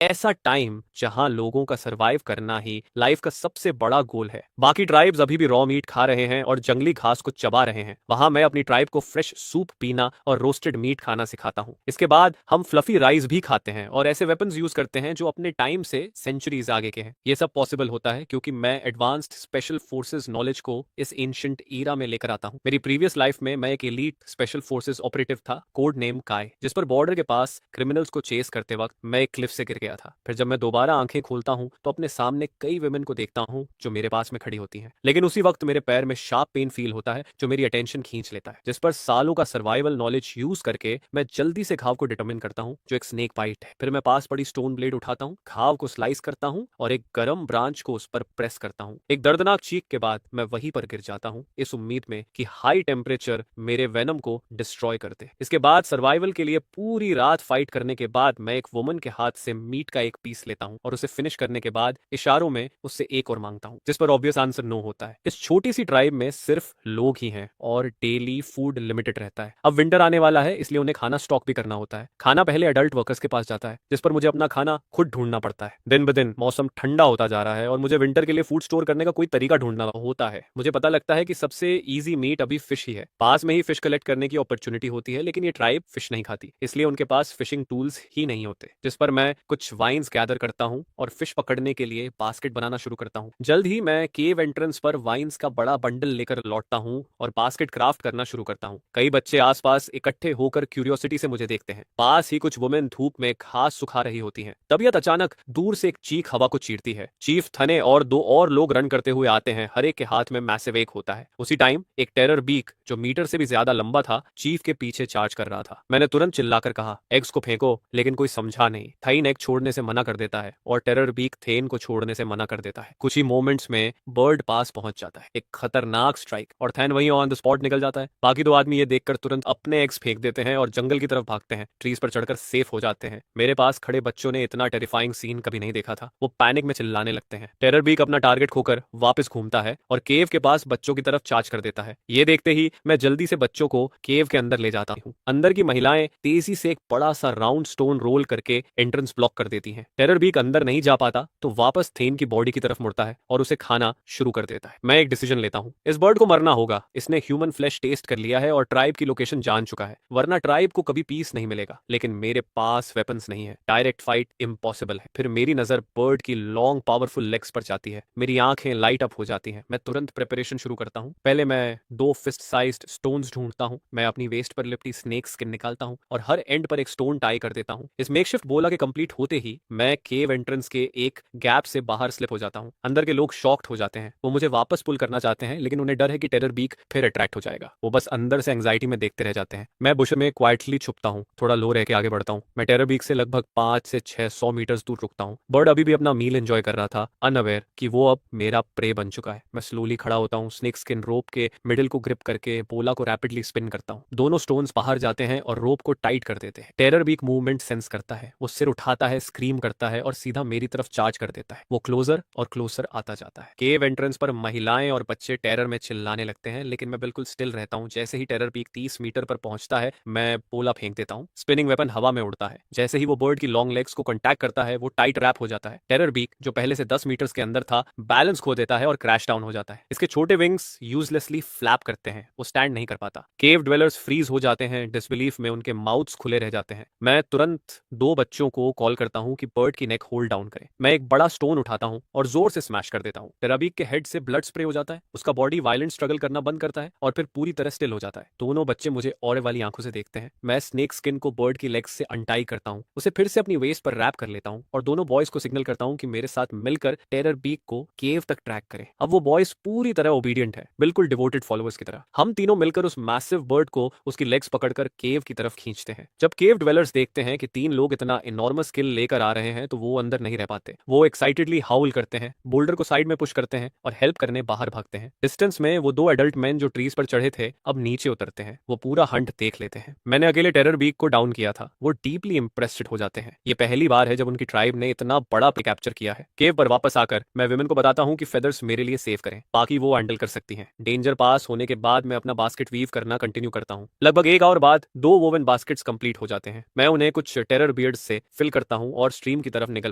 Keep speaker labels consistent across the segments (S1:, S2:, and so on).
S1: ऐसा टाइम जहां लोगों का सरवाइव करना ही लाइफ का सबसे बड़ा गोल है। बाकी ट्राइब्स अभी भी रॉ मीट खा रहे हैं और जंगली घास को चबा रहे हैं। वहां मैं अपनी ट्राइब को फ्रेश सूप पीना और रोस्टेड मीट खाना सिखाता हूं। इसके बाद हम फ्लफी राइस भी खाते हैं और ऐसे वेपन्स यूज करते हैं जो अपने टाइम से सेंचुरीज आगे के हैं। ये सब पॉसिबल होता है क्योंकि मैं एडवांस्ड स्पेशल फोर्सेज नॉलेज को इस एंशिएंट ईरा में लेकर आता हूं। मेरी प्रीवियस लाइफ में मैं एक एलीट स्पेशल फोर्सेज ऑपरेटिव था, कोड नेम काय, जिस पर बॉर्डर के पास क्रिमिनल्स को चेस करते वक्त मैं एक क्लिफ से गिर गया था। फिर जब मैं दोबारा आंखें खोलता हूं तो अपने सामने कई वुमेन को देखता हूं जो मेरे पास में खड़ी होती हैं, लेकिन उसी वक्त मेरे पैर में शार्प पेन फील होता है जो मेरी अटेंशन खींच लेता है। जिस पर सालों का सर्वाइवल नॉलेज यूज करके मैं जल्दी से घाव को डिटरमिन करता हूं जो एक स्नेक बाइट है। फिर मैं पास पड़ी स्टोन ब्लेड उठाता हूं, घाव को स्लाइस करता हूं और एक गर्म ब्रांच को उस पर प्रेस करता हूं। एक दर्दनाक चीख के बाद मैं वहीं पर गिर जाता हूं, इस उम्मीद में कि हाई टेम्परेचर मेरे वेनम को डिस्ट्रॉय कर दे। इसके बाद सर्वाइवल के लिए पूरी रात फाइट करने के बाद मैं एक वुमन के हाथ से मीट का एक पीस लेता हूं और उसे फिनिश करने के बाद इशारों में उससे एक और मांगता हूं, जिस पर ऑब्वियस आंसर नो होता है। इस छोटी सी ट्राइब में सिर्फ लोग ही हैं और डेली फूड लिमिटेड रहता है। अब विंटर आने वाला है, इसलिए उन्हें खाना स्टॉक भी करना होता है। खाना पहले अडल्ट वर्कर्स के पास जाता है, जिस पर मुझे अपना खाना खुद ढूंढना पड़ता है। दिन ब दिन मौसम ठंडा होता जा रहा है और मुझे विंटर के लिए फूड स्टोर करने का कोई तरीका ढूंढना होता है। मुझे पता लगता है कि सबसे ईजी मीट अभी फिश ही है। पास में ही फिश कलेक्ट करने की अपॉर्चुनिटी होती है, लेकिन ये ट्राइब फिश नहीं खाती, इसलिए उनके पास फिशिंग टूल्स ही नहीं होते। जिस पर मैं कुछ वाइन्स गैदर करता हूं और फिश पकड़ने के लिए बास्केट बनाना शुरू करता हूं। जल्द ही मैं केव एंट्रेंस पर वाइन्स का बड़ा बंडल लेकर लौटता हूं और बास्केट क्राफ्ट करना शुरू करता हूं। कई बच्चे आसपास इकट्ठे होकर क्यूरियोसिटी से मुझे देखते हैं। पास ही कुछ वुमेन धूप में घास सुखा रही होती हैं। तबीयत अचानक दूर से एक चीख हवा को चीरती है। चीफ थने और दो और लोग रन करते हुए आते हैं। हर एक के हाथ में मैसिव एक होता है। उसी टाइम एक टेरर बीक जो मीटर से भी ज्यादा लंबा था चीफ के पीछे चार्ज कर रहा था। मैंने तुरंत चिल्लाकर कहा, एग्स को फेंको, लेकिन कोई समझा नहीं। थाइन एग छोड़ने से मना कर देता है और टेरर बीक थेन को छोड़ने से मना कर देता है। कुछ ही मोमेंट्स में बर्ड पास पहुंच जाता है, एक खतरनाक स्ट्राइक, और थैन वहीं ऑन द स्पॉट निकल जाता है। बाकी दो आदमी ये देखकर तुरंत अपने एग्स फेंक देते हैं और जंगल की तरफ भागते हैं। ट्रीज पर चढ़कर सेफ हो जाते हैं। मेरे पास खड़े बच्चों ने इतना टेरिफाइंग सीन कभी नहीं देखा था। वो पैनिक में चिल्लाने लगते हैं। टेरर बीक अपना टारगेट खोकर वापस घूमता है और केव के पास बच्चों की तरफ चार्ज कर देता है। ये देखते ही मैं जल्दी से बच्चों को केव के अंदर ले जाता हूँ। अंदर की महिलाएं तेजी से एक बड़ा सा राउंड स्टोन रोल करके एंट्रेंस ब्लॉक कर देती हैं। टेरर बीक अंदर नहीं जा पाता तो वापस थेन की बॉडी की तरफ मुड़ता है और उसे खाना शुरू कर देता है। मैं एक डिसीजन लेता हूँ, इस बर्ड को मरना होगा। इसने ह्यूमन फ्लैश टेस्ट कर लिया है और ट्राइब की लोकेशन जान चुका है, वरना ट्राइब को कभी पीस नहीं मिलेगा। लेकिन मेरे पास वेपन्स नहीं है, डायरेक्ट फाइट इम्पॉसिबल है। फिर मेरी नजर बर्ड की लॉन्ग पावरफुल लेग्स पर जाती है। मेरी आंखें लाइट अप हो जाती हैं। मैं तुरंत प्रिपरेशन शुरू करता हूँ। पहले मैं 2 फिस्ट साइज्ड स्टोन्स ढूंढता हूँ। मैं अपनी वेस्ट पर लिपटी स्नेक स्किन निकालता हूँ और हर एंड पर एक स्टोन टाई कर देता हूँ। इस मेकशिफ्ट बोला के कंप्लीट होते ही मैं केव एंट्रेंस के एक गैप से बाहर स्लिप हो जाता हूँ। अंदर के लोग शॉक्ड हो जाते हैं। वो मुझे वापस पुल करना चाहते हैं, लेकिन उन्हें डर है कि टेरर बीक फिर अट्रैक्ट हो जाएगा। वो बस अंदर से एंग्जाइटी में देखते रह जाते हैं। मैं बुश में क्वाइटली छुपता हूँ, थोड़ा लो रह के आगे बढ़ता हूँ। मैं टेरर बीक से लगभग 500 से 600 मीटर्स दूर रुकता हूँ। बर्ड अभी भी अपना मील एंजॉय कर रहा था, अनअवेयर कि वो अब मेरा प्रे बन चुका है। मैं स्लोली खड़ा होता हूँ, स्नेक स्किन रोप के मिडिल को ग्रिप करके बोला को रैपिडली स्पिन करता हूँ। दोनों स्टोन्स बाहर जाते हैं और रोप को टाइट कर देते हैं। टेरर बीक मूवमेंट सेंस करता है। वो सिर उठाता है, स्क्रीम करता है और सीधा मेरी तरफ चार्ज कर देता है। वो क्लोजर और क्लोजर आता जाता है। केव एंट्रेंस पर महिलाएं और बच्चे टेरर में चिल्लाने लगते हैं, लेकिन मैं बिल्कुल स्टिल रहता हूँ। जैसे ही टेरर बीक 30 मीटर पर पहुंचता है मैं पोला फेंक देता हूँ। स्पिनिंग वेपन हवा में उड़ता है। जैसे ही वो बर्ड की लॉन्ग लेग्स को कॉन्टैक्ट करता है वो टाइट रैप हो जाता है। टेरर बीक जो पहले से 10 मीटर्स के अंदर था बैलेंस खो देता है और क्रैश डाउन हो जाता है। इसके छोटे विंग्स यूजलेसली फ्लैप करते हैं। वो स्टैंड नहीं कर पाता। केव ड्वेलर्स फ्रीज हो जाते हैं, डिसबिलीफ में उनके माउथ्स खुले रह जाते हैं। मैं तुरंत दो बच्चों को कॉल करता हूँ कि बर्ड की नेक होल्ड डाउन करें। मैं एक बड़ा स्टोन उठाता हूँ और जोर से स्मैश कर देता हूँ। टेराबीक के हेड से ब्लड स्प्रे हो जाता है। उसका बॉडी वायलेंट स्ट्रगल करना बंद करता है और फिर पूरी तरह स्टिल हो जाता है। दोनों बच्चे मुझे और वाली आंखों से देखते हैं। मैं स्नेक स्किन को बर्ड की लेग्स से अनटाई करता हूँ, उसे फिर से अपनी वेस्ट पर रैप कर लेता हूँ और दोनों बॉयज को सिग्नल करता हूँ कि मेरे साथ मिलकर टेरर बीक को केव तक ट्रैक करें। अब वो बॉयज पूरी तरह ओबीडियंट है, बिल्कुल डिवोटेड फॉलोअर्स की तरह। हम तीनों मिलकर उस मैसिव बर्ड को उसकी लेग्स पकड़कर केव की तरफ खींचते हैं। जब केव डिवेलर्स देखते हैं कि 3 लोग इतना इनॉर्मस किल लेकर आ रहे हैं तो वो अंदर नहीं रह पाते। वो एक्साइटेडली हाउल करते हैं, बोल्डर को साइड में पुश करते हैं और हेल्प करने बाहर भागते हैं। डिस्टेंस में वो 2 एडल्ट मैन जो ट्रीज पर चढ़े थे अब नीचे उतरते हैं। वो पूरा हंट देख लेते हैं। मैंने अकेले टेरर बीक को डाउन किया था। वो डीपली इंप्रेस्ड हो जाते हैं। ये पहली बार है जब उनकी ट्राइब ने इतना बड़ा कैप्चर किया है। केव पर वापस आकर मैं विमेन को बताता हूँ कि फेदर्स मेरे लिए सेव करें, बाकी वो हैंडल कर सकती हैं। डेंजर पास होने के बाद मैं अपना बास्केट वीव करना कंटिन्यू करता हूँ। लगभग 1 आवर बाद 2 वोवन बास्केट्स कंप्लीट हो जाते हैं। मैं उन्हें कुछ टेरर बियर्ड्स से फिल करता हूँ हूँ और स्ट्रीम की तरफ निकल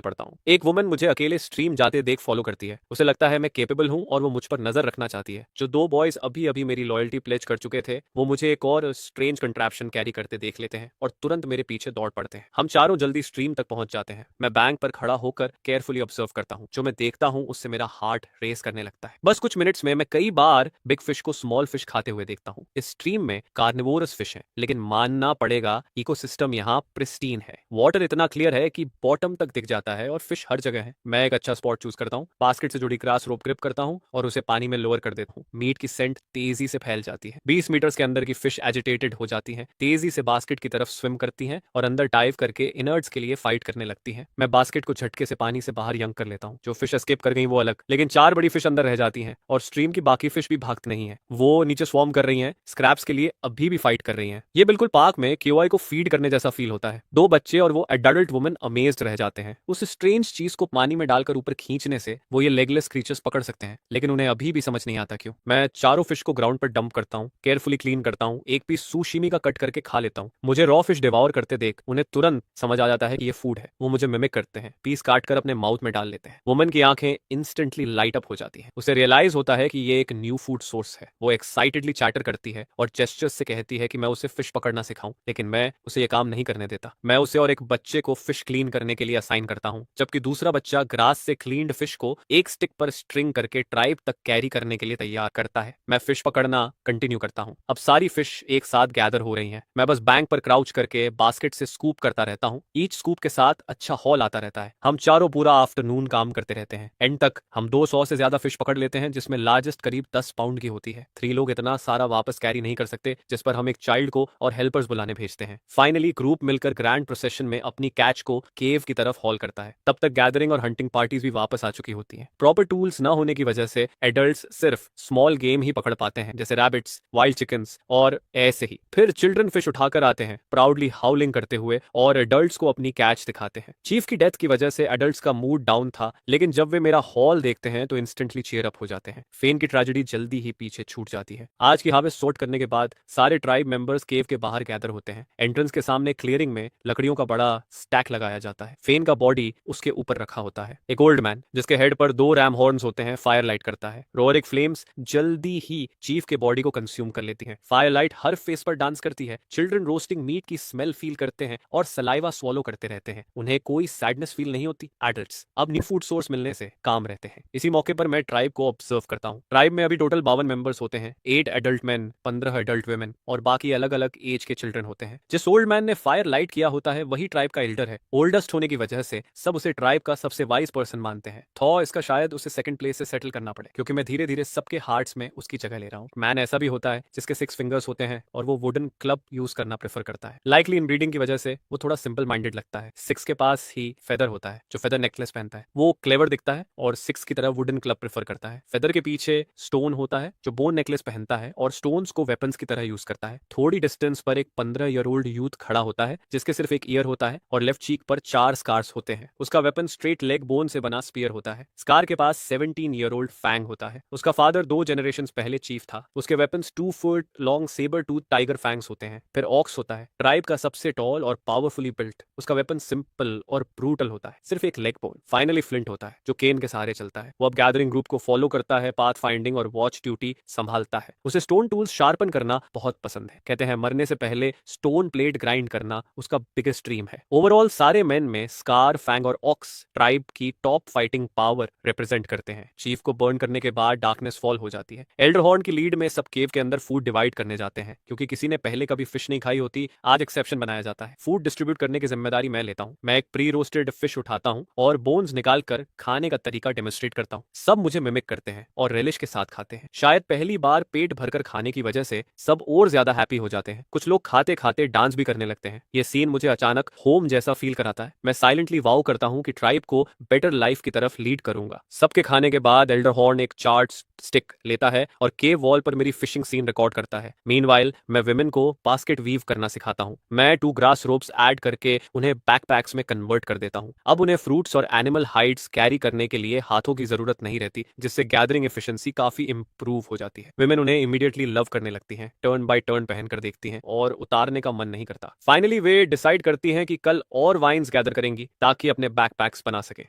S1: पड़ता हूँ। एक वुमन मुझे अकेले स्ट्रीम जाते देख फॉलो करती है। उसे लगता है मैं केपेबल हूँ और वो मुझ पर नजर रखना चाहती है। जो दो बॉयज अभी अभी मेरी लॉयल्टी प्लेज कर चुके थे, वो मुझे एक और स्ट्रेंज कंट्रैप्शन कैरी करते देख लेते हैं और तुरंत मेरे पीछे दौड़ पड़ते हैं। हम चारों जल्दी स्ट्रीम तक पहुंच जाते हैं। मैं बैंक पर खड़ा होकर केयरफुली ऑब्जर्व करता हूँ। जो मैं देखता हूँ उससे मेरा हार्ट रेस करने लगता है। बस कुछ मिनट्स में मैं कई बार बिग फिश को स्मॉल फिश खाते हुए देखता हूँ। इस स्ट्रीम में कार्निवोरस फिश है, लेकिन मानना पड़ेगा इकोसिस्टम यहाँ प्रिस्टीन है। वाटर इतना क्लियर है कि बॉटम तक दिख जाता है और फिश हर जगह है। मैं एक अच्छा स्पॉट चूज करता हूँ, बास्केट से जुड़ी ग्रास रोप ग्रिप करता हूँ और उसे पानी में लोअर कर देता हूँ। मीट की सेंट तेजी से फैल जाती है। 20 मीटर्स के अंदर की फिश एजिटेटेड हो जाती है, तेजी से बास्केट की तरफ स्विम करती हैं और अंदर डाइव करके इनर्ट्स के लिए फाइट करने लगती हैं। मैं बास्केट को झटके से पानी से बाहर यंग कर लेता हूँ। जो फिश एस्केप कर गई वो अलग, लेकिन 4 बड़ी फिश अंदर रह जाती हैं और स्ट्रीम की बाकी फिश भी भागती नहीं है। वो नीचे स्वॉर्म कर रही हैं, स्क्रैप्स के लिए अभी भी फाइट कर रही हैं। ये बिल्कुल पार्क में केओआई को फीड करने जैसा फील होता है। दो बच्चे और वो एडल्ट वुमन अमेज्ड रह जाते हैं। उस स्ट्रेंज चीज को पानी में डालकर ऊपर खींचने से वो ये लेगलेस क्रीचर्स पकड़ सकते हैं, लेकिन उन्हें अभी भी समझ नहीं आता क्यों। मैं चारों फिश को ग्राउंड पर डंप करता हूँ, केयरफुली क्लीन करता हूँ, एक पीस सुशीमी का कट करके खा लेता हूँ। मुझे रॉ फिश डिवॉर करते देख उन्हें तुरंत समझ आ जाता है कि ये फूड है। वो मुझे मिमिक करते हैं, पीस काट कर अपने माउथ में डाल लेते हैं। वुमन की आंखें इंस्टेंटली लाइट अप हो जाती हैं। उसे रियलाइज होता है कि ये एक न्यू फूड सोर्स है। वो एक्साइटेडली चैटर करती है और जेस्चर्स से कहती है कि मैं उसे फिश पकड़ना सिखाऊं, लेकिन मैं उसे ये काम नहीं करने देता। मैं उसे और एक बच्चे को फिश क्लीन करने के लिए असाइन करता हूँ, जबकि दूसरा बच्चा ग्रास से क्लीन्ड फिश को एक स्टिक पर स्ट्रिंग करके ट्राइब तक कैरी करने के लिए तैयार करता है। मैं फिश पकड़ना कंटिन्यू करता हूँ। अब सारी फिश एक साथ गैदर हो रही हैं। मैं बस बैंक पर क्राउच करके बास्केट से स्कूप करता रहता हूँ। ईच स्कूप के साथ अच्छा हॉल आता रहता है। हम चारों पूरा आफ्टरनून काम करते रहते हैं। एंड तक हम 200 से ज्यादा फिश पकड़ लेते हैं, जिसमें लार्जेस्ट करीब 10 पाउंड की होती है। 3 लोग इतना सारा वापस कैरी नहीं कर सकते, जिस पर हम एक चाइल्ड को और हेल्पर्स बुलाने भेजते हैं। फाइनली ग्रुप मिलकर ग्रैंड प्रोसेशन में अपनी कैच को केव की तरफ हॉल करता है। तब तक गैदरिंग और हंटिंग पार्टीज भी वापस आ चुकी होती हैं। प्रॉपर टूल्स न होने की वजह से एडल्ट्स सिर्फ स्मॉल गेम ही पकड़ पाते हैं, जैसे रैबिट्स, वाइल्ड चिकन्स और ऐसे ही। फिर चिल्ड्रन फिश उठाकर आते हैं, प्राउडली हाउलिंग करते हुए, और एडल्ट्स को अपनी कैच दिखाते हैं। चीफ की डेथ की वजह से एडल्ट्स का मूड डाउन था, लेकिन जब वे मेरा हॉल देखते हैं तो इंस्टेंटली चीयर अप हो जाते हैं। फेन की ट्रेजेडी जल्दी ही पीछे छूट जाती है। आज की हार्वेस्ट सॉर्ट करने के बाद सारे ट्राइब मेंबर्स केव के बाहर गैदर होते हैं। एंट्रेंस के सामने क्लियरिंग में लकड़ियों का बड़ा स्टैक लगाया जाता है। फेन का बॉडी उसके ऊपर रखा होता है। एक ओल्ड मैन जिसके हेड पर 2 रैम हॉर्न्स होते हैं फायर लाइट करता है। रोअरिक फ्लेम्स जल्दी ही चीफ के बॉडी को कंज्यूम कर लेती हैं। फायर लाइट हर फेस पर डांस करती है। चिल्ड्रन रोस्टिंग मीट की स्मेल फील करते हैं और सलाइवा स्वॉलो करते रहते हैं। उन्हें कोई सैडनेस फील नहीं होती। एडल्ट्स अब न्यू फूड सोर्स मिलने से काम रहते हैं। इसी मौके पर मैं ट्राइब को ऑब्जर्व करता हूँ। ट्राइब में अभी टोटल 52 मेंबर्स होते हैं। 8 एडल्ट मैन, 15 एडल्ट वुमेन और बाकी अलग अलग एज के चिल्ड्रन होते हैं। जिस ओल्ड मैन ने फायर लाइट किया होता है वही ट्राइब का एल्डर है। ओल्डेस्ट होने की वजह से सब उसे ट्राइब का सबसे वाइज पर्सन मानते हैं। थॉ इसका शायद उसे सेकंड प्लेस से सेटल करना पड़े, क्योंकि मैं धीरे धीरे सबके हार्ट्स में उसकी जगह ले रहा हूँ। मैन ऐसा भी होता है जिसके 6 फिंगर्स होते हैं और वो वुडन क्लब यूज करना प्रेफर करता है। लाइकली इन ब्रीडिंग की वजह से वो थोड़ा सिंपल माइंडेड लगता है। 6 के पास ही फेदर होता है, जो फेदर नेकलेस पहनता है वो क्लेवर दिखता है और 6 की तरह वुडन क्लब प्रेफर करता है। फेदर के पीछे स्टोन होता है जो बोन नेकलेस पहनता है और स्टोन्स को वेपन्स की तरह यूज करता है। थोड़ी डिस्टेंस पर एक 15 ईयर ओल्ड यूथ खड़ा होता है जिसके सिर्फ एक ईयर होता है और लेफ्ट चीक पर 4 स्कार्स होते हैं। उसका वेपन स्ट्रेट लेग बोन से बना स्पीयर होता है। स्कार के पास 17 ईयर ओल्ड फैंग होता है। उसका फादर 2 जनरेशन पहले चीफ था। उसके weapons 2 foot long sabre tooth tiger fangs होते हैं। फिर ऑक्स होता है, ट्राइब का सबसे टॉल और पावरफुली बिल्ट। उसका वेपन सिंपल और ब्रूटल होता है, सिर्फ एक लेग बोन। फाइनली फ्लिंट होता है जो केन के सहारे चलता है। वो अब गैदरिंग ग्रुप को फॉलो करता है, पाथ फाइंडिंग और वॉच ड्यूटी संभालता है। उसे स्टोन टूल्स शार्पन करना बहुत पसंद है। कहते हैं मरने से पहले स्टोन प्लेट ग्राइंड करना उसका बिगेस्ट ड्रीम है। ओवरऑल सारे मेन में स्कार, फैंग और ऑक्स ट्राइब की टॉप फाइटिंग पावर रिप्रेजेंट करते हैं। चीफ को बर्न करने के बाद डार्कनेस फॉल हो जाती है। एल्डर हॉर्न की लीड में सब केव के अंदर फूड डिवाइड करने जाते हैं। क्योंकि किसी ने पहले कभी फिश नहीं खाई होती, आज एक्सेप्शन बनाया जाता है। फूड डिस्ट्रीब्यूट करने की जिम्मेदारी मैं लेता हूँ। मैं एक प्री रोस्टेड फिश उठाता हूँ और बोन्स निकाल कर खाने का तरीका डेमोन्स्ट्रेट करता हूँ। सब मुझे मिमिक करते हैं और रिलिश के साथ खाते हैं। शायद पहली बार पेट भरकर खाने की वजह से सब और ज्यादा हैप्पी हो जाते हैं। कुछ लोग खाते खाते डांस भी करने लगते हैं। ये सीन मुझे अचानक होम जैसा फील कराता है। मैं साइलेंटली वाउ करता हूँ कि ट्राइब को बेटर लाइफ की तरफ लीड करूंगा। सबके खाने के बाद एल्डर हॉर्न एक चार्ट स्टिक लेता है और केव वॉल पर मेरी फिशिंग सीन रिकॉर्ड करता है। मीनवाइल मैं विमेन को बास्केट वीव करना सिखाता हूँ। मैं 2 ग्रास रोप्स ऐड करके उन्हें बैकपैक्स में कन्वर्ट कर देता हूँ। अब उन्हें फ्रूट्स और एनिमल हाइड्स कैरी करने के लिए हाथों की जरूरत नहीं रहती, जिससे गैदरिंग एफिशिएंसी काफी इंप्रूव हो जाती है। विमेन उन्हें इमीडिएटली लव करने लगती हैं, टर्न बाय टर्न पहनकर देखती हैं और उतारने का मन नहीं करता। फाइनली वे डिसाइड करती हैं कि कल और वाइन्स स्टोन्स गैदर करेंगी ताकि अपने बैकपैक्स बना सके।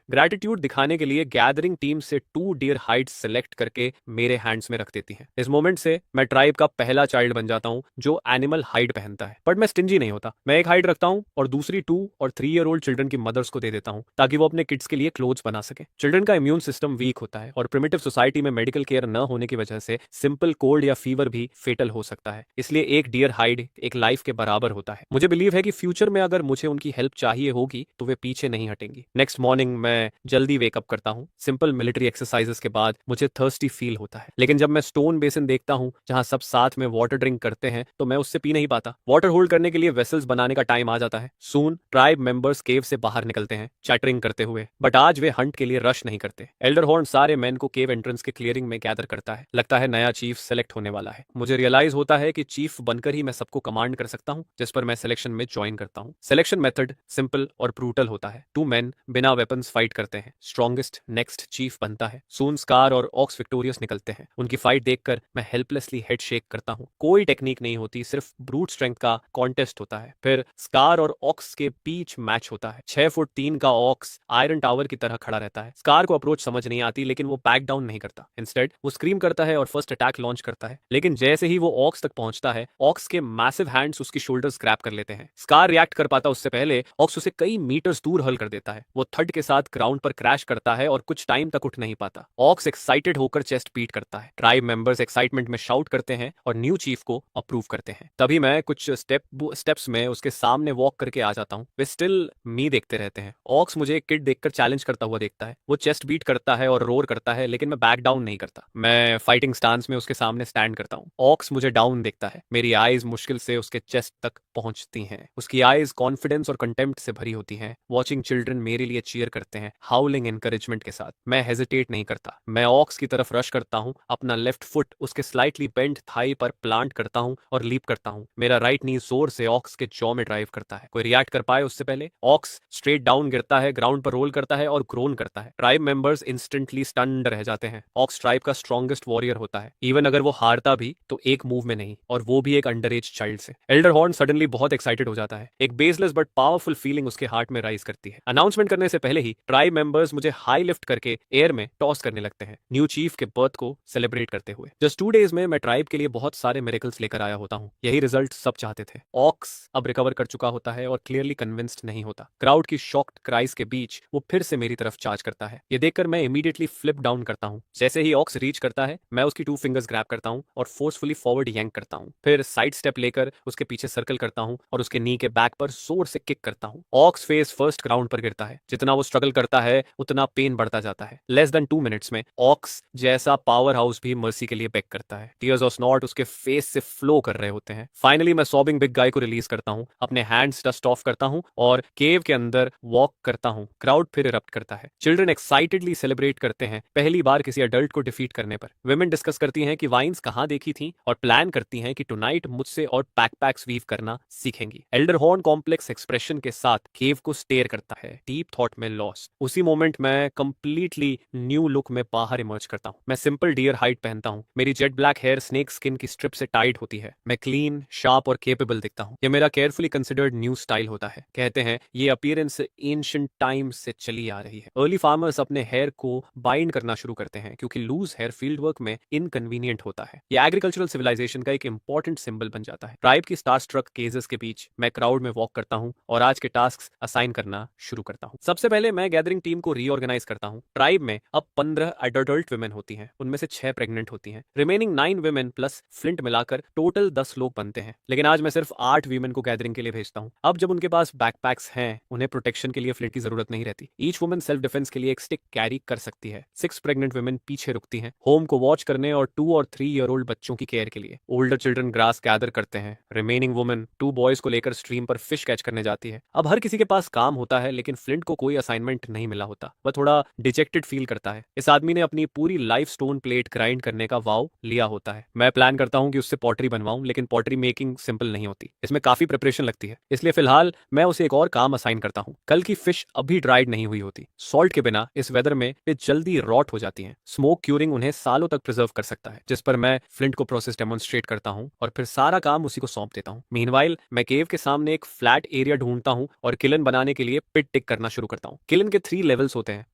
S1: ग्रेटिट्यूड दिखाने के लिए गैदरिंग टीम से 2 डियर हाइड्स सेलेक्ट करके मेरे हैंड्स में रख देती हैं। इस मोमेंट से मैं ट्राइब का पहला चाइल्ड बन जाता हूँ जो एनिमल हाइड पहनता है। बट मैं स्टिंजी नहीं होता, मैं एक हाइड रखता हूँ और दूसरी 2 और 3 ईयर ओल्ड चिल्ड्रन की मदर्स को दे देता हूँ ताकि वो अपने किड्स के लिए क्लोथ्स बना सके। चिल्ड्रन का इम्यून सिस्टम वीक होता है और प्रिमिटिव सोसाइटी में मेडिकल केयर न होने की वजह से सिंपल कोल्ड या फीवर भी फेटल हो सकता है, इसलिए एक डियर हाइड एक लाइफ के बराबर होता है। मुझे बिलीव है कि फ्यूचर में अगर मुझे उनकी हेल्प चाहिए होगी तो वे पीछे नहीं हटेंगी। नेक्स्ट मॉर्निंग मैं जल्दी वेकअप करता हूँ। सिंपल मिलिट्री एक्सरसाइजेस के बाद मुझे थर्स्टी फील होता है, लेकिन जब मैं स्टोन बेसिन देखता हूँ जहां सब साथ में वाटर ड्रिंक करते हैं तो मैं उससे पी नहीं पाता। वाटर होल्ड करने के लिए वेसल्स बनाने का टाइम आ जाता है। सून ट्राइब मेंबर्स केव से बाहर निकलते हैं चैटरिंग करते हुए, बट आज वे हंट के लिए रश नहीं करते। एल्डर हॉर्न सारे मैन को केव एंट्रेंस के क्लियरिंग में गैदर करता है। लगता है नया चीफ सेलेक्ट होने वाला है। मुझे रियलाइज होता है कि चीफ बनकर ही मैं सबको कमांड कर सकता हूँ, जिस पर मैं सिलेक्शन में ज्वाइन करता हूँ। सिलेक्शन मेथड सिंपल और ब्रूटल होता है। 2 मेन बिना वेपन्स फाइट करते हैं। स्ट्रॉन्गेस्ट नेक्स्ट चीफ बनता है। सून स्कार और ऑक्स विक्टोरियस निकलते हैं। उनकी फाइट देखकर मैं हेल्पलेसली हेड शेक करता हूँ। कोई टेक्निक नहीं होती, सिर्फ ब्रूट स्ट्रेंथ का कॉन्टेस्ट होता है। फिर स्कार और ऑक्स के बीच मैच होता है। 6 फुट 3 का ऑक्स आयरन टावर की तरह खड़ा रहता है। स्कार को अप्रोच समझ नहीं आती, लेकिन वो बैक डाउन नहीं करता। इंस्टेड वो स्क्रीम करता है और फर्स्ट अटैक लॉन्च करता है, लेकिन जैसे ही वो ऑक्स तक पहुंचता है ऑक्स के मैसिव हैंड्स उसकी शोल्डर्स ग्रैब कर लेते हैं। स्कार रिएक्ट कर पाता उससे पहले ऑक्स उसे कई मीटर्स दूर हल कर देता है। वो थड के साथ ग्राउंड पर क्रैश करता है और कुछ टाइम तक उठ नहीं पाता। ऑक्स एक्साइटेड होकर चेस्ट बीट करता है। ट्राइब मेंबर्स एक्साइटमेंट में शाउट करते हैं और न्यू चीफ को अप्रूव करते हैं। तभी मैं कुछ स्टेप्स में उसके सामने वॉक करके आ जाता हूँ। वे स्टिल मी देखते रहते हैं। ऑक्स मुझे एक किड देखकर चैलेंज करता हुआ देखता है। वो चेस्ट बीट करता है और रोर करता है, लेकिन मैं बैक डाउन नहीं करता। मैं फाइटिंग स्टांस में उसके सामने स्टैंड करता हूँ। ऑक्स मुझे डाउन देखता है। मेरी आईज मुश्किल से उसके चेस्ट तक पहुंचती हैं। उसकी आईज कॉन्फिडेंस और कंटेम्प्ट से भरी होती हैं। वॉचिंग चिल्ड्रन मेरे लिए चीयर करते हैं, हाउलिंग एनकरेजमेंट के साथ। मैं हेजिटेट नहीं करता। मैं ऑक्स की तरफ रश करता हूँ। अपना लेफ्ट फुट उसके स्लाइटली बेंट थाई पर प्लांट करता हूँ और लीप करता हूँ। मेरा राइट नी जोर से ऑक्स के जॉ में ड्राइव करता है। कोई रिएक्ट कर पाए उससे पहले ऑक्स स्ट्रेट डाउन गिरता है, ग्राउंड पर रोल करता है और ग्रोन करता है। ट्राइब मेंबर्स इंस्टेंटली स्टन्ड रह जाते हैं। ऑक्स ट्राइब का स्ट्रॉन्गेस्ट वॉरियर होता है। इवन अगर वो हारता भी तो एक मूव में नहीं, और वो भी एक अंडर एज चाइल्ड से। एल्डर हॉर्न सडनली बहुत एक्साइटेड हो जाता है। एक बेसलेस बट पावरफुल फीलिंग उसके हार्ट में राइज करती है। अनाउंसमेंट करने से पहले ही ट्राइब मेंबर्स मुझे हाई लिफ्ट करके एयर में टॉस करने लगते हैं, न्यू चीफ के बर्थ को सेलिब्रेट करते हुए। जस्ट 2 डेज में मैं ट्राइब के लिए बहुत सारे मिरेकल्स लेकर आया होता हूँ। यही रिजल्ट सब चाहते थे। ऑक्स अब रिकवर कर चुका होता है और क्लियरली कन्विंस्ड नहीं होता। क्राउड की शॉक्ड क्राइज के बीच वो फिर से मेरी तरफ चार्ज करता है। ये देखकर मैं इमीडिएटली फ्लिप डाउन करता हूँ। जैसे ही ऑक्स रीच करता है मैं उसकी 2 फिंगर्स ग्रैब करता हूँ और फोर्सफुली फॉरवर्ड यैंक करता हूँ। फिर साइड स्टेप लेकर उसके पीछे सर्कल करता हूँ और उसके नी के बैक पर जोर से किक करता हूँ। ऑक्स फेस फर्स्ट ग्राउंड पर गिरता है। जितना वो स्ट्रगल करता है उतना पेन बढ़ता जाता है। लेस देन 2 मिनट्स में ऑक्स जैसा पावर हाउस भी मर्सी के लिए बेक करता है। टीयर्स ऑफ स्नॉट उसके फेस से फ्लो कर रहे होते हैं। फाइनली मैं सॉबिंग बिग गाय को रिलीज करता हूँ, अपने हैंड्स डस्ट ऑफ करता हूँ और केव के अंदर वॉक करता हूँ। क्राउड फिर इरप्ट करता है। चिल्ड्रन एक्साइटेडली सेलिब्रेट करते हैं पहली बार किसी अडल्ट को डिफीट करने पर। विमेन डिस्कस करती हैं कि वाइन्स कहाँ देखी थी और प्लान करती हैं कि टुनाइट मुझसे और पैक्स वीव करना सीखेंगी। एल्डर हॉर्न कॉम्प्लेक्स एक्सप्रेशन के साथ केव को स्टेयर करता है, डीप थॉट में लॉस्ट। उसी मोमेंट मैं कंप्लीटली न्यू लुक में बाहर इमर्ज करता हूँ। मैं सिंपल डियर हाइट पहनता हूँ। मेरी jet black hair snake skin की स्ट्रिप से टाइट होती है। मैं क्लीन, शार्प और केपेबल दिखता हूँ। यह मेरा केयरफुली कंसिडर्ड न्यू स्टाइल होता है। कहते हैं ये अपीयरेंस एंशिएंट टाइम से चली आ रही है। अर्ली फार्मर्स अपने हेयर को बाइंड करना शुरू करते हैं क्योंकि लूज हेयर फील्ड वर्क में इनकन्वीनियंट होता है। ये एग्रीकल्चरल सिविलाइजेशन का एक इंपॉर्टेंट सिंबल बन जाता है। ट्राइब की स्टार स्ट्रक केजेस के बीच मैं क्राउड में वॉक करता हूँ और आज के टास्क असाइन करना शुरू करता हूँ। सबसे पहले मैं गैदरिंग टीम को रीऑर्गेनाइज करता हूँ। ट्राइब में अब 15 अडल्ट वुमेन होती हैं, उनमें से 6 प्रेग्नेंट होती हैं। रिमेनिंग 9 वुमेन प्लस फ्लिंट मिलाकर टोटल 10 लोग बनते हैं, लेकिन आज मैं सिर्फ 8 वीमेन को गैदरिंग के लिए भेजता हूँ। अब जब उनके पास बैकपैक्स हैं, उन्हें प्रोटेक्शन के लिए फ्लिंट की जरूरत नहीं रहती। ईच वुमेन सेल्फ डिफेंस के लिए एक स्टिक कैरी कर सकती है। 6 प्रेग्नेंट वुमेन पीछे रुकती हैं, होम को वॉच करने और 2 और 3 ईयर ओल्ड बच्चों की केयर के लिए। ओल्डर चिल्ड्रन ग्रास गैदर करते हैं। रिमेनिंग वुमेन 2 बॉयज को लेकर स्ट्रीम पर फिश कैच करने जाती है। अब हर किसी के पास काम होता है, लेकिन फ्लिंट को कोई असाइनमेंट नहीं मिला होता। वह थोड़ा डिजेक्टेड फील करता है। इस आदमी ने अपनी पूरी लाइफ स्टोन प्लेट ग्राइंड करने का वाव लिया होता है। मैं प्लान करता हूँ कि उससे पॉटरी बनवाऊं, लेकिन पॉटरी मेकिंग सिंपल नहीं होती। इसमें काफी प्रिपरेशन लगती है, इसलिए फिलहाल मैं उसे एक और काम असाइन करता हूँ। कल की फिश अभी ड्राइड नहीं हुई होती। सॉल्ट के बिना इस वेदर में वे जल्दी रॉट हो जाती हैं। स्मोक क्यूरिंग उन्हें सालों तक प्रिजर्व कर सकता है, जिस पर मैं फ्लिंट को प्रोसेस डेमोन्स्ट्रेट करता हूँ और फिर सारा काम उसी को सौंप देता हूँ। मीनवाइल मैं केव के सामने एक फ्लैट एरिया ढूंढता हूँ और किलन बनाने के लिए पिट टिक करना शुरू करता हूँ। किलन के 3 लेवल्स होते हैं,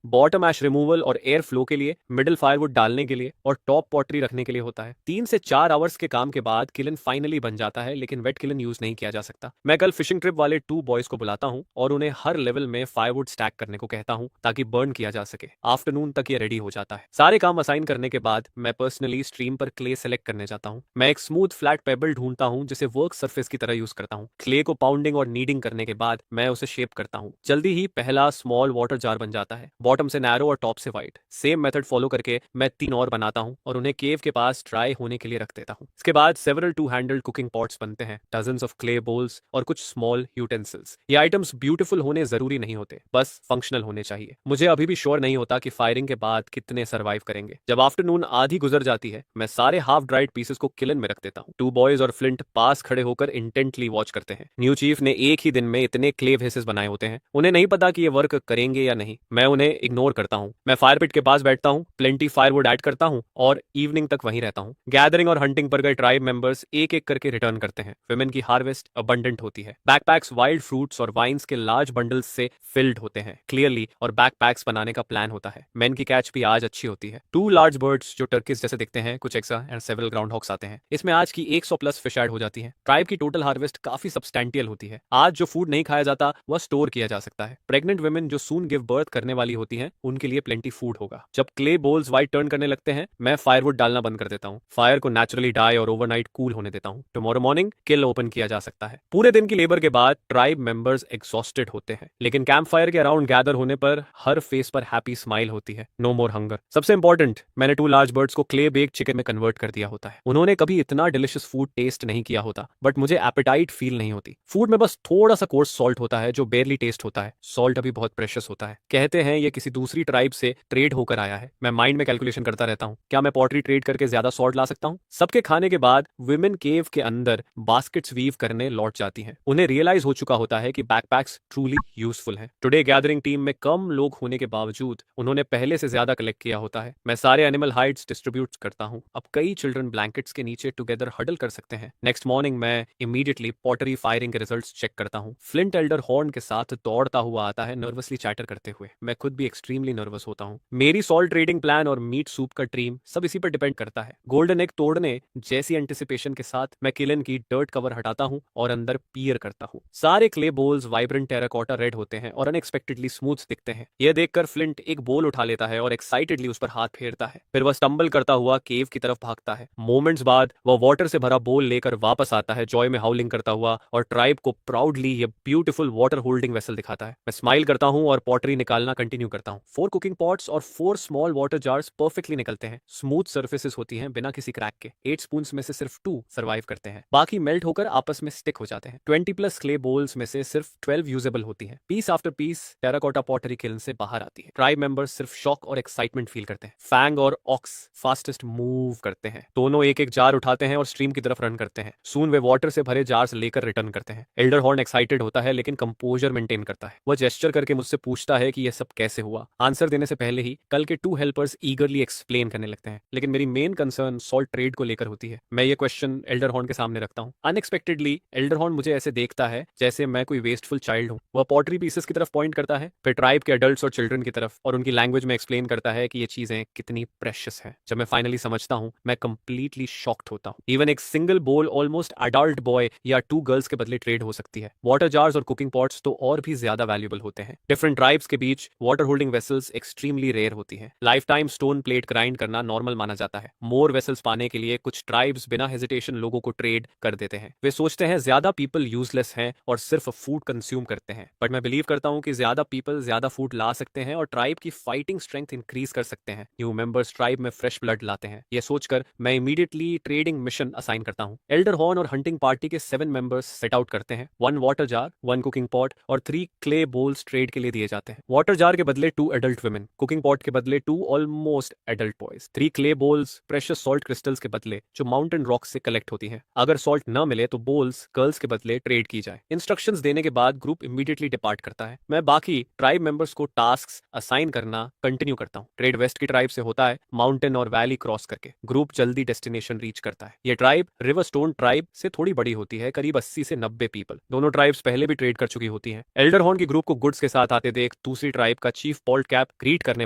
S1: बॉटम ऐश रिमूवल और एयर फ्लो के लिए, मिडिल फायरवुड डालने के लिए और टॉप पॉटरी रखने के लिए होता है। 3 से 4 आवर्स के काम के बाद किलन फाइनली बन जाता है, लेकिन वेट किलन यूज नहीं किया जा सकता। मैं कल फिशिंग ट्रिप वाले 2 बॉयज को बुलाता हूँ और उन्हें हर लेवल में फायरवुड स्टैक करने को कहता हूँ ताकि बर्न किया जा सके। आफ्टरनून तक ये रेडी हो जाता है। सारे काम असाइन करने के बाद मैं पर्सनली स्ट्रीम पर क्ले सेलेक्ट करने जाता हूँ। मैं एक स्मूथ फ्लैट पेबल ढूंढता हूँ जिसे वर्क सरफेस की तरह यूज करता हूँ। क्ले को पाउंडिंग और नीडिंग करने के बाद मैं उसे शेप करता हूँ। जल्दी ही पहला स्मॉल वाटर जार बन जाता है, बॉटम से नैरो और टॉप से वाइड। सेम मेथड फॉलो करके मैं 3 और बनाता हूँ और उन्हें केव के पास ड्राई होने के लिए रख देता हूँ। इसके बाद सेवरल 2 हैंडल्ड कुकिंग पॉट्स बनते हैं, डजन्स ऑफ क्ले बोल्स और कुछ स्मॉल यूटेंसिल्स। ये आइटम्स ब्यूटीफुल होने जरूरी नहीं होते, बस फंक्शनल होने चाहिए। मुझे अभी भी श्योर नहीं होता कि फायरिंग के बाद कितने सर्वाइव करेंगे। जब आफ्टरनून आधी गुजर जाती है, मैं सारे हाफ ड्राइड पीसेस को किलन में रख देता हूँ। 2 बॉयज और फ्लिंट पास खड़े होकर इंटेंटली वॉच करते हैं। न्यू चीफ ने एक ही दिन में इतने क्ले वेसेस बनाए होते हैं, उन्हें नहीं पता कि ये वर्क करेंगे या नहीं। मैं उन्हें इग्नोर करता हूँ। मैं फायर पिट के पास बैठता हूँ, प्लेंटी फायरवुड ऐड करता हूँ और इवनिंग तक वहीं रहता हूँ। गैदरिंग और हंटिंग पर गए ट्राइब मेंबर्स एक एक करके रिटर्न करते हैं। विमेन की हार्वेस्ट अबंडेंट होती है। बैकपैक्स वाइल्ड फ्रूट्स और वाइन्स के लार्ज बंडल्स से फिल्ड होते हैं क्लियरली, और बैकपैक्स बनाने का प्लान होता है। मेन की कैच भी आज अच्छी होती है। 2 लार्ज बर्ड्स जो टर्किस जैसे दिखते हैं, कुछ एक्सा एंड सेवरल ग्राउंड हॉक्स आते हैं। इसमें आज की 100 प्लस फिश ऐड हो जाती है। ट्राइब की टोटल हार्वेस्ट काफी सब्सटैंटियल होती है। आज जो फूड नहीं खाया जाता वह स्टोर किया जा सकता है। प्रेग्नेंट वुमेन जो सून गिव बर्थ करने वाली होती हैं, उनके लिए प्लेंटी फूड होगा। जब क्ले बोल्स वाइट टर्न करने लगते हैं, मैं फायरवुड डालना बंद कर देता हूँ। फायर को नेचुरली डाई और ओवरनाइट कूल होने देता हूँ। टुमारो मॉर्निंग किल ओपन किया जा सकता है। पूरे दिन की लेबर के बाद ट्राइब मेंबर्स एग्जॉस्टेड होते हैं, लेकिन कैंप फायर के अराउंड गैदर होने पर हर फेस पर हैप्पी स्माइल होती है। No more hunger. सबसे इंपॉर्टेंट, मैंने 2 लार्ज बर्ड्स को क्ले बेक्ड चिकन में कन्वर्ट कर दिया होता है। उन्होंने कभी इतना डिलिशियस फूड टेस्ट नहीं किया होता, बट मुझे एपेटाइट फील नहीं होती। फूड में बस थोड़ा सा कोर्स सॉल्ट होता है जो बेरली टेस्ट होता है। सॉल्ट अभी बहुत प्रेशियस होता है। कहते हैं ये किसी दूसरी ट्राइब से ट्रेड होकर आया है। मैं माइंड में कैलकुलेशन करता रहता हूँ, क्या मैं पॉटरी ट्रेड करके ज्यादा सॉल्ट ला सकता हूँ। सबके खाने के बाद विमेन केव के अंदर बास्केट्स वीव करने लौट जाती हैं। उन्हें रियलाइज हो चुका होता है कि बैकपैक्स ट्रूली यूजफुल हैं। टुडे गैदरिंग टीम में कम लोग होने के बावजूद उन्होंने पहले से ज्यादा कलेक्ट किया होता है। मैं सारे एनिमल हाइड्स डिस्ट्रीब्यूट करता हूँ। अब कई चिल्ड्रन ब्लैंकेट्स के नीचे टुगेदर हडल कर सकते हैं। नेक्स्ट मॉर्निंग मैं इमीडिएटली पॉटरी फायरिंग के रिजल्ट्स चेक करता हूँ। फ्लिंट एल्डर हॉर्न के साथ दौड़ता हुआ आता है, नर्वसली चैटर करते हुए। मैं खुद भी एक्सट्रीमली नर्वस होता हूँ। मेरी सॉल्ट ट्रेडिंग प्लान और मीट सूप का ड्रीम सब इसी पर डिपेंड करता है। गोल्डन एग तोड़ने जैसी एंटिसिपेशन के साथ मैं किलन की डर्ट कवर हटाता हूँ और अंदर पीयर करता हूँ। सारे clay bowls vibrant terracotta red होते हैं और अनएक्सपेक्टेडली स्मूथ दिखते हैं। यह देखकर फ्लिंट एक बोल उठा लेता है और एक्साइटेडली उस पर हाथ फेरता है। फिर वह स्टंबल करता हुआ केव की तरफ भागता है। मोमेंट्स बाद वह वाटर से भरा बोल लेकर वापस आता है, जॉय में हाउलिंग करता हुआ, और ट्राइब को प्राउडली ये ब्यूटीफुल वाटर होल्डिंग वेसल दिखाता है। मैं स्माइल करता हूँ और पॉटरी निकालना कंटिन्यू करता हूँ। 4 कुकिंग पॉट्स और 4 स्मॉल वाटर जार्स परफेक्टली निकलते हैं। स्मूथ सर्फेसेस होती हैं बिना किसी क्रैक के। 8 स्पून में से सिर्फ 2 सर्वाइव करते हैं, बाकी मेल्ट होकर आपस में स्टिक हो जाते हैं। 20 प्लस क्ले बोल्स में से सिर्फ 12 यूजेबल होती हैं। Piece after piece terracotta pottery kiln से बाहर आती है। ट्राइब मेंबर्स सिर्फ शॉक और एक्साइटमेंट फील करते हैं। फैंग और ऑक्स फास्टेस्ट मूव करते हैं। दोनों एक एक जार उठाते हैं और स्ट्रीम की तरफ रन करते हैं। सून वे वाटर से भरे जार्स लेकर रिटर्न करते हैं। एल्डर हॉर्न एक्साइटेड होता है लेकिन कंपोजर मेंटेन करता है। वह जेस्चर करके मुझसे पूछता है कि यह सब कैसे हुआ। आंसर देने से पहले ही कल के 2 हेल्पर्स ईगरली एक्सप्लेन करने लगते हैं, लेकिन मेरी मेन कंसर्न सॉल्ट ट्रेड को लेकर होती है। मैं ये क्वेश्चन एल्डर हॉर्न के सामने रखता हूँ। अनएक्सपेक्टेडली एल्डर हॉर्न मुझे ऐसे देखता है जैसे मैं कोई वेस्टफुल चाइल्ड हूँ। वह पॉटरी पीसेस की तरफ पॉइंट करता है, फिर ट्राइब के अडल्ट्स और चिल्ड्रन की तरफ, और उनकी लैंग्वेज में एक्सप्लेन करता है कि ये चीजें कितनी प्रेशियस हैं। जब मैं फाइनली समझता हूँ, मैं कंप्लीटली शॉक्ड होता हूँ। इवन एक सिंगल बोल ऑलमोस्ट अडल्ट बॉय या 2 गर्ल्स के बदले ट्रेड हो सकती है। वाटर जार्स और कुकिंग पॉट्स तो और भी ज्यादा वैल्यूएबल होते हैं। डिफरेंट ट्राइब्स के बीच water holding vessels extremely rare होती हैं। Life time stone plate grind करना नॉर्मल माना जाता है। मोर वेसल्स पाने के लिए कुछ ट्राइब्स बिना हेजिटेशन लोगों को ट्रेड कर देते हैं। वे सोचते हैं ज्यादा पीपल यूजलेस हैं और सिर्फ फूड कंज्यूम करते हैं, बट मैं बिलीव करता हूँ कि ज्यादा पीपल ज्यादा फूड ला सकते हैं और ट्राइब की फाइटिंग स्ट्रेंथ इंक्रीज कर सकते हैं। न्यू मेंबर्स ट्राइब में फ्रेश ब्लड लाते हैं। यह सोचकर मैं इमीडिएटली ट्रेडिंग मिशन असाइन करता हूँ। एल्डर हॉर्न और हंटिंग पार्टी के 7 मेंबर्स सेट आउट करते हैं। 1 वाटर जार, 1 कुकिंग पॉट और 3 क्ले बोल्स ट्रेड के लिए दिए जाते हैं। वाटर जार के बदले 2 एडल्ट वुमेन, कुकिंग पॉट के बदले 2 almost adult boys, 3 clay bowls precious salt crystals के बदले जो माउंटेन रॉक से कलेक्ट होती हैं। अगर सॉल्ट न मिले तो बोल्स गर्ल्स के बदले ट्रेड की जाए। इंस्ट्रक्शंस देने के बाद ग्रुप इमीडिएटली डिपार्ट करता है। मैं बाकी ट्राइब मेंबर्स को टास्क्स असाइन करना कंटिन्यू करता हूँ। ट्रेड वेस्ट की ट्राइब से होता है, माउंटेन और वैली क्रॉस करके। ग्रुप जल्दी डेस्टिनेशन रीच करता है। ये ट्राइब रिवर स्टोन ट्राइब से थोड़ी बड़ी होती है, करीब 80 से 90 पीपल। दोनों ट्राइब्स पहले भी ट्रेड कर चुकी होती हैं। एल्डरहॉर्न की ग्रुप को गुड्स के साथ आते देख दूसरी ट्राइब का चीफ पॉल्ट कैप ग्रीट करने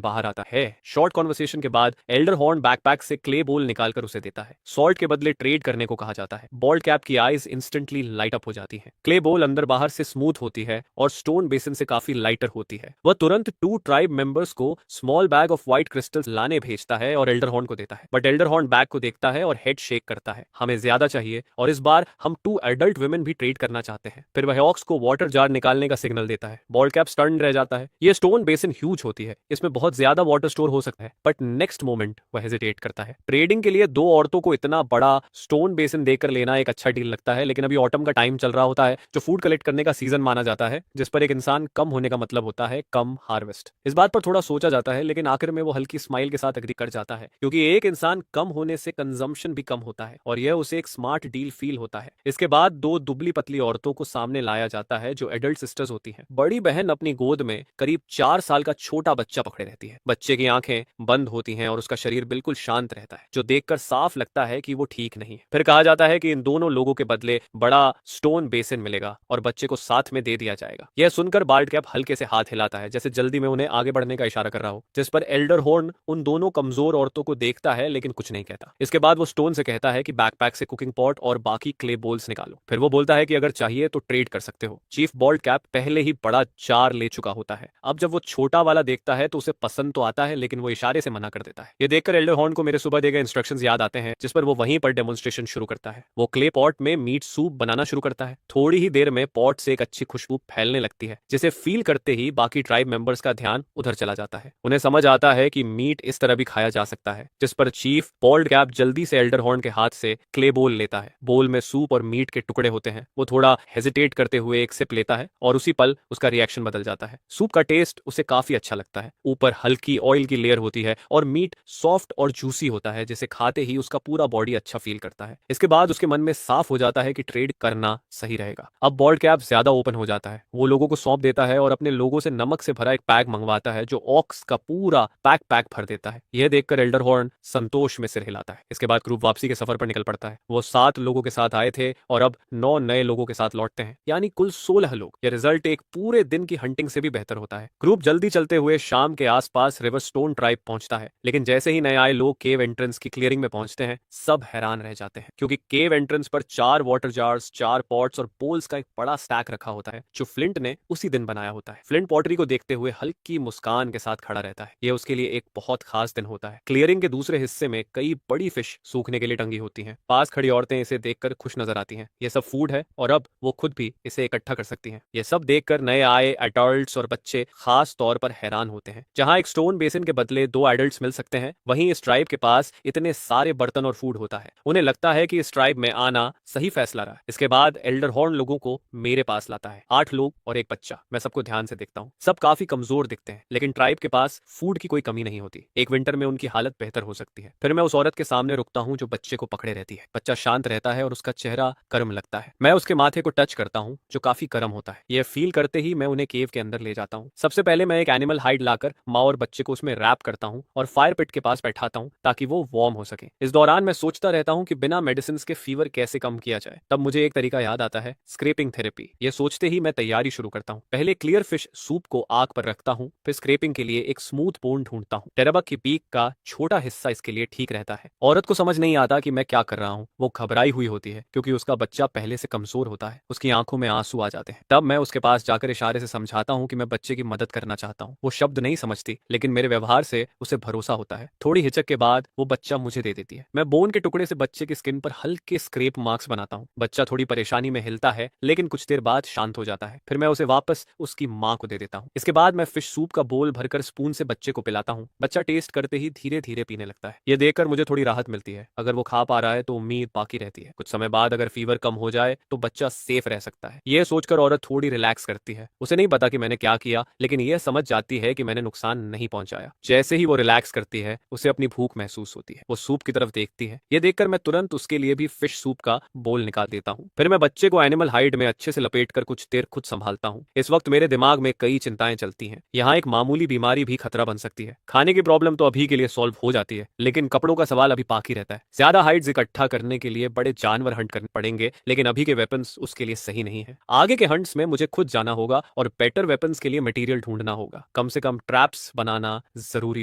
S1: बाहर आता है। शॉर्ट कॉन्वर्सेशन के बाद एल्डरहॉर्न बैकपैक से क्ले बोल निकालकर उसे देता है। सॉल्ट के बदले ट्रेड करने को कहा जाता है। बॉल्ट कैप की आईज इंस्टेंटली लाइट अप हो जाती हैं। क्ले बोल अंदर बाहर से स्मूथ होती है और स्टोन बेसिन से काफी लाइटर होती है। वह तुरंत 2 ट्राइब मेंबर्स को small bag of white crystals लाने भेजता है और एल्डरहॉर्न को देता है। बट एल्डरहॉर्न बैग को देखता है और हेड शेक करता है। हमें ज्यादा चाहिए और इस बार हम 2 एडल्ट वुमेन भी ट्रेड करना चाहते हैं। फिर वह ऑक्स को वाटर जार निकालने का सिग्नल देता है। बॉल्ट कैप स्टर्न रह जाता है। ये स्टोन बेसिन ह्यूज होती है, इसमें बहुत ज्यादा वाटर स्टोर हो सकता है। बट नेक्स्ट मोमेंट वह हेजिटेट करता है। ट्रेडिंग के लिए 2 औरतों को इतना बड़ा स्टोन बेसिन देकर लेना एक अच्छा डील लगता है, लेकिन अभी ऑटम का टाइम चल रहा होता है जो फूड कलेक्ट करने का सीजन माना जाता है, जिस पर एक इंसान कम होने का मतलब होता है कम हार्वेस्ट। इस बात पर थोड़ा सोचा जाता है, लेकिन आखिर में वो हल्की स्माइल के साथ एग्री कर जाता है, क्योंकि एक इंसान कम होने से कंजम्पशन भी कम होता है और यह उसे एक स्मार्ट डील फील होता है। इसके बाद 2 दुबली पतली औरतों को सामने लाया जाता है जो एडल्ट सिस्टर्स होती हैं। बड़ी बहन अपनी गोद में करीब 4 साल का छोटा बच्चा पकड़े रहती है। बच्चे की आंखें बंद होती हैं और उसका शरीर बिल्कुल शांत रहता है, जो देखकर साफ लगता है कि वो ठीक नहीं है। फिर कहा जाता है कि इन दोनों लोगों के बदले बड़ा स्टोन बेसिन मिलेगा और बच्चे को साथ में दे दिया जाएगा। यह सुनकर बाल्ट कैप हल्के से हाथ हिलाता है, जैसे जल्दी में उन्हें आगे बढ़ने का इशारा कर रहा हो, जिस पर एल्डरहॉर्न उन दोनों कमजोर औरतों को देखता है लेकिन कुछ नहीं कहता। इसके बाद वो स्टोन से कहता है कि बैकपैक से कुकिंग पॉट और बाकी क्ले बोल्स निकालो। फिर वो बोलता है कि अगर चाहिए तो ट्रेड कर सकते हो। चीफ बॉल्ट कैप पहले ही बड़ा जार ले चुका होता है। अब जब वो छोटा वाला देखता है तो उसे पसंद तो आता है, लेकिन वो इशारे से मना कर देता है। ये देखकर एल्डरहॉर्न को मेरे सुबह दिए गए इंस्ट्रक्शंस याद आते हैं, जिस पर वो वहीं पर डेमोन्स्ट्रेशन शुरू करता है। वो क्ले पॉट में मीट सूप बनाना शुरू करता है। थोड़ी ही देर में पॉट से एक अच्छी खुशबू फैलने लगती है, जिसे फील करते ही बाकी ट्राइब मेंबर्स का ध्यान उधर चला जाता है। उन्हें समझ आता है कि मीट इस तरह भी खाया जा सकता है, जिस पर चीफ बॉल्ट कैप जल्दी से एल्डरहॉर्न के हाथ से क्ले बोल लेता है। बोल में सूप और मीट के टुकड़े होते हैं। वो थोड़ा हेजिटेट करते हुए एक सिप लेता है और उसी पल उसका रिएक्शन बदल जाता है। सूप का टेस्ट उसे काफी अच्छा लगता है। ऊपर हल्की ऑयल की लेयर होती है और मीट सॉफ्ट और जूसी होता है, जिसे खाते ही उसका पूरा बॉडी अच्छा फील करता है। इसके बाद उसके मन में साफ हो जाता है कि ट्रेड करना सही रहेगा। अब बॉल्ट कैप ज्यादा ओपन हो जाता है। वो लोगों को सौंप देता है और अपने लोगों से नमक से भरा एक पैक मंगवाता है, जो ऑक्स का पूरा पैक भर देता है। यह देखकर एल्डरहॉर्न संतोष में सिर हिलाता है। इसके बाद ग्रुप वापसी के सफर पर निकल पड़ता है। वो 7 लोगों के साथ आए थे और अब 9 नए लोगों के साथ लौटते हैं, यानी कुल 16 लोग। यह रिजल्ट एक पूरे दिन की हंटिंग से भी बेहतर होता है। ग्रुप जल्दी चलते हुए शाम के आसपास रिवर स्टोन ट्राइब पहुंचता है, लेकिन जैसे ही नए आए लोग केव एंट्रेंस की क्लियरिंग में पहुंचते हैं, सब हैरान रह जाते हैं, क्योंकि केव एंट्रेंस पर 4 वाटर जार्स, 4 पॉट्स और पोल्स का एक बड़ा स्टैक रखा होता है, जो फ्लिंट ने उसी दिन बनाया होता है। फ्लिंट पॉटरी को देखते हुए हल्की मुस्कान के साथ खड़ा रहता है। यह उसके लिए एक बहुत खास दिन होता है। क्लियरिंग के दूसरे हिस्से में कई बड़ी फिश सूखने के लिए टंगी होती हैं। पास खड़ी औरतें इसे देखकर खुश नजर आती हैं। यह सब फूड है और अब वो खुद भी इसे इकट्ठा कर सकती हैं। यह सब देखकर नए आए एडल्ट्स और बच्चे खास तौर पर हैरान होते हैं। जहां एक स्टोन बेसिन के बदले 2 एडल्ट्स मिल सकते हैं, वहीं इस ट्राइब के पास इतने सारे बर्तन और फूड होता है। उन्हें लगता है कि इस ट्राइब में आना सही फैसला रहा। इसके बाद एल्डरहॉर्न लोगों को मेरे पास लाता है। 8 लोग और एक बच्चा। मैं सबको ध्यान से देखता हूँ। सब काफी कमजोर दिखते हैं, लेकिन ट्राइब के पास फूड की कोई कमी नहीं होती। एक विंटर में उनकी हालत बेहतर हो सकती है। फिर मैं उस औरत के सामने रुकता हूँ जो बच्चे को पकड़े रहती है। बच्चा शांत रहता है और उसका चेहरा गर्म लगता है। मैं उसके माथे को टच करता हूँ, जो काफी गर्म होता है। यह फील करते ही मैं उन्हें केव के अंदर ले जाता हूँ। सबसे पहले मैं एक एनिमल हाइड लाकर माँ और बच्चे को उसमें रैप करता हूँ और फायर पिट के पास बैठाता हूँ, ताकि वो वार्म हो सके। इस दौरान मैं सोचता रहता हूँ कि बिना मेडिसिन के फीवर कैसे कम किया जाए। तब मुझे एक तरीका याद आता है, स्क्रेपिंग थेरेपी। ये सोचते ही मैं तैयारी शुरू करता हूँ। पहले क्लियर फिश सूप को आग पर रखता हूँ, फिर स्क्रेपिंग के लिए एक स्मूथ बोन ढूंढता हूँ। टेराबक की पीक का छोटा हिस्सा इसके लिए ठीक रहता है। औरत को समझ नहीं आता कि मैं क्या कर रहा हूँ। वो घबराई हुई होती है, क्योंकि उसका बच्चा पहले से कमजोर होता है। उसकी आंखों में आंसू आ जाते हैं। तब मैं उसके पास जाकर इशारे से समझाता हूँ कि मैं बच्चे की मदद करना चाहता हूँ। वो शब्द नहीं समझती, लेकिन मेरे व्यवहार से उसे भरोसा होता है। थोड़ी हिचक के बाद वो बच्चा मुझे दे देती है। मैं बोन के टुकड़े से बच्चे की स्किन पर हल्के स्क्रेप मार्क्स बनाता हूँ। बच्चा थोड़ी परेशानी में हिलता है, लेकिन कुछ देर बाद शांत हो जाता है। फिर मैं उसे वापस उसकी माँ को दे देता हूँ। इसके बाद मैं फिश सूप का बोल भरकर स्पून से बच्चे को पिलाता हूँ। बच्चा टेस्ट करते ही धीरे धीरे पीने लगता है। ये देखकर मुझे थोड़ी राहत मिलती है। अगर वो खा पा रहा है तो उम्मीद बाकी रहती है। कुछ समय बाद अगर फीवर कम हो जाए तो बच्चा सेफ रह सकता है। ये सोचकर औरत थोड़ी रिलैक्स करती है। उसे नहीं पता कि मैंने क्या किया, लेकिन यह समझ जाती है कि मैंने नुकसान नहीं पहुंचाया। जैसे ही वो रिलैक्स करती है, उसे अपनी भूख महसूस होती है। वो सूप की तरफ देखती है। ये देखकर मैं तुरंत उसके लिए भी फिश सूप का बोल निकाल देता हूँ। फिर मैं बच्चे को एनिमल हाइड में अच्छे से लपेटकर कुछ देर खुद संभालता हूँ। इस वक्त मेरे दिमाग में कई चिंताएं चलती हैं। यहाँ एक मामूली बीमारी भी खतरा बन सकती है। खाने की प्रॉब्लम तो अभी के लिए सॉल्व हो जाती है, लेकिन कपड़ों का सवाल अभी बाकी रहता है। ज्यादा हाइड्स इकट्ठा करने के लिए बड़े जानवर हंट करने पड़ेंगे, लेकिन अभी के वेपन्स उसके लिए सही नहीं है। आगे के हंट मंथ्स में मुझे खुद जाना होगा और बेटर वेपन्स के लिए मटेरियल ढूंढना होगा। कम से कम ट्रैप्स बनाना जरूरी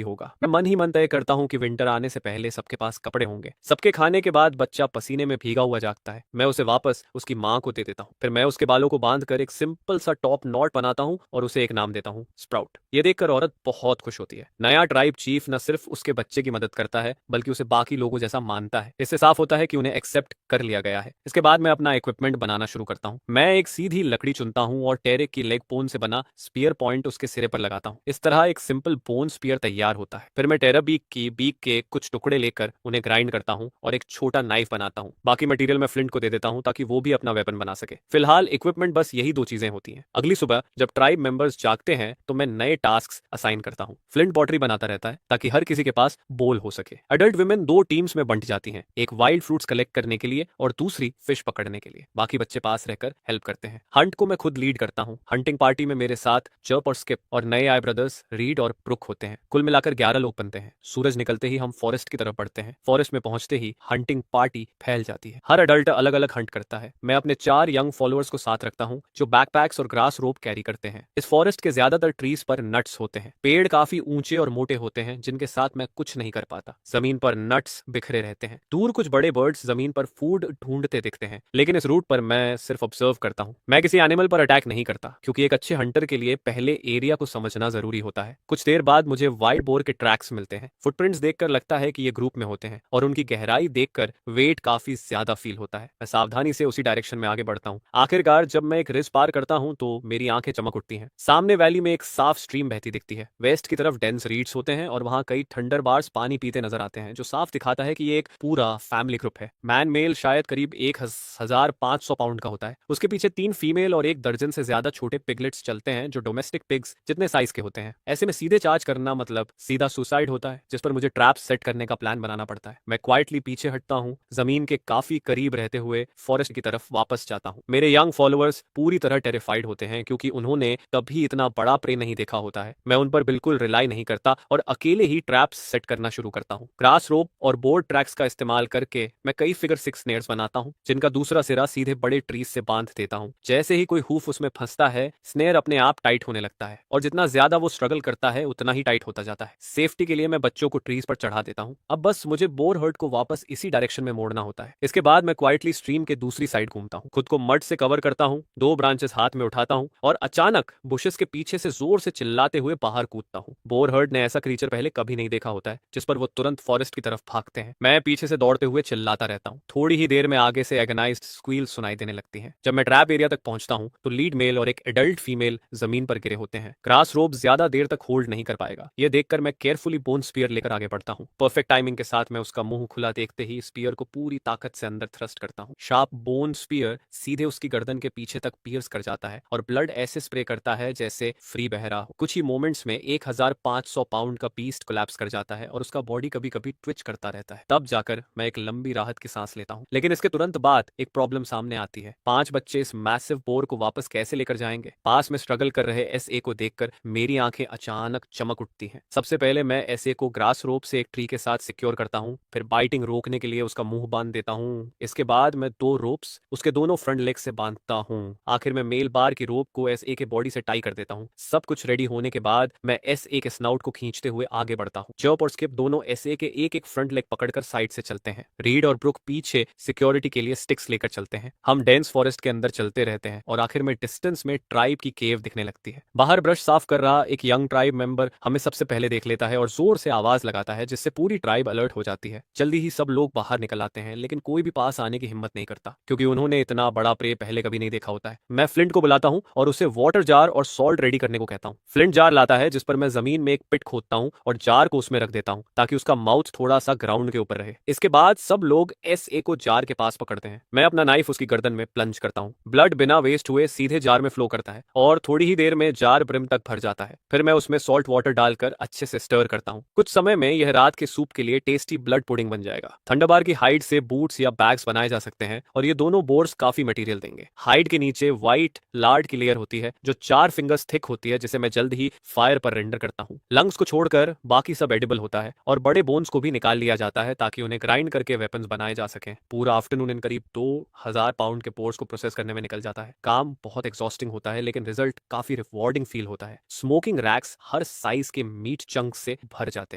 S1: होगा। मैं मन ही मन तय करता हूँ कि विंटर आने से पहले सबके पास कपड़े होंगे। सबके खाने के बाद बच्चा पसीने में भीगा हुआ जागता है। मैं उसे वापस उसकी माँ को दे देता हूँ। फिर मैं उसके बालों को बांधकर एक सिंपल सा टॉप नॉट बनाता हूँ और उसे एक नाम देता हूँ, स्प्राउट। ये देखकर औरत बहुत खुश होती है। नया ट्राइब चीफ न सिर्फ उसके बच्चे की मदद करता है बल्कि उसे बाकी लोगों जैसा मानता है। इससे साफ होता है कि उन्हें एक्सेप्ट कर लिया गया है। इसके बाद मैं अपना इक्विपमेंट बनाना शुरू करता हूँ। मैं एक सीधी लकड़ी चुनता हूँ और टेरेक की लेग बोन से बना स्पीयर पॉइंट उसके सिरे पर लगाता हूँ। इस तरह एक सिंपल बोन स्पीयर तैयार होता है। फिर मैं टेराबीक की बीक के कुछ टुकड़े लेकर उन्हें ग्राइंड करता हूँ और एक छोटा नाइफ बनाता हूँ। बाकी मटेरियल मैं फ्लिंट को दे देता हूँ ताकि वो भी अपना वेपन बना सके। फिलहाल इक्विपमेंट बस यही दो चीजें होती हैं। अगली सुबह जब ट्राइब मेंबर्स जागते हैं तो मैं नए टास्क असाइन करता हूँ। फ्लिंट पॉटरी बनाता रहता है ताकि हर किसी के पास बोल हो सके। अडल्ट वुमेन दो टीम्स में बंट जाती हैं, एक वाइल्ड फ्रूट्स कलेक्ट करने के लिए और दूसरी फिश पकड़ने के लिए। बाकी बच्चे पास रहकर हेल्प करते हैं। हंट को मैं खुद लीड करता हूँ। हंटिंग पार्टी में मेरे साथ चर्प और स्किप और नए आए ब्रदर्स रीड और ब्रुक होते हैं। कुल मिलाकर 11 लोग बनते हैं। सूरज निकलते ही हम फॉरेस्ट की तरफ बढ़ते हैं। फॉरेस्ट में पहुंचते ही हंटिंग पार्टी फैल जाती है। हर अडल्ट अलग अलग हंट करता है। मैं अपने 4 यंग फॉलोअर्स को साथ रखता हूँ जो बैकपैक्स और ग्रास रोप कैरी करते हैं। इस फॉरेस्ट के ज्यादातर ट्रीज पर नट्स होते हैं। पेड़ काफी ऊंचे और मोटे होते हैं जिनके साथ मैं कुछ नहीं कर पाता। जमीन पर नट्स बिखरे रहते हैं। दूर कुछ बड़े बर्ड्स जमीन पर फूड ढूंढते दिखते हैं, लेकिन इस रूट पर मैं सिर्फ ऑब्जर्व करता हूँ। मैं किसी एनिमल पर अटैक नहीं करता क्योंकि एक अच्छे हंटर के लिए पहले एरिया को समझना जरूरी होता है। कुछ देर बाद मुझे वाइल्ड बोर के ट्रैक्स मिलते हैं। फुटप्रिंट्स देखकर लगता है कि ये ग्रुप में होते हैं और उनकी गहराई देखकर वेट काफी ज्यादा फील होता है। मैं सावधानी से उसी डायरेक्शन में आगे बढ़ता हूँ। आखिरकार जब मैं एक रिज पार करता हूँ तो मेरी आंखें चमक उठती हैं। सामने वैली में एक साफ स्ट्रीम बहती दिखती है। वेस्ट की तरफ डेंस रीड्स होते हैं और वहां कई थंडर बार्स पानी पीते नजर आते हैं, जो साफ दिखाता है कि ये एक पूरा फैमिली ग्रुप है। मैन मेल शायद करीब 1500 पाउंड का होता है। उसके पीछे 3 फीमेल और 1 दर्जन से ज्यादा छोटे पिगलेट्स चलते हैं जो डोमेस्टिक पिग्स जितने साइज के होते हैं। ऐसे में सीधे चार्ज करना मतलब सीधा सुसाइड होता है, जिस पर मुझे ट्रैप सेट करने का प्लान बनाना पड़ता है। मैं क्वाइटली पीछे हटता हूँ, जमीन के काफी करीब रहते हुए फॉरेस्ट की तरफ वापस जाता हूँ। मेरे यंग फॉलोअर्स पूरी तरह टेरिफाइड होते हैं क्योंकि उन्होंने कभी इतना बड़ा प्रे नहीं देखा होता है। मैं उन पर बिल्कुल रिलाई नहीं करता और अकेले ही ट्रैप्स सेट करना शुरू करता हूँ। ग्रास रोप और बोर्ड ट्रैक्स का इस्तेमाल करके मैं कई फिगर 6 स्नेयर्स बनाता हूँ जिनका दूसरा सिरा सीधे बड़े ट्रीज से बांध देता हूँ। जैसे ही कोई हूफ उसमें फंसता है, स्नेयर अपने आप टाइट होने लगता है और जितना ज्यादा वो स्ट्रगल करता है उतना ही टाइट होता जाता है। सेफ्टी के लिए मैं बच्चों को ट्रीज पर चढ़ा देता हूँ। अब बस मुझे बोर हर्ट को वापस इसी डायरेक्शन में मोड़ना होता है। इसके बाद मैं क्वाइटली स्ट्रीम के दूसरी साइड घूमता हूँ, खुद को मड से कवर करता हूँ, 2 ब्रांचेस हाथ में उठाता हूँ और अचानक बुशेस के पीछे से जोर से चिल्लाते हुए बाहर कूदता हूँ। बोर हर्ट ने ऐसा क्रीचर पहले कभी नहीं देखा होता है जिस पर वो तुरंत फॉरेस्ट की तरफ भागते हैं। मैं पीछे से दौड़ते हुए चिल्लाता रहता हूँ। थोड़ी ही देर में आगे से एगनाइज्ड स्क्वील सुनाई देने लगती हैं। जब मैं ट्रैप एरिया तक पहुंचता हूँ तो लीड मेल और एक एडल्ट फीमेल जमीन पर गिरे होते हैं। ग्रास रोप ज्यादा देर तक होल्ड नहीं कर पाएगा। यह देखकर मैं केयरफुली बोन स्पीयर लेकर आगे बढ़ता हूँ। परफेक्ट टाइमिंग के साथ मैं उसका मुंह खुला देखते ही स्पीयर को पूरी ताकत से अंदर थ्रस्ट करता हूँ। शार्प बोन स्पीयर सीधे उसकी गर्दन के पीछे तक पियर्स कर जाता है और ब्लड ऐसे स्प्रे करता है जैसे फ्री बह रहा हो। कुछ ही मोमेंट्स में 1500 पाउंड का बीस्ट कोलैप्स कर जाता है और उसका बॉडी कभी कभी ट्विच करता रहता है। तब जाकर मैं एक लंबी राहत की सांस लेता हूँ। लेकिन इसके तुरंत बाद एक प्रॉब्लम सामने आती है। 5 बच्चे इस मैसिव बोर को वापस कैसे लेकर जाएंगे? पास में स्ट्रगल कर रहे एसए को देखकर मेरी आंखें अचानक चमक उठती हैं। सबसे पहले मैं एसए को ग्रास रोप से एक ट्री के साथ सिक्योर करता हूँ, फिर बाइटिंग रोकने के लिए उसका मुंह बांध देता हूँ। इसके बाद मैं 2 रोप्स उसके दोनों फ्रंट लेग से बांधता हूँ। आखिर में मेल बार की रोप को एसए के बॉडी से टाई कर देता हूँ। सब कुछ रेडी होने के बाद मैं एसए के स्नाउट को खींचते हुए आगे बढ़ता हूँ। चर्प और स्किप दोनों एसए के एक एक फ्रंट लेग पकड़कर साइड से चलते हैं। रीड और ब्रुक पीछे सिक्योरिटी के लिए स्टिक्स लेकर चलते हैं। हम डेंस फॉरेस्ट के अंदर चलते रहते हैं और आखिर में डिस्टेंस में ट्राइब की केव दिखने लगती है। बाहर ब्रश साफ कर रहा एक यंग ट्राइब मेंबर हमें सबसे पहले देख लेता है और जोर से आवाज लगाता है जिससे पूरी ट्राइब अलर्ट हो जाती है। जल्दी ही सब लोग बाहर निकल आते हैं, लेकिन कोई भी पास आने की हिम्मत नहीं करता क्योंकि उन्होंने इतना बड़ा प्रे पहले कभी नहीं देखा होता है। मैं फ्लिंट को बुलाता हूँ और उसे वाटर जार और सॉल्ट रेडी करने को कहता हूँ। फ्लिंट जार लाता है जिस पर मैं जमीन में एक पिट खोदता हूँ और जार को उसमें रख देता हूँ ताकि उसका माउथ थोड़ा सा ग्राउंड के ऊपर रहे। इसके बाद सब लोग एसए को जार के पास पकड़ते हैं। मैं अपना नाइफ उसकी गर्दन में प्लंज करता हूँ। ब्लड बिना वेस्ट हुए सीधे जार में फ्लो करता है और थोड़ी ही देर में जार ब्रिम तक भर जाता है। फिर मैं उसमें सॉल्ट वाटर डालकर अच्छे से स्टर करता हूँ। कुछ समय में यह रात के सूप के लिए टेस्टी ब्लड पुडिंग बन जाएगा। थंडरबार की हाइड से बूट्स या बैग्स बनाए जा सकते हैं और ये दोनों बोर्स काफी मटेरियल देंगे। हाइड के नीचे व्हाइट लार्ड की लेयर होती है जो 4 फिंगर्स थिक होती है, जिसे मैं जल्द ही फायर पर रेंडर करता हूँ। लंग्स को छोड़कर बाकी सब एडिबल होता है और बड़े बोन्स को भी निकाल लिया जाता है ताकि उन्हें ग्राइंड करके वेपन्स बनाए जा सकें। पूरा आफ्टरनून इन करीब 2000 पाउंड के पोर्स को प्रोसेस करने में निकल जाता है। काम बहुत एग्जॉस्टिंग होता है लेकिन रिजल्ट काफी रिवॉर्डिंग फील होता है। स्मोकिंग रैक्स हर साइज के मीट चंक से भर जाते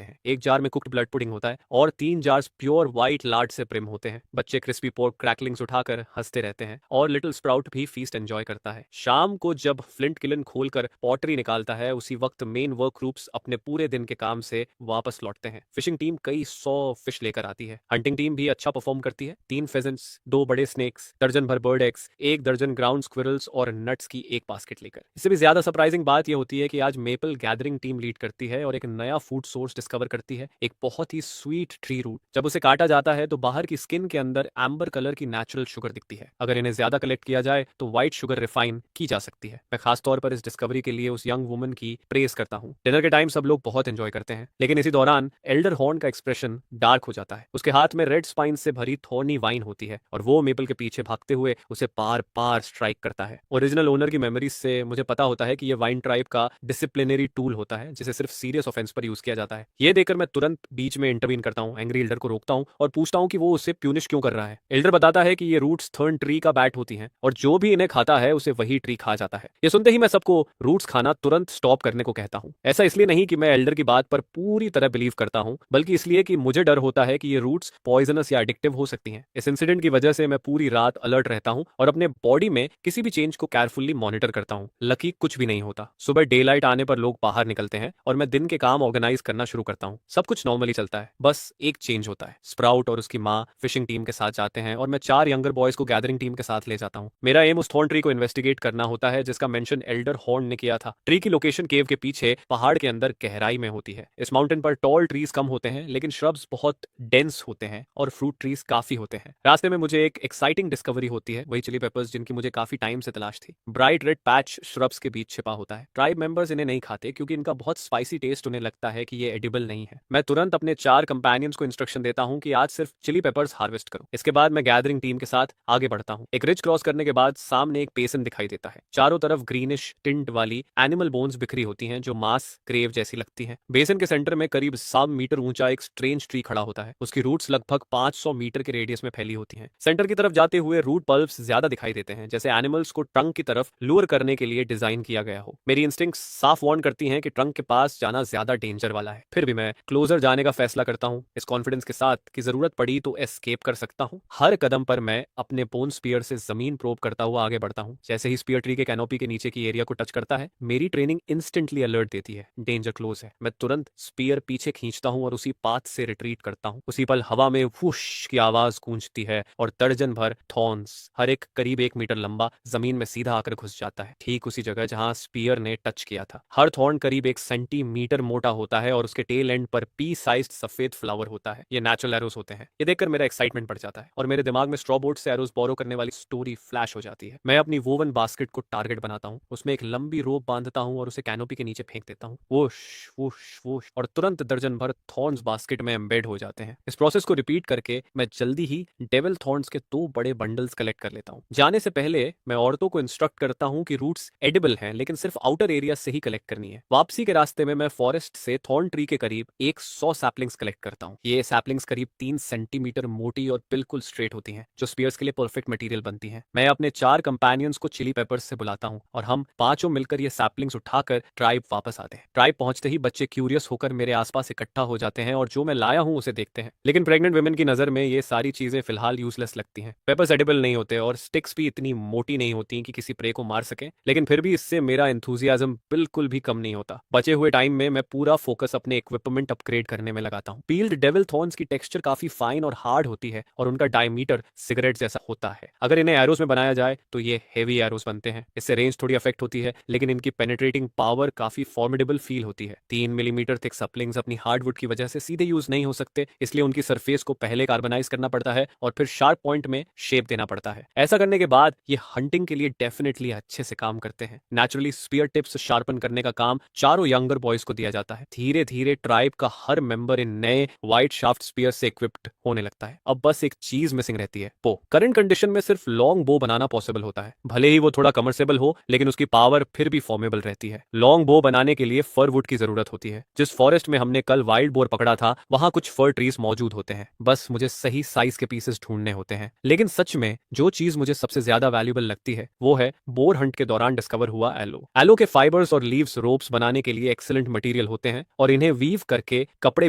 S1: हैं। एक जार में कुक्ड ब्लड पुडिंग होता है और 3 जार्स प्योर व्हाइट लार्ड से प्रिम होते हैं। बच्चे क्रिस्पी पोर्क क्रैकलिंग्स उठाकर हंसते रहते हैं और लिटिल स्प्राउट भी फीस्ट एंजॉय करता है। शाम को जब फ्लिंट किलन खोलकर पॉटरी निकालता है, उसी वक्त मेन वर्क ग्रुप्स अपने पूरे दिन के काम से वापस लौटते हैं। फिशिंग टीम कई 100 फिश लेकर आती है। हंटिंग टीम भी अच्छा परफॉर्म करती है। 3 फेजेंट्स, 2 बड़े स्नेक्स, दर्जन भर बर्ड एग्स, 1 दर्जन ग्राउंड स्क्विरल्स और नट्स की एक बास्केट लेकर। इससे भी ज्यादा सरप्राइजिंग बात यह होती है कि आज मेपल गैदरिंग टीम लीड करती है और एक नया फूड सोर्स डिस्कवर करती है, एक बहुत ही स्वीट ट्री रूट। जब उसे काटा जाता है तो बाहर की स्किन के अंदर एम्बर कलर की नेचुरल शुगर दिखती है। अगर इन्हें ज्यादा कलेक्ट किया जाए तो व्हाइट शुगर रिफाइन की जा सकती है। मैं खास तौर पर इस डिस्कवरी के लिए उस यंग वुमन की प्रेज करता हूँ। डिनर के टाइम सब लोग बहुत एंजॉय करते हैं, लेकिन इसी दौरान एल्डर हॉर्न का एक्सप्रेशन डार्क हो जाता है। उसके हाथ में रेड स्पाइन से भरी थॉर्नी वाइन होती है और वो मेपल के पीछे भागते हुए उसे पार पार स्ट्राइक करता है। ओरिजिनल ओनर की मेमोरीज से मुझे पता होता है कि ये वाइन ट्राइब का डिसिप्लिनरी टूल होता है जिसे सिर्फ सीरियस ऑफेंस पर यूज किया जाता है। ये देखकर मैं तुरंत बीच में इंटरवीन करता हूँ, एंग्री एल्डर को रोकता हूँ और पूछता हूँ कि वो उसे प्यूनिश क्यों कर रहा है। एल्डर बताता है कि ये रूट्स थर्न ट्री का बैट होती हैं और जो भी इन्हें खाता है उसे वही ट्री खा जाता है। ये सुनते ही मैं सबको रूट्स खाना तुरंत स्टॉप करने को कहता हूँ। ऐसा इसलिए नहीं कि मैं एल्डर की बात पर पूरी तरह बिलीव करता हूँ, बल्कि इसलिए कि मुझे डर होता है कि ये रूट्स पॉइजनस या एडिक्टिव हो सकती हैं। इस इंसिडेंट की वजह से मैं पूरी रात अलर्ट रहता हूँ और अपने बॉडी में किसी भी चेंज को केयरफुली मॉनिटर करता हूँ। लकी कुछ भी नहीं होता। सुबह डे लाइट आने पर लोग बाहर निकलते हैं और मैं दिन के काम ऑर्गेनाइज करना शुरू करता हूँ। सब कुछ नॉर्मली चलता है, बस एक चेंज होता है। स्प्राउट और उसकी माँ फिशिंग टीम के साथ जाते हैं और मैं 4 यंगर बॉयज को गैदरिंग टीम के साथ ले जाता हूँ। मेरा एम उस थॉर्न ट्री को इन्वेस्टिगेट करना होता है जिसका मेंशन एल्डर हॉर्न ने किया था। ट्री की लोकेशन केव के पीछे पहाड़ के अंदर गहराई में होती है। इस माउंटेन पर टॉल ट्रीज कम होते हैं लेकिन श्रब्स बहुत डेंस होते हैं और फ्रूट ट्रीज काफी होते हैं। रास्ते में मुझे एक एक्साइटिंग डिस्कवरी होती है, वही चिली पेपर्स जिनकी मुझे काफी टाइम से तलाश थी। ब्राइट रेड पैच श्रब्स के बीच छिपा होता है। ट्राइब मेंबर्स इन्हें नहीं खाते क्योंकि इनका बहुत स्पाइसी टेस्ट उन्हें लगता है कि ये एडिबल नहीं है। मैं तुरंत अपने 4 कंपेनियंस को इंस्ट्रक्शन देता हूँ कि आज सिर्फ चिली पेपर्स हार्वेस्ट करो। इसके बाद मैं गैदरिंग टीम के साथ आगे बढ़ता हूँ। एक रिज क्रॉस करने के बाद सामने एक बेसन दिखाई देता है। चारों तरफ ग्रीनिश टिंट वाली एनिमल बोन्स बिखरी होती हैं जो मास क्रेव जैसी लगती हैं। बेसन के सेंटर में करीब 7 मीटर ऊंचा एक स्ट्रेंज ट्री खड़ा होता है। उसकी रूट्स लगभग 500 मीटर के रेडियस में फैली होती हैं। सेंटर की तरफ जाते हुए रूट पल्प्स ज्यादा दिखाई देते हैं, जैसे एनिमल्स को ट्रंक की तरफ लूर करने के लिए डिजाइन किया गया हो। मेरी इंस्टिंक्ट्स साफ वार्न करती हैं कि ट्रंक के पास जाना ज्यादा डेंजर वाला है। फिर भी मैं क्लोजर जाने का फैसला करता हूँ, इस कॉन्फिडेंस के साथ कि जरूरत पड़ी तो एस्केप कर सकता हूँ। हर कदम पर मैं अपने बोन स्पीयर से जमीन प्रोब करता हुआ आगे बढ़ता हूँ। जैसे ही स्पीयर ट्री के कैनोपी के नीचे की एरिया को टच करता है, मेरी ट्रेनिंग इंस्टेंटली अलर्ट देती है, डेंजर क्लोज है। मैं तुरंत स्पीयर पीछे खींचता हूँ और उसी पाथ से रिट्रीट करता हूँ। उसी पल हवा में वुश की आवाज गूंजती है और दर्जन भर थॉर्न्स, हर एक करीब 1 मीटर लंबा, जमीन में सीधा आकर घुस जाता है, ठीक उसी जगह जहां स्पीयर ने टच किया था। हर थॉर्न करीब 1 सेंटीमीटर मोटा होता है और उसके टेल एंड पर पी साइज्ड सफेद फ्लावर होता है। ये नेचुरल एरोस होते हैं। ये देखकर मेरा एक्साइटमेंट बढ़ जाता है और मेरे दिमाग में स्ट्रॉ बोर्ड से एरोस बोरो करने वाली स्टोरी फ्लैश हो जाती है। मैं अपनी वोवन बास्केट को टारगेट बनाता हूँ, उसमें एक लंबी रोप बांधता हूँ और उसे कैनोपी के नीचे फेंक देता हूँ। वोश वोश वोश, और तुरंत दर्जन भर थॉर्न्स बास्केट में एम्बेड हो जाते हैं। इस प्रोसेस को रिपीट करके मैं जल्दी ही डेविल थॉर्न्स के 2 बड़े बंडल्स कलेक्ट कर लेता हूँ। जाने से पहले मैं औरतों को इंस्ट्रक्ट करता हूँ कि रूट्स एडिबल हैं लेकिन सिर्फ आउटर एरिया से ही कलेक्ट करनी है। वापसी के रास्ते में मैं फॉरेस्ट से थॉर्न ट्री के करीब 100 सैपलिंग्स कलेक्ट करता हूँ। ये सैपलिंग्स करीब 3 सेंटीमीटर मोटी और बिल्कुल स्ट्रेट होती हैं, जो स्पीयर्स के लिए परफेक्ट मटेरियल बनती हैं। मैं अपने 4 कंपेनियंस को चिली पेपर्स से बुलाता हूँ और हम पांचों मिलकर ये सैपलिंग्स उठाकर ट्राइब वापस आते हैं। ट्राइब पहुंचते ही बच्चे क्यूरियस होकर मेरे आसपास इकट्ठा हो जाते हैं और जो मैं लाया हूँ उसे देखते हैं, लेकिन प्रेग्नेंट वुमेन की नजर में ये सारी चीजें फिलहाल यूजलेस लगती हैं। पेपर्स एडिबल नहीं होते और स्टिक्स भी इतनी मोटी नहीं होती कि किसी प्रे को मार सके, लेकिन फिर भी इससे मेरा एंथुजियाज्म बिल्कुल भी कम नहीं होता। बचे हुए टाइम में मैं पूरा फोकस अपने इक्विपमेंट अपग्रेड करने में लगाता हूँ। पील्ड डेविल थॉर्न्स की टेक्सचर काफी फाइन और हार्ड होती है और उनका डायमीटर सिगरेट जैसा होता है। अगर इन्हें एरोस में बनाया जाए तो ये हेवी एरोस बनते हैं। इससे रेंज थोड़ी अफेक्ट होती है लेकिन इनकी पेनिट्रेटिंग पावर काफी फॉर्मिडेबल फील होती है। 3 मिलीमीटर थिक सप्लिंग्स अपनी हार्डवुड की वजह से सीधे यूज नहीं हो सकते, इसलिए उनकी सरफेस को पहले कार्बनाइज करना पड़ता है और फिर शार्प पॉइंट में शेप देना पड़ता है। ऐसा करने के बाद ये हंटिंग के लिए डेफिनेटली अच्छे से काम करते हैं। नेचुरली स्पीयर टिप्स शार्पन करने का काम चारों यंगर बॉयज को दिया जाता है। धीरे धीरे ट्राइब का हर मेंबर इन नए व्हाइट शाफ्ट स्पीयर से इक्विप्ड होने लगता है। अब बस एक चीज मिसिंग रहती है, बो। करंट कंडीशन में सिर्फ लॉन्ग बो बनाना पॉसिबल होता है, भले ही वो थोड़ा कमर्शियल हो लेकिन उसकी पावर फिर भी फॉर्मेबल रहती है। लॉन्ग बो बनाने के लिए फर वुड की जरूरत होती है। जिस फॉरेस्ट में हमने कल वाइल्ड बोर पकड़ा था वहां कुछ फर ट्रीज मौजूद होते हैं, बस मुझे सही साइज के पीसेस ढूंढने होते हैं। लेकिन सच में जो चीज मुझे सबसे ज्यादा वैल्यूएबल लगती लगती है वो है बोर हंट के दौरान डिस्कवर हुआ एलो। एलो के फाइबर्स और लीव्स रोप्स बनाने के लिए एक्सीलेंट मटेरियल होते हैं और इन्हें वीव करके कपड़े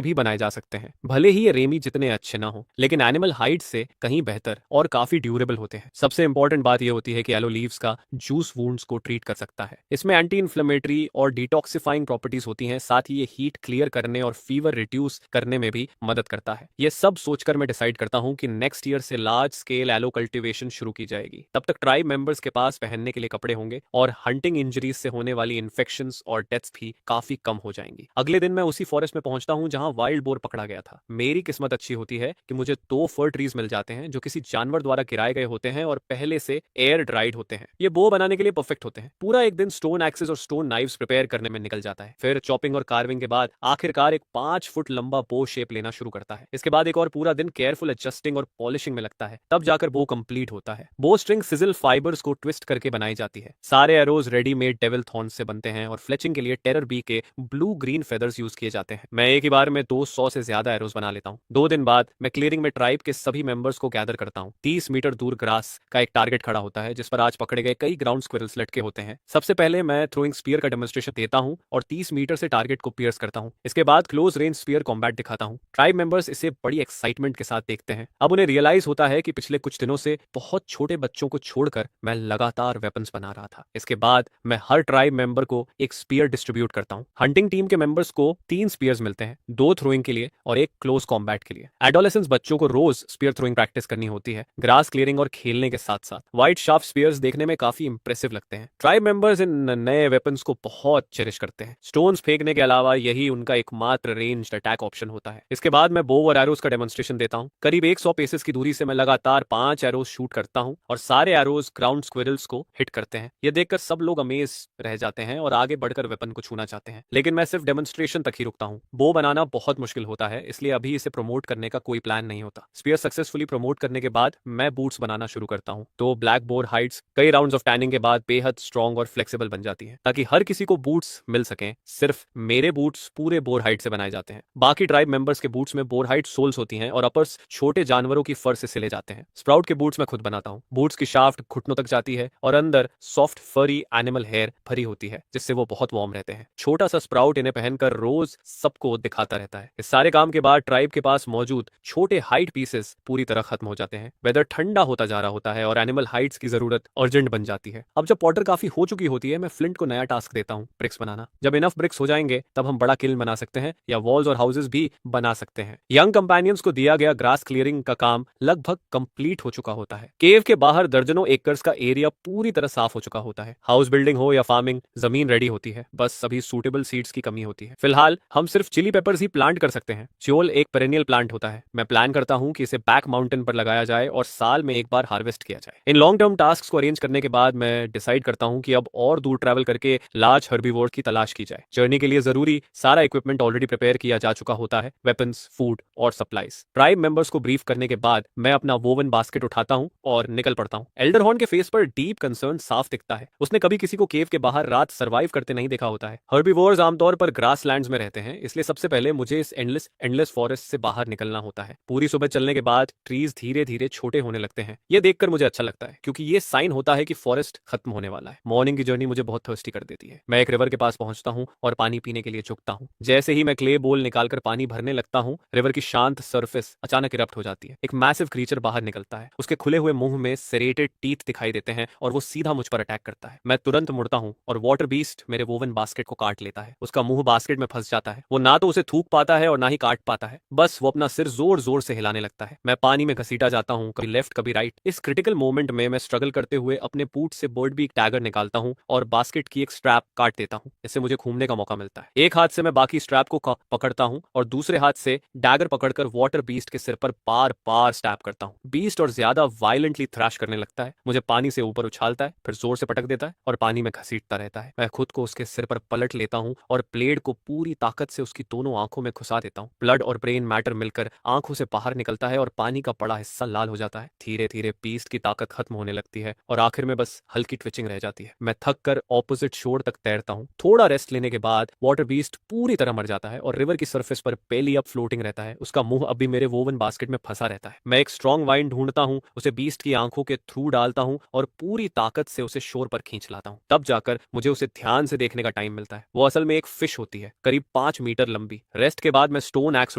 S1: भी बनाए जा सकते हैं। भले ही ये रेमी जितने अच्छे ना हो, लेकिन एनिमल हाइड से कहीं बेहतर और काफी ड्यूरेबल होते हैं। सबसे इंपॉर्टेंट बात यह होती है कि एलो लीव्स का जूस वुंड्स को ट्रीट कर सकता है। इसमें एंटी इन्फ्लेमेटरी और डिटॉक्सिफाइंग प्रॉपर्टीज होती हैं, साथ ही ये हीट क्लियर करने और फीवर रिड्यूस करने में भी मदद करता है। ये सब सोचकर मैं डिसाइड करता हूँ कि नेक्स्ट ईयर से लार्ज स्केल एलो कल्टीवेशन शुरू की जाएगी। तब तक ट्राइब मेंबर्स के पास पहनने के लिए कपड़े होंगे और हंटिंग इंजरीज से होने वाली इन्फेक्शंस और डेथ्स भी काफी कम हो जाएंगी। अगले दिन मैं उसी फॉरेस्ट में पहुंचता हूँ जहां वाइल्ड बोर पकड़ा गया था। मेरी किस्मत अच्छी होती है कि मुझे 2 फर ट्रीज मिल जाते हैं जो किसी जानवर द्वारा गिराए गए होते हैं और पहले से एयर ड्राइड होते हैं। ये बो बनाने के लिए परफेक्ट होते हैं। पूरा एक दिन स्टोन एक्सेस और स्टोन नाइव्स प्रिपेयर करने में निकल जाता है। फिर चॉपिंग और कार्विंग के बाद आखिरकार एक 5 फुट लंबा बो शेप लेना शुरू करता है। इसके बाद एक और पूरा दिन केयरफुल एडजस्टिंग और पॉलिशिंग में लगता है, तब जाकर बो कंप्लीट होता है। बो स्ट्रिंग सिजल फाइबर्स को ट्विस्ट करके बनाई जाती है। सारे एरोज रेडीमेड डेविल थॉर्न से बनते हैं और फ्लेचिंग के लिए टेरर बी के ब्लू ग्रीन फेदर्स यूज किए जाते हैं। मैं एक ही बार में 200 से ज्यादा एरोज बना लेता हूँ। 2 दिन बाद मैं क्लियरिंग में ट्राइब के सभी मेंबर्स को गैदर करता हूँ। 30 मीटर दूर ग्रास का एक टारगेट खड़ा होता है जिस पर आज पकड़े गए कई ग्राउंड स्क्विरल्स लटके होते हैं। सबसे पहले मैं थ्रोइंग स्पीयर का डेमोन्स्ट्रेशन देता हूँ और 30 मीटर से टारगेट को पियर्स करता हूँ। इसके बाद क्लोज रेंज स्पीयर कॉम्बैट दिखाता हूँ। ट्राइब मेंबर्स इसे बड़ी एक्साइटमेंट के साथ देखते हैं। अब उन्हें रियलाइज होता है कि पिछले कुछ दिनों से बहुत छोटे बच्चों को छोड़कर मैं लगातार वेपन्स बना रहा था। इसके बाद मैं हर ट्राइब मेंबर को एक स्पीयर डिस्ट्रीब्यूट करता हूँ। हंटिंग टीम के मेंबर्स को 3 स्पीयर्स मिलते हैं, 2 थ्रोइंग के लिए और 1 क्लोज कॉम्बैट के लिए। एडोलेसेंस बच्चों को रोज स्पीयर थ्रोइंग प्रैक्टिस करनी होती है, ग्रास क्लियरिंग और खेलने के साथ साथ। व्हाइट शार्प स्पीयर्स देखने में काफी इंप्रेसिव लगते हैं। ट्राइब मेंबर्स इन नए वेपन्स को बहुत चेरिश करते हैं। स्टोन्स फेंकने के अलावा यही उनका एकमात्र रेंज्ड अटैक ऑप्शन होता है। इसके बाद मैं बो और एरोज का डेमोन्स्ट्रेशन देता हूँ। करीब 100 पेसेस की दूरी से मैं लगातार 5 एरोज शूट करता हूँ और सारे एरोज ग्राउंड स्क्विरल्स को हिट करते हैं। ये देखकर सब लोग अमेज रह जाते हैं और आगे बढ़कर वेपन को छूना चाहते हैं, लेकिन मैं सिर्फ डेमोन्स्ट्रेशन तक ही रुकता हूँ। बो बनाना बहुत मुश्किल होता है, इसलिए अभी इसे प्रमोट करने का कोई प्लान नहीं होता। स्पीयर सक्सेसफुली प्रमोट करने के बाद मैं बूट्स बनाना शुरू करता हूँ। तो ब्लैक बोर हाइड्स कई राउंड्स ऑफ टैनिंग के बाद बेहद स्ट्रॉन्ग और फ्लेक्सिबल बन जाती है ताकि हर किसी को बूट्स मिल सके। सिर्फ मेरे बूट्स पूरे बोर हाइड से बनाए जाते हैं। बाकी ट्राइब मेंबर्स के बूट्स में बोर हाइड सोल्स होती हैं और अपर्स छोटे जानवरों की फर से सिले जाते हैं। स्प्राउट के बूट्स मैं खुद बनाता हूँ। बूट्स की शाफ्ट घुटनों तक जाती है और अंदर सॉफ्ट फरी एनिमल हेयर भरी होती है जिससे वो बहुत वार्म रहते हैं। छोटा सा स्प्राउट इन्हें पहनकर रोज सबको दिखाता रहता है। इस सारे काम के बाद ट्राइब के पास मौजूद छोटे हाइड पीसेस पूरी तरह खत्म हो जाते हैं। वेदर ठंडा होता जा रहा होता है और एनिमल हाइड्स की जरूरत अर्जेंट बन जाती है। अब जब पॉटर काफी हो चुकी होती है, मैं फ्लिंट को नया टास्क देता हूँ, ब्रिक्स बनाना। जब इनफ ब्रिक्स हो जाएंगे तब हम बड़ा किल्न बना सकते हैं या वॉल्स और हाउसेस भी बना सकते हैं। यंग कंपेनियंस को दिया गया ग्रास क्लियरिंग का काम लगभग कंप्लीट हो चुका होता है। केव के बाहर दर्जनों एकर्स का एरिया पूरी तरह साफ हो चुका होता है। हाउस बिल्डिंग हो या फार्मिंग, जमीन रेडी होती है, बस अभी सूटेबल सीड्स की कमी होती है। फिलहाल हम सिर्फ चिली पेपर्स ही प्लांट कर सकते हैं। च्योल एक पेरेनियल प्लांट होता है। मैं प्लान करता हूँ कि इसे बैक माउंटेन पर लगाया जाए और साल में एक बार हार्वेस्ट किया जाए। इन लॉन्ग टर्म टास्क को अरेंज करने के बाद मैं डिसाइड करता हूँ कि अब और दूर ट्रैवल करके लार्ज हर्बीवोर की तलाश की जाए। जर्नी के लिए जरूरी सारा इक्विपमेंट ऑलरेडी प्रिपेयर किया जा चुका होता है, वेपन्स, फूड और सप्लाईज। ट्राइब मेंबर्स को ब्रीफ करने के बाद मैं अपना वोवन बास्केट उठाता हूँ और निकल पड़ता हूँ। एल्डरहॉर्न के फेस पर डीप कंसर्न साफ दिखता है। उसने कभी किसी को केव के बाहर रात सर्वाइव करते नहीं देखा होता है। हर्बीवोर्स आमतौर पर ग्रासलैंड्स में रहते हैं, इसलिए सबसे पहले मुझे इस एंडलेस फॉरेस्ट से बाहर निकलना होता है। पूरी सुबह चलने के बाद ट्रीज धीरे धीरे छोटे होने लगते हैं। ये देखकर मुझे अच्छा लगता है क्योंकि ये साइन होता है कि फॉरेस्ट खत्म होने वाला है। मॉर्निंग की जर्नी मुझे बहुत थर्स्टी कर देती है। मैं एक रिवर के पास पहुंचता हूँ और पानी पीने के लिए झुकता हूँ। जैसे ही मैं क्ले बोल निकालकर पानी भरने लगता हूँ, रिवर की शांत सरफेस अचानक इरप्ट हो जाती है। एक मैसिव क्रीचर बाहर निकलता है। उसके खुले हुए मुंह में सेरेटेड टीथ दिखाई देते हैं और वो सीधा मुझ पर अटैक करता है। मैं तुरंत मुड़ता हूँ और वाटर बीस्ट मेरे वोवन बास्केट को काट लेता है। उसका मुंह बास्केट में फंस जाता है। वो ना तो उसे थूक पाता है और ना ही काट पाता है, बस वो अपना सिर जोर जोर से हिलाने लगता है। मैं पानी में घसीटा जाता हूँ, कभी लेफ्ट कभी राइट। इस क्रिटिकल मोमेंट में मैं स्ट्रगल करते हुए अपने पूट से बर्ड बीक डैगर निकालता हूँ और बास्केट की एक स्ट्रैप काट देता हूँ। इससे मुझे घूमने का मौका मिलता है। एक हाथ से मैं बाकी स्ट्रैप को पकड़ता हूँ और दूसरे हाथ से डैगर पकड़कर वाटर बीस्ट के सिर पर बार बार स्टैप करता हूँ। बीस्ट और ज्यादा वायलेंटली थ्रैश करने लगता है, मुझे पानी से ऊपर उछालता है, फिर जोर से पटक देता है और पानी में घसीटता रहता है। मैं खुद को उसके सिर पर पलट लेता हूँ और ब्लेड को पूरी ताकत से उसकी दोनों आंखों में घुसा देता हूँ। ब्लड और ब्रेन मैटर मिलकर आंखों से बाहर निकलता है और पानी का बड़ा हिस्सा लाल हो जाता है। धीरे धीरे बीस्ट की ताकत खत्म होने लगती है और आखिर में बस हल्की ट्विचिंग रह जाती है। मैं थक कर ऑपोजिट शोर तक तैरता हूँ। थोड़ा रेस्ट लेने के बाद वाटर बीस्ट पूरी तरह मर जाता है और रिवर की सरफेस पर बेली अप फ्लोटिंग रहता है। उसका मुंह अभी मेरे वोवन बास्केट में फंसा रहता है। मैं एक स्ट्रॉन्ग वाइन ढूंढता हूँ, उसे बीस्ट की आंखों के थ्रू डालता हूँ और पूरी ताकत से उसे शोर पर खींच लाता हूँ। तब जाकर मुझे उसे ध्यान से देखने का टाइम मिलता है। वो असल में एक फिश होती है, करीब 5 मीटर लंबी। रेस्ट के बाद मैं स्टोन एक्स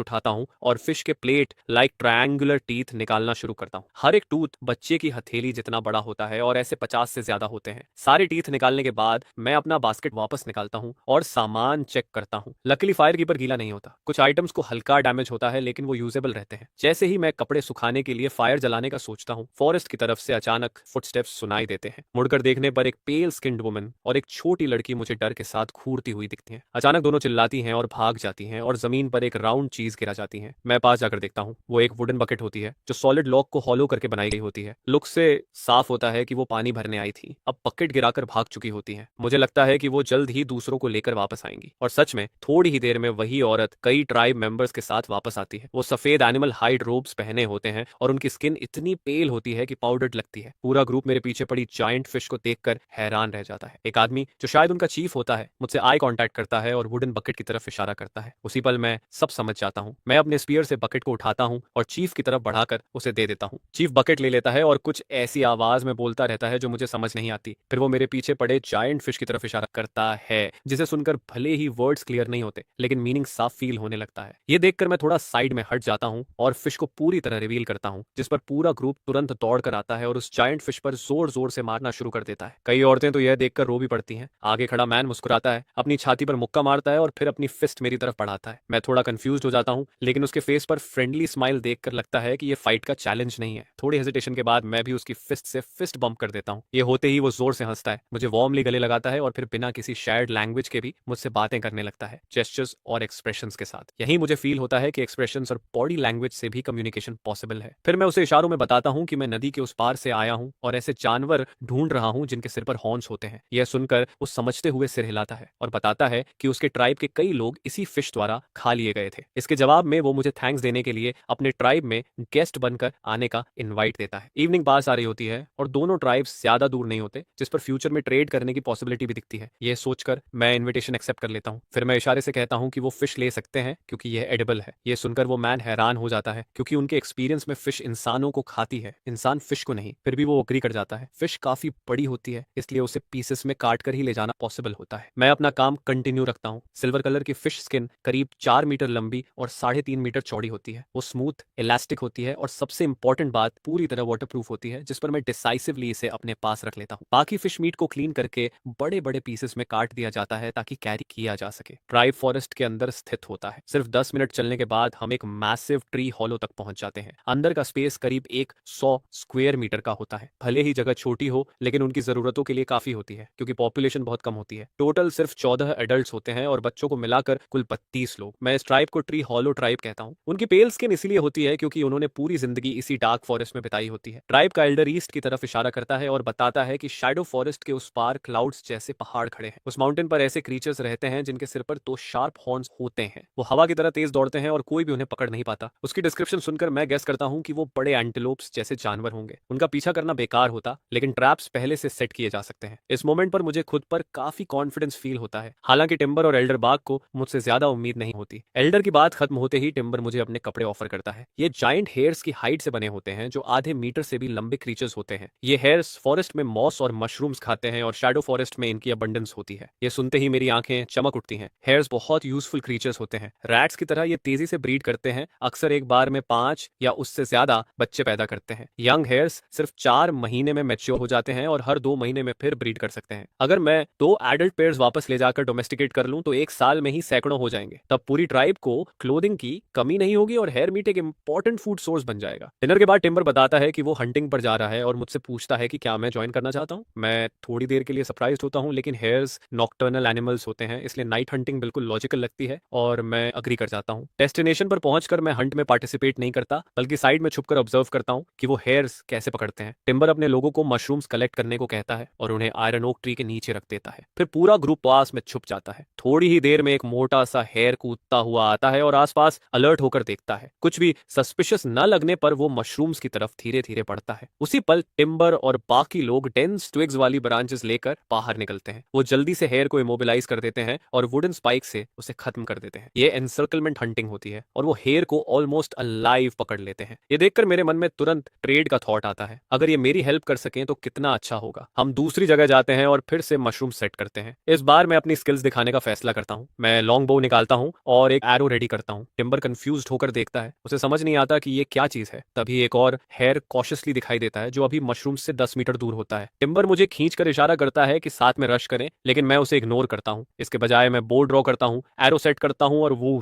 S1: उठाता हूँ और फिश के प्लेट लाइक ट्रायंगुलर टीथ निकालना शुरू करता हूँ। हर एक टूथ बच्चे की हथेली जितना बड़ा होता है और ऐसे 50 से ज्यादा होते हैं। सारे टीथ निकालने के बाद मैं अपना बास्केट वापस निकालता हूँ और सामान चेक करता हूँ। लकीली फायर कीपर गीला नहीं होता। कुछ आइटम्स को हल्का डैमेज होता है लेकिन वो यूजेबल रहते हैं। जैसे ही मैं कपड़े सुखाने के लिए फायर जलाने का सोचता हूँ, फॉरेस्ट की तरफ से अचानक फुटस्टेप्स सुनाई देते हैं। मुड़कर देखने पर एक पेल स्किन्ड वुमन और एक छोटी लड़की मुझे डर के साथ घूरती हुई दिखती है। अचानक दोनों चिल्लाती हैं और भाग जाती हैं और जमीन पर एक राउंड चीज गिरा जाती है। मैं पास जाकर देखता हूँ। वो एक वुडन बकेट होती है जो सॉलिड लॉक को हॉलो करके बनाई गई होती है। लुक से साफ होता है कि वो पानी भरने आई थी, अब बकेट गिराकर भाग चुकी होती है। मुझे लगता है कि वो जल्द ही दूसरों को लेकर वापस आएंगी और सच में थोड़ी ही देर में वही औरत कई ट्राइब मेंबर्स के साथ वापस आती है। वो सफेद एनिमल हाइड रोब्स पहने होते हैं और उनकी स्किन इतनी पेल होती है कि पाउडर्ड लगती है। पूरा ग्रुप मेरे पीछे पड़ी जायंट फिश को देखकर हैरान रह जाता है। एक आदमी जो शायद उनका चीफ होता है मुझसे आई कांटेक्ट करता है और वुडन बकेट की तरफ इशारा करता है। उसी पल मैं सब समझ जाता हूँ। मैं अपने स्पीयर से बकेट को उठाता हूँ और चीफ की तरफ बढ़ाकर उसे दे देता हूँ। चीफ बकेट ले लेता है और कुछ ऐसी आवाज में बोलता रहता है जो मुझे समझ नहीं आती। फिर वो मेरे पीछे पड़े जायंट फिश की तरफ इशारा करता है जिसे सुनकर भले ही वर्ड्स क्लियर नहीं होते लेकिन मीनिंग साफ फील होने लगता है। ये देखकर मैं थोड़ा साइड में हट जाता हूँ और फिश को पूरी तरह रिवील करता हूँ, जिस पर पूरा ग्रुप तुरंत दौड़ कर आता है और उस जायंट फिश पर जोर जोर से मारना शुरू कर देता है। कई औरतें तो यह देखकर रो भी पड़ती हैं। आगे खड़ा मैन मुस्कुराता है, अपनी छाती पर मुक्का मारता है और फिर अपनी फिस्ट मेरी तरफ बढ़ाता है। मैं थोड़ा कंफ्यूज हो जाता हूँ लेकिन उसके फेस पर फ्रेंडली स्माइल देखकर लगता है कि ये फाइट का चैलेंज नहीं है। थोड़ी हेजिटेशन के बाद मैं भी उसकी फिस्ट से फिस्ट बम्प कर देता हूँ। ये होते ही वो जोर से हंसता है, मुझे वार्मली गले लगाता है और फिर बिना किसी शेयर्ड लैंग्वेज के भी मुझसे बातें करने लगता है, जेस्चर्स और एक्सप्रेशंस के साथ। यही मुझे फील होता है कि एक्सप्रेशंस और बॉडी लैंग्वेज से भी कम्युनिकेशन पॉसिबल है। फिर मैं उसे इशारों में बताता हूँ कि मैं नदी के उस पार से आया हूँ और ऐसे जानवर ढूंढ रहा हूँ जिनके सिर पर हॉर्न्स होते हैं। यह सुनकर वो समझते हुए सिर हिलाता है और बताता है कि उसके ट्राइब के कई लोग इसी फिश द्वारा खा लिए गए थे। इसके जवाब में वो मुझे थैंक्स देने के लिए अपने ट्राइब में गेस्ट बनकर आने का इनवाइट देता है। इवनिंग पास आ रही होती है और दोनों ट्राइब्स ज्यादा दूर नहीं होते, जिस पर फ्यूचर में ट्रेड करने की पॉसिबिलिटी भी दिखती है। यह सोचकर मैं इन्विटेशन एक्सेप्ट कर लेता हूँ। फिर मैं इशारे से कहता हूँ कि वो फिश ले सकते हैं क्योंकि यह एडिबल है। यह सुनकर वो मैन हैरान हो जाता है क्योंकि उनके एक्सपीरियंस में फिश इंसानों को खाती है, इंसान फिश को नहीं। फिर भी वो एग्री कर जाता है। फिश काफी बड़ी होती है इसलिए उसे पीसेस में काट कर ही ले जाना पॉसिबल होता है। मैं अपना काम कंटिन्यू रखता हूँ। सिल्वर कलर की फिश स्किन करीब 4 मीटर लंबी और 3.5 मीटर चौड़ी होती है। वो स्मूथ इलास्टिक होती है और सबसे इंपॉर्टेंट बात पूरी तरह वाटरप्रूफ होती है, जिस पर मैं डिसाइसिवली इसे अपने पास रख लेता हूँ। बाकी फिश मीट को क्लीन करके बड़े बड़े पीसेस में काट दिया जाता है ताकि कैरी किया जा सके। ट्राइब फॉरेस्ट के अंदर स्थित होता है। सिर्फ 10 मिनट चलने के बाद हम एक मैसिव ट्री हॉलो तक पहुंच जाते हैं। अंदर का स्पेस करीब 100 स्क्वायर मीटर का होता है। भले ही जगह छोटी हो लेकिन उनकी जरूरतों के लिए काफी होती है क्योंकि पॉपुलेशन बहुत कम होती है। टोटल सिर्फ 14 एडल्ट्स होते हैं और बच्चों को मिलाकर कुल 32 लोग। मैं इस ट्राइब को ट्री हॉलो ट्राइब कहता हूँ। उनकी पेल स्किन इसलिए होती है क्योंकि उन्होंने पूरी जिंदगी इसी डार्क फॉरेस्ट में बिताई होती है। ट्राइब का एल्डर ईस्ट की तरफ इशारा करता है और बताता है कि शैडो फॉरेस्ट के उस पार क्लाउड्स जैसे पहाड़ खड़े हैं। उस माउंटेन पर ऐसे क्रीचर्स रहते हैं जिनके सिर पर 2 शार्प हॉर्न्स होते हैं। वो हवा की तरह तेज दौड़ते हैं और कोई भी उन्हें पकड़ नहीं पाता। उसकी डिस्क्रिप्शन सुनकर मैं गेस करता हूँ कि वो बड़े एंटीलोप्स जैसे जानवर होंगे। उनका पीछा करना बेकार होता लेकिन ट्रैप्स पहले से सेट किए जा सकते हैं। इस मोमेंट पर मुझे खुद पर काफी कॉन्फिडेंस फील होता है। हालांकि टिम्बर और एल्डर बाग को मुझसे ज्यादा उम्मीद नहीं होती। एल्डर की बात खत्म होते ही टिम्बर मुझे अपने कपड़े ऑफर करता है। ये जायंट हेयर्स की हाइट से बने होते हैं जो आधे मीटर से भी लंबे क्रीचर्स होते हैं। ये हेयर्स फॉरेस्ट में मॉस और मशरूम्स खाते हैं और शैडो फॉरेस्ट में इनकी अबंडेंस होती है। ये सुनते ही मेरी आंखें चमक उठती हैं। हेयर्स बहुत यूजफुल क्रीचर्स होते हैं। रैट्स की तरह ये तेजी से ब्रीड करते हैं, अक्सर एक बार में 5 या उससे ज्यादा बच्चे पैदा करते हैं। यंग हेयर्स सिर्फ 4 महीने में मैच्योर हो जाते हैं और हर 2 महीने में फिर ब्रीड कर सकते हैं। अगर मैं 2 एडल्ट पेयर्स वापस ले जाकर डोमेस्टिकेट कर लूं तो 1 साल में ही सैकड़ों हो जाएंगे। तब पूरी ट्राइब को क्लोथिंग की कमी नहीं होगी और हेयर मीट एक इंपॉर्टेंट फूड सोर्स बन जाएगा। डिनर के बाद टिम्बर बताता है कि वो हंटिंग पर जा रहा है और मुझसे पूछता है कि क्या मैं ज्वाइन करना चाहता हूँ। मैं थोड़ी देर के लिए सरप्राइज होता हूँ लेकिन हेयर्स नॉक्टर्नल एनिमल्स होते हैं इसलिए नाइट हंटिंग बिल्कुल लॉजिकल लगती है और मैं अग्री कर जाता हूँ। डेस्टिनेशन पर पहुंचकर मैं हंट में पार्टिसिपेट नहीं करता बल्कि साइड में छुपकर ऑब्जर्व करता हूँ कि वो हेयर्स कैसे पकड़ते हैं। टिम्बर अपने लोगों को मशरूम्स कलेक्ट करने को कहता है और उन्हें आयरन ओक ट्री के नीचे रख देता है। फिर पूरा ग्रुप पास में छुप जाता है। थोड़ी ही देर में एक मोटा सा हेयर कूदता हुआ आता है और आसपास अलर्ट होकर देखता है। कुछ भी सस्पिशियस न लगने पर वो मशरूम्स की तरफ धीरे धीरे बढ़ता है। उसी पल टिम्बर और बाकी लोग डेंस ट्विग्स वाली ब्रांचेस लेकर बाहर निकलते हैं। वो जल्दी से हेयर को इमोबिलाइज कर देते हैं और वुडन स्पाइक से उसे खत्म कर देते हैं। ये एनसर्कलमेंट हंटिंग होती है और वो हेयर को ऑलमोस्ट अलाइव पकड़ लेते हैं। ये देखकर मेरे मन में तुरंत ट्रेड का थॉट आता है। अगर ये मेरी हेल्प हेल्प कर सकें तो कितना अच्छा होगा। हम दूसरी जगह जाते हैं और फिर से मशरूम सेट करते हैं। इस बार मैं अपनी स्किल्स दिखाने का फैसला करता हूँ। मैं लॉन्ग बो निकालता हूँ और एक एरो रेडी करता हूँ। टिम्बर कंफ्यूज्ड होकर देखता है, उसे समझ नहीं आता कि ये क्या चीज है। तभी एक और हेयर कॉशियसली दिखाई देता है जो अभी मशरूम से 10 मीटर दूर होता है। टिम्बर मुझे खींच कर इशारा करता है कि साथ में रश करें, लेकिन मैं उसे इग्नोर करता हूँ। इसके बजाय मैं बो ड्रॉ करता हूँ, एरो सेट करता हूँ और वो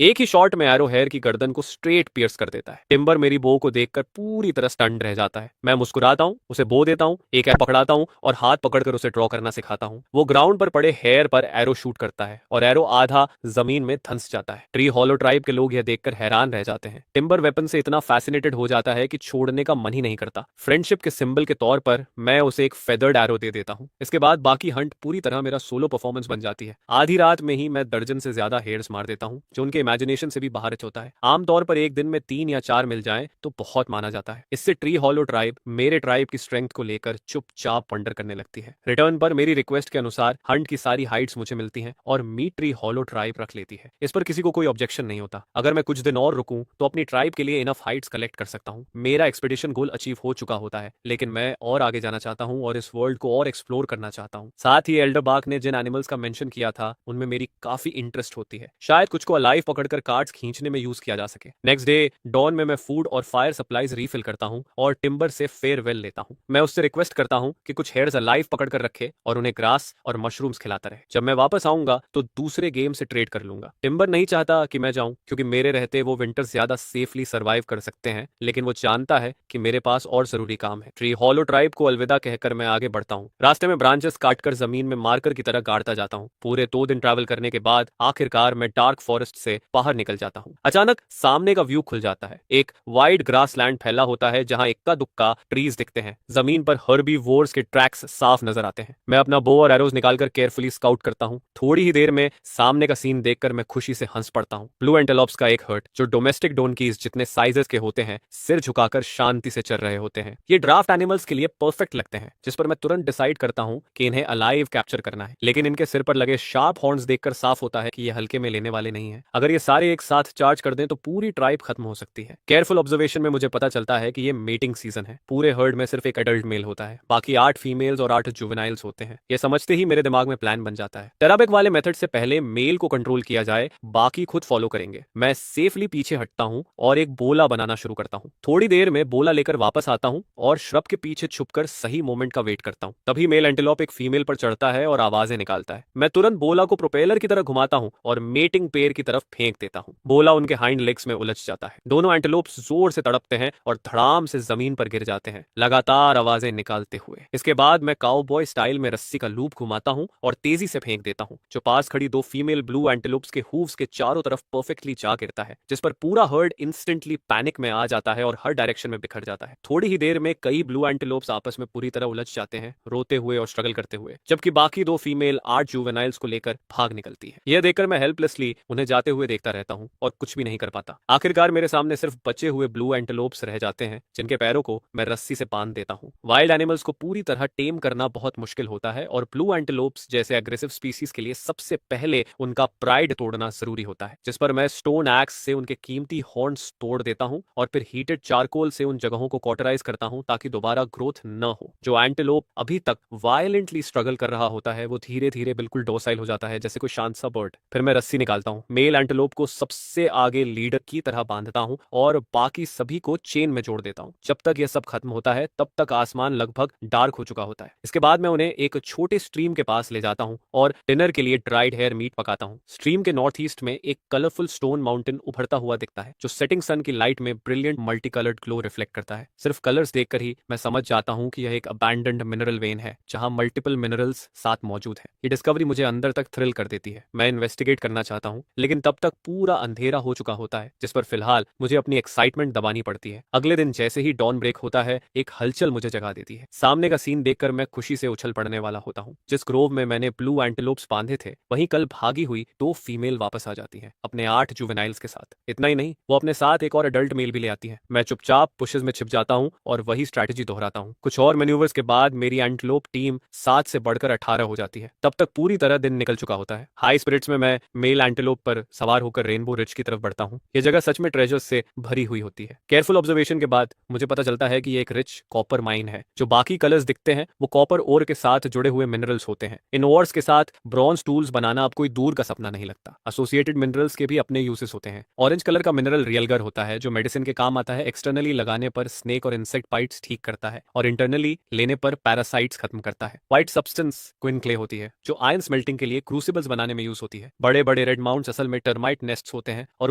S1: एक ही शॉट में एरो हेयर की गर्दन को स्ट्रेट पियर्स कर देता है। टिम्बर मेरी बो को देखकर पूरी तरह स्टन्ड रह जाता है। मैं मुस्कुराता हूँ, उसे बो देता हूँ, एक एरो पकड़ाता हूँ और हाथ पकड़कर उसे ड्रॉ करना सिखाता हूँ। वो ग्राउंड पर पड़े हेयर पर एरो शूट करता है और एरो आधा जमीन में धंस जाता है। ट्री हॉलो ट्राइब के लोग यह देखकर हैरान रह जाते हैं। टिम्बर वेपन से इतना फैसिनेटेड हो जाता है कि छोड़ने का मन ही नहीं करता। फ्रेंडशिप के सिंबल के तौर पर मैं उसे एक फेदर्ड एरो दे देता हूँ। इसके बाद बाकी हंट पूरी तरह मेरा सोलो परफॉर्मेंस बन जाती है। आधी रात में ही मैं दर्जन से ज्यादा हेयर्स मार देता हूँ, जो उनके इमेजिनेशन से भी बाहर होता है। आमतौर पर एक दिन में 3 या 4 मिल जाएं तो बहुत माना जाता है। इससे ट्री हॉलो ट्राइब मेरे ट्राइब की स्ट्रेंथ को लेकर चुपचाप वंडर करने लगती है। रिटर्न पर मेरी रिक्वेस्ट के अनुसार हंट की सारी हाइट्स मुझे मिलती हैं और मीट ट्री हॉलो ट्राइब रख लेती है। इस पर किसी को कोई ऑब्जेक्शन नहीं होता। अगर मैं कुछ दिन और रुकूं तो अपनी ट्राइब के लिए इनफ हाइट्स कलेक्ट कर सकता हूं। मेरा एक्सपीडिशन गोल अचीव हो चुका होता है, लेकिन मैं और आगे जाना चाहता हूं और इस वर्ल्ड को और एक्सप्लोर करना चाहता हूं। साथ ही एल्डर बार्क ने जिन एनिमल्स का मेंशन किया था उनमें मेरी काफी इंटरेस्ट होती है। शायद कुछ को अलाइव पकड़कर कार्ड्स खींचने में यूज किया जा सके। नेक्स्ट डे डॉन में मैं फूड और फायर सप्लाईज रीफिल करता हूँ और टिम्बर से फेयरवेल लेता हूँ। मैं उससे रिक्वेस्ट करता हूँ कि कुछ हेयर्स अलाइव पकड़कर रखे और उन्हें ग्रास और मशरूम्स खिलाता रहे। जब मैं वापस आऊंगा तो दूसरे गेम से ट्रेड कर लूंगा। टिम्बर नहीं चाहता कि मैं जाऊं, क्योंकि मेरे रहते वो विंटर ज्यादा सेफली सर्वाइव कर सकते हैं, लेकिन वो जानता है कि मेरे पास और जरूरी काम है। ट्री हॉलो ट्राइब को अलविदा कहकर मैं आगे बढ़ता हूँ। रास्ते में ब्रांचेस काटकर जमीन में मार्कर की तरह गाड़ता जाता हूँ। पूरे 2 दिन ट्रैवल करने के बाद आखिरकार मैं डार्क फॉरेस्ट से बाहर निकल जाता हूँ। अचानक सामने का व्यू खुल जाता है। एक वाइड ग्रास लैंड फैला होता है जहां इक्का दुक्का ट्रीज दिखते हैं। जमीन पर हर्बीवोर्स के ट्रैक्स साफ नजर आते हैं। मैं अपना बो और एरोज निकालकर केयरफुली स्काउट करता हूँ। थोड़ी ही देर में सामने का सीन देखकर मैं खुशी से हंस पड़ता हूँ। ब्लू एंटेलोप्स का एक हर्ट जो डोमेस्टिक डोनकीज जितने साइजेस के होते हैं, सिर झुकाकर शांति से चल रहे होते हैं। ये ड्राफ्ट एनिमल्स के लिए परफेक्ट लगते हैं, जिस पर मैं तुरंत डिसाइड करता हूँ कि इन्हें अलाइव कैप्चर करना है। लेकिन इनके सिर पर लगे शार्प हॉर्न्स देखकर साफ होता है कि ये हल्के में लेने वाले नहीं है। अगर ये सारे एक साथ चार्ज कर दें तो पूरी ट्राइब खत्म हो सकती है। केयरफुल ऑब्जर्वेशन में मुझे पता चलता है कि ये मेटिंग सीजन है। पूरे हर्ड में सिर्फ एक एडल्ट मेल होता है, बाकी 8 फीमेल्स और 8 जुवेनाइल्स होते हैं। ये समझते ही मेरे दिमाग में प्लान बन जाता है। टेराबिक वाले मेथड से पहले मेल को कंट्रोल किया जाए, बाकी खुद फॉलो करेंगे। मैं सेफली पीछे हटता हूँ और एक बोला बनाना शुरू करता हूँ। थोड़ी देर में बोला लेकर वापस आता हूँ और श्रब के पीछे छुपकर सही मोमेंट का वेट करता हूँ। तभी मेल एंटेलोप एक फीमेल पर चढ़ता है और आवाजें निकालता है। मैं तुरंत बोला को प्रोपेलर की तरह घुमाता हूँ और मेटिंग पेयर की तरफ फेंक देता हूँ। बोला उनके हाइंड लेग्स में उलझ जाता है। दोनों एंटेलोप्स जोर से तड़पते हैं और धड़ाम से जमीन पर गिर जाते हैं, लगातार आवाजें निकालते हुए। इसके बाद मैं काउबॉय स्टाइल में रस्सी का लूप घुमाता हूँ और तेजी से फेंक देता हूँ, जो पास खड़ी 2 फीमेल ब्लू एंटेलोप्स के हूव्स के चारों तरफ परफेक्टली जा गिरता है, जिस पर पूरा हर्ड इंस्टेंटली पैनिक में आ जाता है और हर डायरेक्शन में बिखर जाता है। थोड़ी ही देर में कई ब्लू एंटेलोप्स आपस में पूरी तरह उलझ जाते हैं, रोते हुए और स्ट्रगल करते हुए, जबकि बाकी 2 फीमेल 8 जुवेनाइल्स को लेकर भाग निकलती है। यह देखकर मैं हेल्पलेसली उन्हें जाते हुए देखता रहता हूँ और कुछ भी नहीं कर पाता। आखिरकार मेरे सामने सिर्फ बचे हुए ब्लू एंटेलोप्स रह जाते हैं, जिनके पैरों को मैं रस्सी से बांध देता हूँ। वाइल्ड एनिमल्स को पूरी तरह टेम करना बहुत मुश्किल होता है और ब्लू एंटेलोप्स जैसे एग्रेसिव स्पीसीज के लिए सबसे पहले उनका प्राइड तोड़ना जरूरी होता है, जिस पर मैं स्टोन एक्स से उनके कीमती हॉर्न्स तोड़ देता हूँ और फिर हीटेड चारकोल से उन जगहों को कॉटराइज करता हूँ ताकि दोबारा ग्रोथ न हो। जो एंटेलोप अभी तक वायलेंटली स्ट्रगल कर रहा होता है वो धीरे धीरे बिल्कुल डोसाइल हो जाता है, जैसे कोई शांत सा बर्ड। फिर मैं रस्सी निकालता हूँ, मेल एंटेलोप को सबसे आगे लीडर की तरह बांधता हूँ और बाकी सभी को चेन में जोड़ देता हूँ। जब तक यह सब खत्म होता है तब तक आसमान लगभग डार्क हो चुका होता है। इसके बाद मैं उन्हें एक छोटे स्ट्रीम के पास ले जाता हूँ और डिनर के लिए ड्राइड हेयर मीट पकाता हूँ। स्ट्रीम के नॉर्थ ईस्ट में एक कलरफुल स्टोन माउंटेन उभरता हुआ दिखता है, जो सेटिंग सन की लाइट में brilliant multi coloured glow reflect करता है। सिर्फ कलर्स देखकर ही मैं समझ जाता हूँ कि यह एक अबैंडन्ड मिनरल वेन है, जहाँ मल्टीपल मिनरल्स साथ मौजूद है। ये डिस्कवरी मुझे अंदर तक थ्रिल कर देती है। मैं इन्वेस्टिगेट करना चाहता हूँ, लेकिन तब तक पूरा अंधेरा हो चुका होता है, जिस पर फिलहाल मुझे अपनी एक्साइटमेंट दबानी पड़ती है। अगले दिन जैसे ही डॉन ब्रेक होता है, एक हलचल मुझे जगा देती है। सामने का सीन देखकर मैं खुशी से उछल पड़ने वाला होता हूँ। जिस ग्रोव में मैंने ब्लू एंटेलोप्स बांधे थे, वहीं कल भागी हुई 2 फीमेल वापस आ जाती हैं, अपने 8 जुवेनाइल्स के साथ। इतना ही नहीं, वो अपने साथ एक और अडल्ट मेल भी ले आती है। मैं चुपचाप बुशेस में छिप जाता हूँ और वही स्ट्रैटेजी दोहराता हूँ। कुछ और मैन्यूवर्स के बाद मेरी एंटेलोप टीम 7 से बढ़कर 18 हो जाती है। तब तक पूरी तरह दिन निकल चुका होता है। हाई स्पिरिट्स में मैं मेल एंटेलोप पर सवार सवार होकर रेनबो रिज की तरफ बढ़ता हूँ। ये जगह सच में ट्रेजर्स से भरी हुई होती है। केयरफुल ऑब्जर्वेशन के बाद मुझे पता चलता है कि ये एक रिच कॉपर माइन है। जो बाकी कलर्स दिखते हैं वो कॉपर ओर के साथ जुड़े हुए मिनरल्स होते हैं। इन ओर्स के साथ ब्रॉन्ज टूल्स बनाना अब कोई दूर का सपना नहीं लगता। एसोसिएटेड मिनरल्स के भी अपने यूसेस होते हैं। ऑरेंज कलर का मिनरल रियलगर होता है जो मेडिसिन के काम आता है। एक्सटर्नली लगाने पर स्नेक और इंसेक्ट बाइट्स ठीक करता है और इंटरनली लेने पर पैरासाइट्स खत्म करता है। व्हाइट सब्सटेंस क्विन क्ले होती है जो आयन स्मेल्टिंग के लिए क्रूसिबल्स बनाने में यूज होती है। बड़े बड़े रेड माउंट्स असल में टर्माइट नेस्ट्स होते हैं और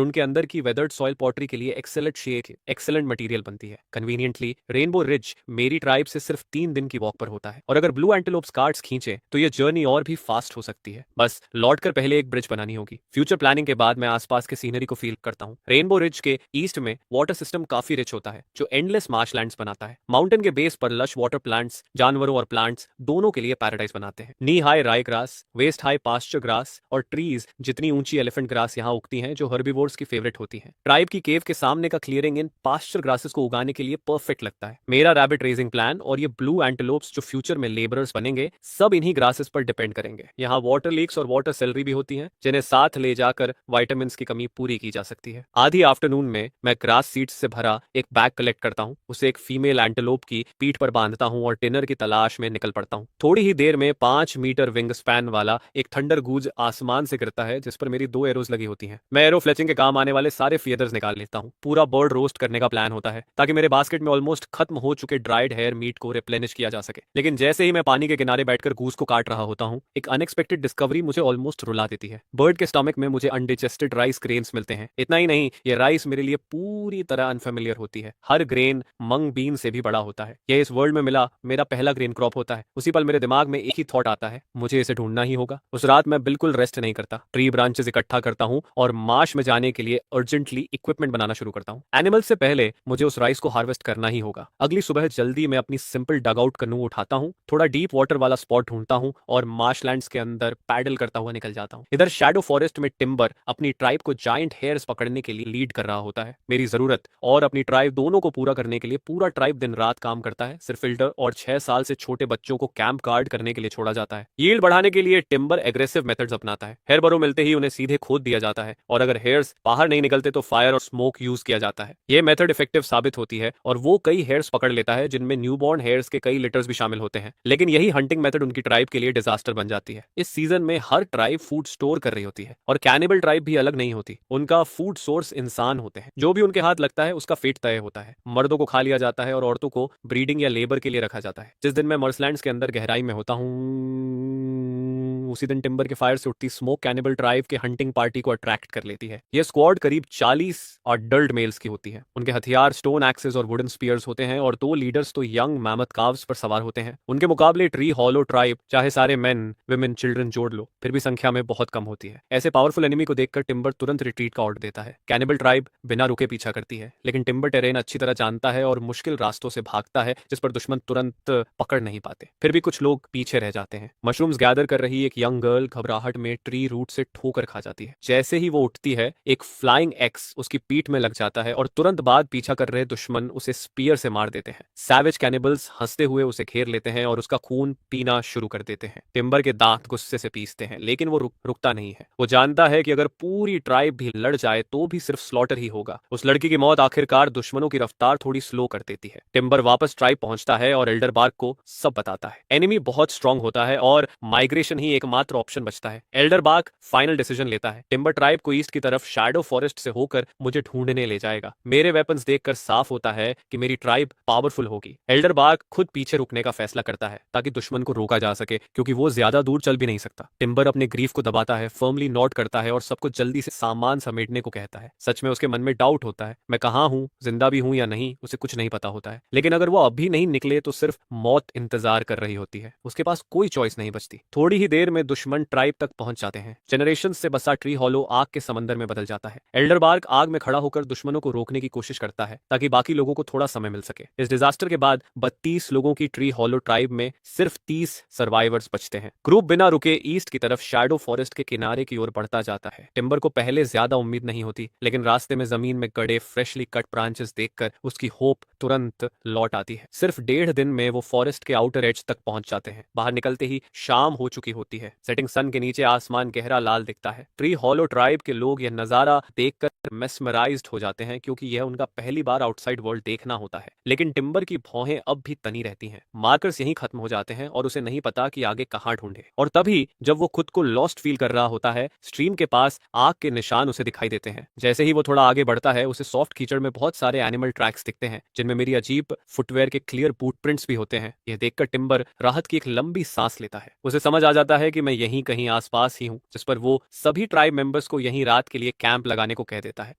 S1: उनके अंदर की वेदर्ड सॉइल पॉटरी के लिए एक्सेलेंट मटेरियल बनती है। कन्वीनियंटली रेनबो रिज मेरी ट्राइब से सिर्फ 3 दिन की वॉक पर होता है और अगर ब्लू एंटेलोप्स कार्ड्स खींचे तो ये जर्नी और भी फास्ट हो सकती है। बस लौटकर पहले एक ब्रिज बनानी होगी। फ्यूचर प्लानिंग के बाद मैं आसपास के सीनरी को फील करता हूँ। रेनबो रिज के ईस्ट में वाटर सिस्टम काफी रिच होता है जो एंडलेस मार्शलैंड्स बनाता है। माउंटेन के बेस पर लश वाटर प्लांट्स जानवरों और प्लांट्स दोनों के लिए पैराडाइज बनाते हैं। Knee high rye grass, waist high pasture grass और ट्रीज जितनी ऊंची एलिफेंट ग्रास यहाँ उगती हैं जो हर्बीवोर्स की फेवरेट होती हैं। ट्राइब की केव के सामने का क्लियरिंग इन पास्चर ग्रासेस को उगाने के लिए परफेक्ट लगता है। मेरा रैबिट रेजिंग प्लान और ये ब्लू एंटेलोप्स जो फ्यूचर में लेबरर्स बनेंगे सब इन्हीं ग्रासेस पर डिपेंड करेंगे। यहाँ वाटर लीक्स और वाटर सेलरी भी होती हैं जिन्हें साथ ले जाकर विटामिन की कमी पूरी की जा सकती है। आधी आफ्टरनून में मैं ग्रास सीड्स से भरा एक बैग कलेक्ट करता हूँ, उसे एक फीमेल एंटेलोप की पीठ पर बांधता हूँ और डिनर की तलाश में निकल पड़ता हूँ। थोड़ी ही देर में 5 मीटर विंग स्पैन वाला एक थंडर गूज आसमान से गिरता है जिस पर मेरी 2 एरोज लगी होती हैं। मैं एरो फ्लेचिंग के काम आने वाले सारे फीदर्स निकाल लेता हूँ। पूरा बर्ड रोस्ट करने का प्लान होता है ताकि मेरे बास्केट में ऑलमोस्ट खत्म हो चुके ड्राइड हेयर मीट को रिप्लेनिश किया जा सके। लेकिन जैसे ही मैं पानी के किनारे बैठकर गूज को काट रहा होता हूँ एक अनएक्सपेक्टेड डिस्कवरी मुझे ऑलमोस्ट रुला देती है। बर्ड के स्टमक में मुझे अनडिजेस्टेड राइस ग्रेन्स मिलते हैं। इतना ही नहीं, ये राइस मेरे लिए पूरी तरह अनफेमिलियर होती है। हर ग्रेन मंग बीन से भी बड़ा होता है। यह इस वर्ल्ड में मिला मेरा पहला ग्रेन क्रॉप होता है। उसी पल मेरे दिमाग में एक ही थॉट आता है, मुझे इसे ढूंढना ही होगा। उस रात मैं बिल्कुल रेस्ट नहीं करता। ट्री ब्रांचेस इकट्ठा करता हूँ और मार्श में जाने के लिए अर्जेंटली इक्विपमेंट बनाना शुरू करता हूँ। एनिमल से पहले मुझे उस राइस को हार्वेस्ट करना ही होगा। अगली सुबह जल्दी मैं अपनी सिंपल डग आउट कनू उठाता हूँ, थोड़ा डीप वाटर वाला स्पॉट ढूंढता हूँ और मार्शलैंड्स के अंदर पैडल करता हुआ निकल जाता हूँ। इधर शैडो फॉरेस्ट में टिम्बर अपनी ट्राइब को जायंट हेयर्स पकड़ने के लिए लीड कर रहा होता है। मेरी जरूरत और अपनी ट्राइब दोनों को पूरा करने के लिए पूरा ट्राइब दिन रात काम करता है। सिर्फ फिल्टर और 6 साल से छोटे बच्चों को कैंप गार्ड करने के लिए छोड़ा जाता है। यील्ड बढ़ाने के लिए टिम्बर एग्रेसिव मेथड्स अपनाता है। हेयर बरो मिलते ही उन्हें सीधे खोद दिया जाता है और अगर हेयर्स बाहर नहीं निकलते तो फायर और स्मोक यूज किया जाता है। यह मेथड इफेक्टिव साबित होती है और वो कई हेयर्स पकड़ लेता है जिनमें न्यूबॉर्न हेयर्स के कई लिटर्स भी शामिल होते हैं। लेकिन यही हंटिंग मेथड उनकी ट्राइब के लिए डिजास्टर बन जाती है। इस सीजन में हर ट्राइब फूड स्टोर कर रही होती है और कैनिबल ट्राइब भी अलग नहीं होती। उनका फूड सोर्स इंसान होते हैं। जो भी उनके हाथ लगता है उसका फेट तय होता है। मर्दों को खा लिया जाता है और औरतों को ब्रीडिंग या लेबर के लिए रखा जाता है। जिस दिन मैं मर्सलैंड्स के अंदर गहराई में होता हूँ उसी दिन टिम्बर के फायर से उठती स्मोक कैनिबल ट्राइब के हंटिंग पार्टी को अट्रैक्ट कर लेती है। यह स्क्वाड करीब 40 अडल्ट मेल्स की होती है। उनके हथियार स्टोन एक्सेस और वुडन स्पीयर्स होते हैं और 2 लीडर्स तो यंग मैमथ काव्स पर सवार होते हैं। उनके मुकाबले ट्री हॉलो ट्राइब चाहे सारे मेन विमेन चिल्ड्रन जोड़ लो फिर भी संख्या में बहुत कम होती है। ऐसे पावरफुल एनिमी को देखकर टिम्बर तुरंत रिट्रीट का ऑर्डर देता है। कैनिबल ट्राइब बिना रुके पीछा करती है लेकिन टिम्बर टेरेन अच्छी तरह जानता है और मुश्किल रास्तों से भागता है जिस पर दुश्मन तुरंत पकड़ नहीं पाते। फिर भी कुछ लोग पीछे रह जाते हैं। मशरूम्स गैदर कर रही एक यंग गर्ल घबराहट में ट्री रूट से ठोकर खा जाती है। जैसे ही वो उठती है एक फ्लाइंग एक्स उसकी पीठ में लग जाता है और तुरंत बाद पीछा कर रहे दुश्मन उसे स्पीयर से मार देते हैं। सैवेज कैनिबल्स हंसते हुए उसे घेर लेते हैं और उसका खून पीना शुरू कर देते हैं। टिम्बर के दांत गुस्से से पीसते हैं लेकिन वो रुकता नहीं है। वो जानता है कि अगर पूरी ट्राइब भी लड़ जाए तो भी सिर्फ स्लॉटर ही होगा। उस लड़की की मौत आखिरकार दुश्मनों की रफ्तार थोड़ी स्लो कर देती है। टिम्बर वापस ट्राइब पहुंचता है और एल्डर बार्क को सब बताता है। एनिमी बहुत स्ट्रांग होता है और माइग्रेशन ही एकमात्र ऑप्शन बचता है। एल्डर बार्क फाइनल डिसीजन लेता है। टिम्बर ट्राइब को ईस्ट की तरफ शैडो फॉरेस्ट से होकर मुझे ढूंढने ले जाएगा। मेरे वेपन्स देखकर साफ होता है कि मेरी ट्राइब पावरफुल होगी। एल्डर बार्क खुद पीछे रुकने का फैसला करता है ताकि दुश्मन को रोका जा सके क्योंकि वो ज्यादा दूर चल भी नहीं सकता। टिम्बर अपने ग्रीफ को दबाता है, फर्मली नोट करता है और सबको जल्दी से सामान समेटने को कहता है। सच में उसके मन में डाउट होता है, मैं कहाँ हूँ, जिंदा भी हूँ या नहीं, उसे कुछ नहीं पता होता है। लेकिन अगर वो अभी नहीं निकले तो सिर्फ मौत इंतजार कर रही होती है। उसके पास कोई चॉइस नहीं बचती। थोड़ी ही देर में दुश्मन ट्राइब तक पहुंच जाते हैं। जनरेशन से बसा ट्री हॉलो आग के समंदर में बदल जाता है। एल्डर बार्क आग में खड़ा होकर दुश्मनों को रोकने की कोशिश करता है ताकि बाकी लोगों को थोड़ा समय मिल सके। इस डिजास्टर के बाद 32 लोगों की ट्री हॉलो ट्राइब में सिर्फ 30 सर्वाइवर्स बचते हैं। ग्रुप बिना रुके ईस्ट की तरफ शैडो फॉरेस्ट के किनारे की ओर बढ़ता जाता है। टिम्बर को पहले ज्यादा उम्मीद नहीं होती लेकिन रास्ते में जमीन में गड़े फ्रेशली कट ब्रांचेस देखकर उसकी होप तुरंत लौट आती है। सिर्फ 1.5 दिन में वो फॉरेस्ट के आउटर एज तक पहुंच जाते हैं। बाहर निकलते ही शाम हो चुकी होती है। हैं। सेटिंग सन के नीचे आसमान गहरा लाल दिखता है। ट्री हॉलो ट्राइब के लोग यह नजारा देखकर मेस्मराइज्ड हो जाते हैं, क्योंकि यह उनका पहली बार आउटसाइड वर्ल्ड देखना होता है। लेकिन टिम्बर की भौहें अब भी तनी रहती हैं। मार्कर्स यहीं खत्म हो जाते हैं और उसे नहीं पता कि आगे कहाँ ढूंढे। और तभी जब वो खुद को लॉस्ट फील कर रहा होता है, स्ट्रीम के पास आग के निशान उसे दिखाई देते हैं। जैसे ही वो थोड़ा आगे बढ़ता है, उसे सॉफ्ट कीचड़ में बहुत सारे एनिमल ट्रैक्स दिखते हैं, जिनमें मेरी अजीब फुटवेयर के क्लियर बूट प्रिंट्स भी होते हैं। यह देखकर टिम्बर राहत की एक लंबी सांस लेता है। उसे समझ आ जाता है कि मैं यहीं कहीं आसपास ही हूँ, जिस पर वो सभी ट्राइब मेंबर्स को यहीं रात के लिए कैंप लगाने को कह देता है।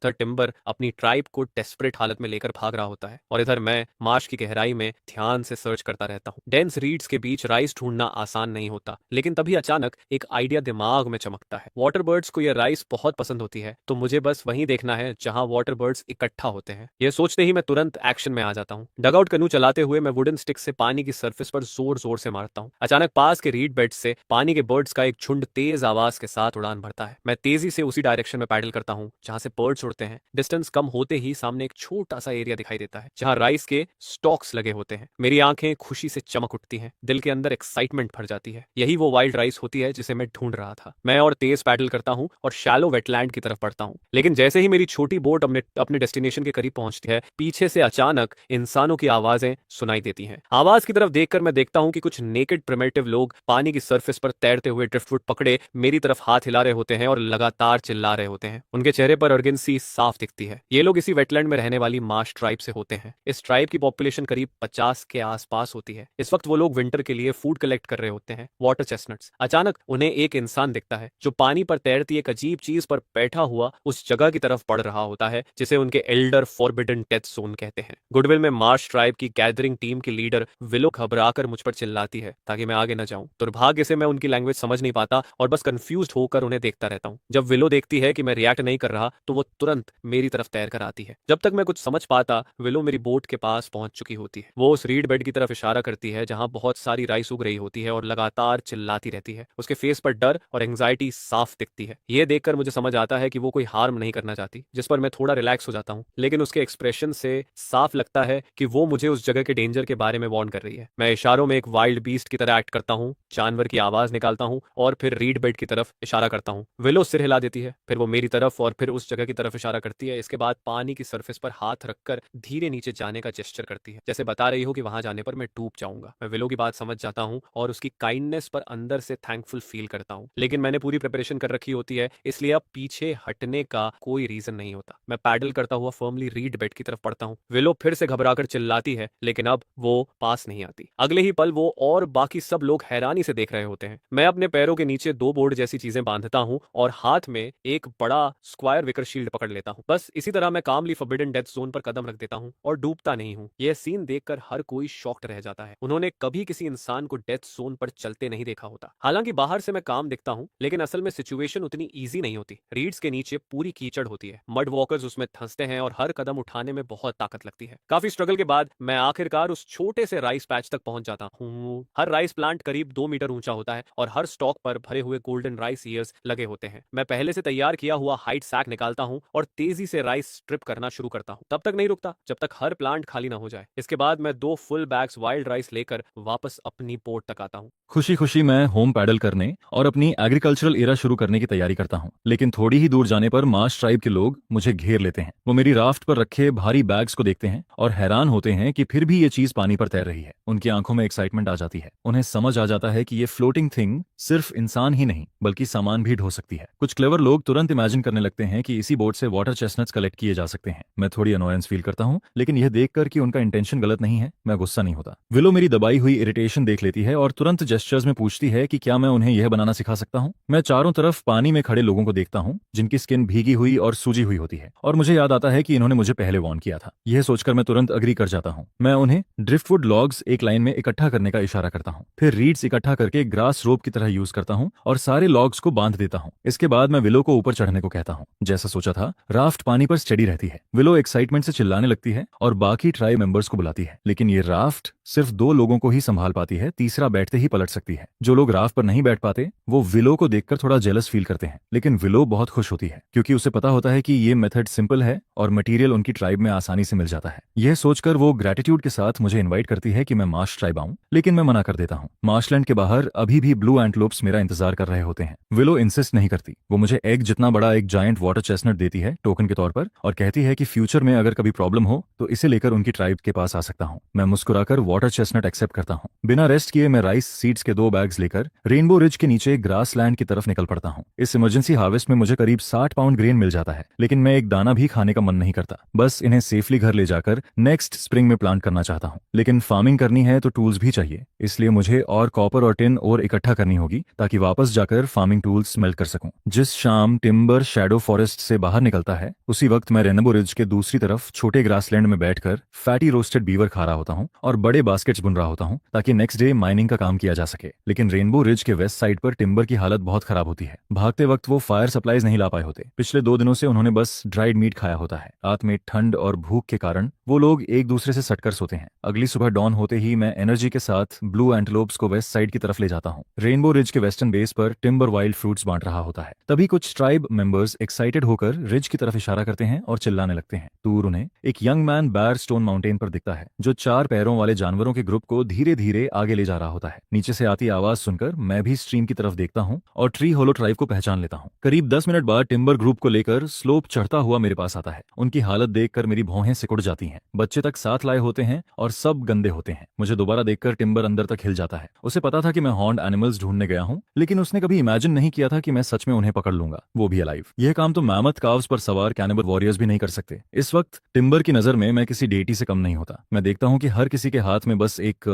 S1: तब टिम्बर अपनी ट्राइब को डेस्परेट हालत में लेकर भाग रहा होता है और इधर मैं मार्श की गहराई में ध्यान से सर्च करता रहता हूँ। डेंस रीड्स के बीच राइस ढूंढना आसान नहीं होता, लेकिन तभी अचानक एक आइडिया दिमाग में चमकता है। वाटर बर्ड्स को यह राइस बहुत पसंद होती है, तो मुझे बस वहीं देखना है जहां वाटर बर्ड्स इकट्ठा होते हैं। यह सोचते ही मैं तुरंत एक्शन में आ जाता हूँ। डगआउट कनू चलाते हुए मैं वुडन स्टिक से पानी की सरफेस पर जोर जोर से मारता हूँ। अचानक पास के रीड बेड से पानी के बर्ड्स का एक झुंड तेज आवाज के साथ उड़ान भरता है। मैं तेजी से उसी डायरेक्शन में पैडल करता हूँ जहां से बर्ड्स उड़ते हैं। डिस्टेंस कम होते ही सामने एक छोटा सा एरिया दिखाई देता है जहां राइस के स्टॉक्स लगे होते हैं। मेरी आंखें खुशी से चमक उठती हैं, दिल के अंदर एक्साइटमेंट भर जाती है। यही वो वाइल्ड राइस होती है जिसे मैं ढूंढ रहा था। मैं और तेज पैडल करता हूँ और शैलो वेटलैंड की तरफ बढ़ता हूँ। लेकिन जैसे ही मेरी छोटी बोट अपने डेस्टिनेशन के करीब पहुंचती है, पीछे से अचानक इंसानों की आवाजें सुनाई देती हैं। आवाज की तरफ देखकर मैं देखता हूँ कि कुछ नेकेड प्रिमिटिव लोग पानी की सरफेस पर तैरते हुए ड्रिफ्टवुड पकड़े मेरी तरफ हाथ हिला रहे होते हैं और लगातार चिल्ला रहे होते हैं। उनके चेहरे पर अर्जेंसी साफ दिखती है। ये लोग इसी वेटलैंड में रहने वाली मार्श ट्राइब से होते हैं। इस ट्राइब की पॉपुलेशन करीब 50 के आसपास होती है। इस वक्त वो लोग विंटर के लिए फूड कलेक्ट कर रहे होते हैं, वाटर चेस्टनट्स। अचानक उन्हें एक इंसान दिखता है जो पानी पर तैरती एक अजीब चीज पर बैठा हुआ उस जगह की तरफ बढ़ रहा होता है जिसे उनके एल्डर फॉरबिडन डेथ जोन कहते हैं। गुडविल में मार्श ट्राइब की गैदरिंग टीम की लीडर विलो घबराकर मुझ पर चिल्लाती है ताकि मैं आगे न जाऊं। दुर्भाग्य से मैं उनकी लैंग्वेज समझ नहीं पाता और बस कंफ्यूज्ड होकर उन्हें देखता रहता हूं। जब विलो देखती है कि मैं रिएक्ट नहीं कर रहा, तो वो तुरंत मेरी तरफ तैर कर आती है। जब तक मैं कुछ समझ पाता, विलो मेरी बोट के पास पहुंच चुकी होती है। वो उस रीड बेड की तरफ इशारा करती है जहां बहुत सारी राइस उग रही होती है और लगातार चिल्लाती रहती है। उसके फेस पर डर और एंग्जाइटी साफ दिखती है। यह देखकर मुझे समझ आता है कि वो कोई हार्म नहीं करना चाहती, जिस पर मैं थोड़ा रिलैक्स हो जाता हूँ। लेकिन उसके एक्सप्रेशन से साफ लगता है कि वो मुझे उस जगह के डेंजर के बारे में वार्न कर रही है। मैं इशारों में एक वाइल्ड बीस्ट की तरह एक्ट करता हूँ, जानवर की आवाज निकालता हूँ और फिर रीड बेड की तरफ इशारा करता हूँ। विलो सिर हिला देती है, फिर वो मेरी तरफ और फिर उस जगह की तरफ इशारा करती है। इसके बाद पानी की सरफेस पर हाथ रखकर धीरे नीचे जाने का जेस्चर करती है, जैसे बता रही हो कि वहां जाने पर मैं डूब जाऊंगा। मैं विलो की बात समझ जाता हूँ और उसकी काइंडनेस पर अंदर से थैंकफुल फील करता हूँ। लेकिन मैंने पूरी प्रिपरेशन कर रखी होती है, इसलिए अब पीछे हटने का कोई रीजन नहीं होता। मैं पैडल करता हुआ फर्मली रीड बेड की तरफ पड़ता हूँ। विलो फिर से घबराकर चिल्लाती है, लेकिन अब वो पास नहीं आती। अगले ही पल वो और बाकी सब लोग हैरानी से देख रहे होते हैं। मैं अपने पैरों के नीचे 2 बोर्ड जैसी चीजें बांधता हूँ और हाथ में एक बड़ा स्क्वायर विकर शील्ड पकड़ लेता हूँ। बस इसी तरह मैं कामली फॉरबिडन डेथ जोन पर कदम रख देता हूँ और डूबता नहीं हूँ। यह सीन देखकर हर कोई शॉक्ड रह जाता है। उन्होंने कभी किसी इंसान को डेथ जोन पर चलते नहीं देखा होता। हालांकि बाहर से मैं काम दिखता हूँ, लेकिन असल में सिचुएशन उतनी ईजी नहीं होती। रीड्स के नीचे पूरी कीचड़ होती है, मड वॉकर्स उसमें धंसते हैं और हर कदम उठाने में बहुत ताकत लगती है। काफी स्ट्रगल के बाद मैं आखिरकार उस छोटे से राइस पैच तक पहुंच जाता हूँ। हर राइस प्लांट करीब 2 मीटर ऊंचा होता है और हर स्टॉक पर भरे हुए गोल्डन राइस ईयर्स लगे होते हैं। मैं पहले से तैयार किया हुआ हाइट सैक निकालता हूँ और तेजी से राइस स्ट्रिप करना शुरू करता हूँ। तब तक नहीं रुकता जब तक हर प्लांट खाली ना हो जाए। इसके बाद मैं 2 फुल बैग्स वाइल्ड राइस लेकर वापस अपनी पोर्ट तक आता हूँ।
S2: खुशी खुशी मैं होम पैडल करने और अपनी एग्रीकल्चरल एरा शुरू करने की तैयारी करता हूँ। लेकिन थोड़ी ही दूर जाने पर मार्श ट्राइब के लोग मुझे घेर लेते हैं। वो मेरी राफ्ट पर रखे भारी बैग्स को देखते हैं और हैरान होते हैं कि फिर भी ये चीज पानी पर तैर रही है। उनकी आंखों में एक्साइटमेंट आ जाती है। उन्हें समझ आ जाता है कि ये फ्लोटिंग थिंग सिर्फ इंसान ही नहीं बल्कि सामान भी ढो सकती है। कुछ क्लेवर लोग तुरंत इमेजिन करने लगते हैं कि इसी बोट से वाटर चेस्टनट्स कलेक्ट किए जा सकते हैं। मैं थोड़ी अनोयंस फील करता हूँ, लेकिन यह देखकर कि उनका इंटेंशन गलत नहीं है, मैं गुस्सा नहीं होता। विलो मेरी दबाई हुई इरिटेशन देख लेती है और तुरंत जेस्चर्स में पूछती है कि क्या मैं उन्हें यह बनाना सिखा सकता हूँ। मैं चारों तरफ पानी में खड़े लोगों को देखता हूँ जिनकी स्किन भीगी हुई और सूजी हुई होती है और मुझे याद आता है कि इन्होंने मुझे पहले वार्न किया था। यह सोचकर मैं तुरंत अग्री कर जाता हूँ। मैं उन्हें ड्रिफ्टवुड लॉग्स एक लाइन में इकट्ठा करने का इशारा करता हूँ, फिर रीड्स इकट्ठा करके ग्रास रोप की तरह यूज करता हूँ और सारे लॉग्स को बांध देता हूँ। इसके बाद मैं विलो को ऊपर चढ़ने को कहता हूँ। जैसा सोचा था, राफ्ट पानी पर स्टेडी रहती है। विलो एक्साइटमेंट से चिल्लाने लगती है और बाकी ट्राइब मेंबर्स को बुलाती है, लेकिन ये राफ्ट सिर्फ 2 लोगों को ही संभाल पाती है, तीसरा बैठते ही पलट सकती है। जो लोग राफ्ट पर नहीं बैठ पाते वो विलो को देखकर थोड़ा जेलस फील करते हैं, लेकिन विलो बहुत खुश होती है क्योंकि उसे पता होता है कि ये मेथड सिंपल है और मटेरियल उनकी ट्राइब में आसानी से मिल जाता है। यह सोचकर वो ग्रेटिट्यूड के साथ मुझे इन्वाइट करती है कि मैं मार्श ट्राइब आऊं, लेकिन मैं मना कर देता हूं। मार्शलैंड के बाहर अभी भी ब्लू एंटलोप्स मेरा इंतजार कर रहे होते हैं। विलो इंसिस्ट नहीं करती, वो मुझे एग जितना बड़ा एक जायंट वाटर चेस्टनट देती है टोकन के तौर पर और कहती है कि फ्यूचर में अगर कभी प्रॉब्लम हो तो इसे लेकर उनकी ट्राइब के पास आ सकता हूँ। मैं मुस्कुराकर वाटर चेस्टनट एक्सेप्ट करता हूँ। बिना रेस्ट किए मैं राइस सीड्स के 2 बैग्स लेकर रेनबो रिज के नीचे ग्रास लैंड की तरफ निकल पड़ता हूँ। इस इमरजेंसी हार्वेस्ट में मुझे करीब 60 पाउंड ग्रेन मिल जाता है, लेकिन मैं एक दाना भी खाने का मन नहीं करता। बस इन्हें सेफली घर ले जाकर नेक्स्ट स्प्रिंग में प्लांट करना चाहता हूँ। लेकिन फार्मिंग करनी है तो टूल्स भी चाहिए, इसलिए मुझे और कॉपर और टिन और इकट्ठा करनी होगी ताकि वापस जाकर फार्मिंग टूल्स मेल्ट कर सकूं। जिस शाम टिम्बर शैडो फॉरेस्ट से बाहर निकलता है उसी वक्त मैं रेनबो रिज के दूसरी तरफ छोटे ग्रासलैंड में बैठकर फैटी रोस्टेड बीवर खा रहा होता हूँ और बड़े बास्केट्स बुन रहा होता हूँ ताकि नेक्स्ट डे माइनिंग का काम किया जा सके। लेकिन रेनबो रिज के वेस्ट साइड पर टिम्बर की हालत बहुत खराब होती है। भागते वक्त वो फायर सप्लाईज नहीं ला पाए होते। पिछले 2 दिनों से उन्होंने बस ड्राइड मीट खाया होता है। रात में ठंड और भूख के कारण वो लोग एक दूसरे से सटकर सोते हैं। अगली सुबह डॉन होते ही मैं एनर्जी के साथ ब्लू एंटलोप्स को वेस्ट साइड की तरफ ले जाता हूँ। रेनबो रिज के वेस्टर्न बेस पर टिम्बर वाइल्ड फ्रूट्स बांट रहा होता है। तभी कुछ ट्राइब मेंबर्स एक्साइटेड होकर रिज की तरफ इशारा करते हैं और चिल्लाने लगते हैं। दूर उन्हें एक यंग मैन बैर स्टोन माउंटेन पर दिखता है जो 4 पैरों वाले जानवरों के ग्रुप को धीरे धीरे आगे ले जा रहा होता है। नीचे से आती आवाज सुनकर मैं भी स्ट्रीम की तरफ देखता हूँ और ट्री होलो ट्राइब को पहचान लेता हूँ। करीब 10 मिनट बाद टिम्बर ग्रुप को लेकर स्लोप चढ़ता हुआ मेरे पास आता है। उनकी हालत देखकर मेरी भौहें सिकुड़ जाती हैं। बच्चे तक साथ लाए होते हैं और सब गंदे होते हैं। मुझे दोबारा देखकर टिम्बर अंदर तक हिल जाता है। उसे पता था कि मैं हॉर्न्ड एनिमल्स ढूंढने गया हूँ, लेकिन उसने कभी इमेजिन नहीं किया था कि मैं सच में उन्हें पकड़ लूंगा, वो भी अलाइव। यह काम तो मैमथ काव्स पर सवार कैनिबल वॉरियर्स भी नहीं कर सकते। इस वक्त टिम्बर की नजर में मैं किसी डेटी से कम नहीं होता। मैं देखता हूँ कि हर किसी के हाथ में बस एक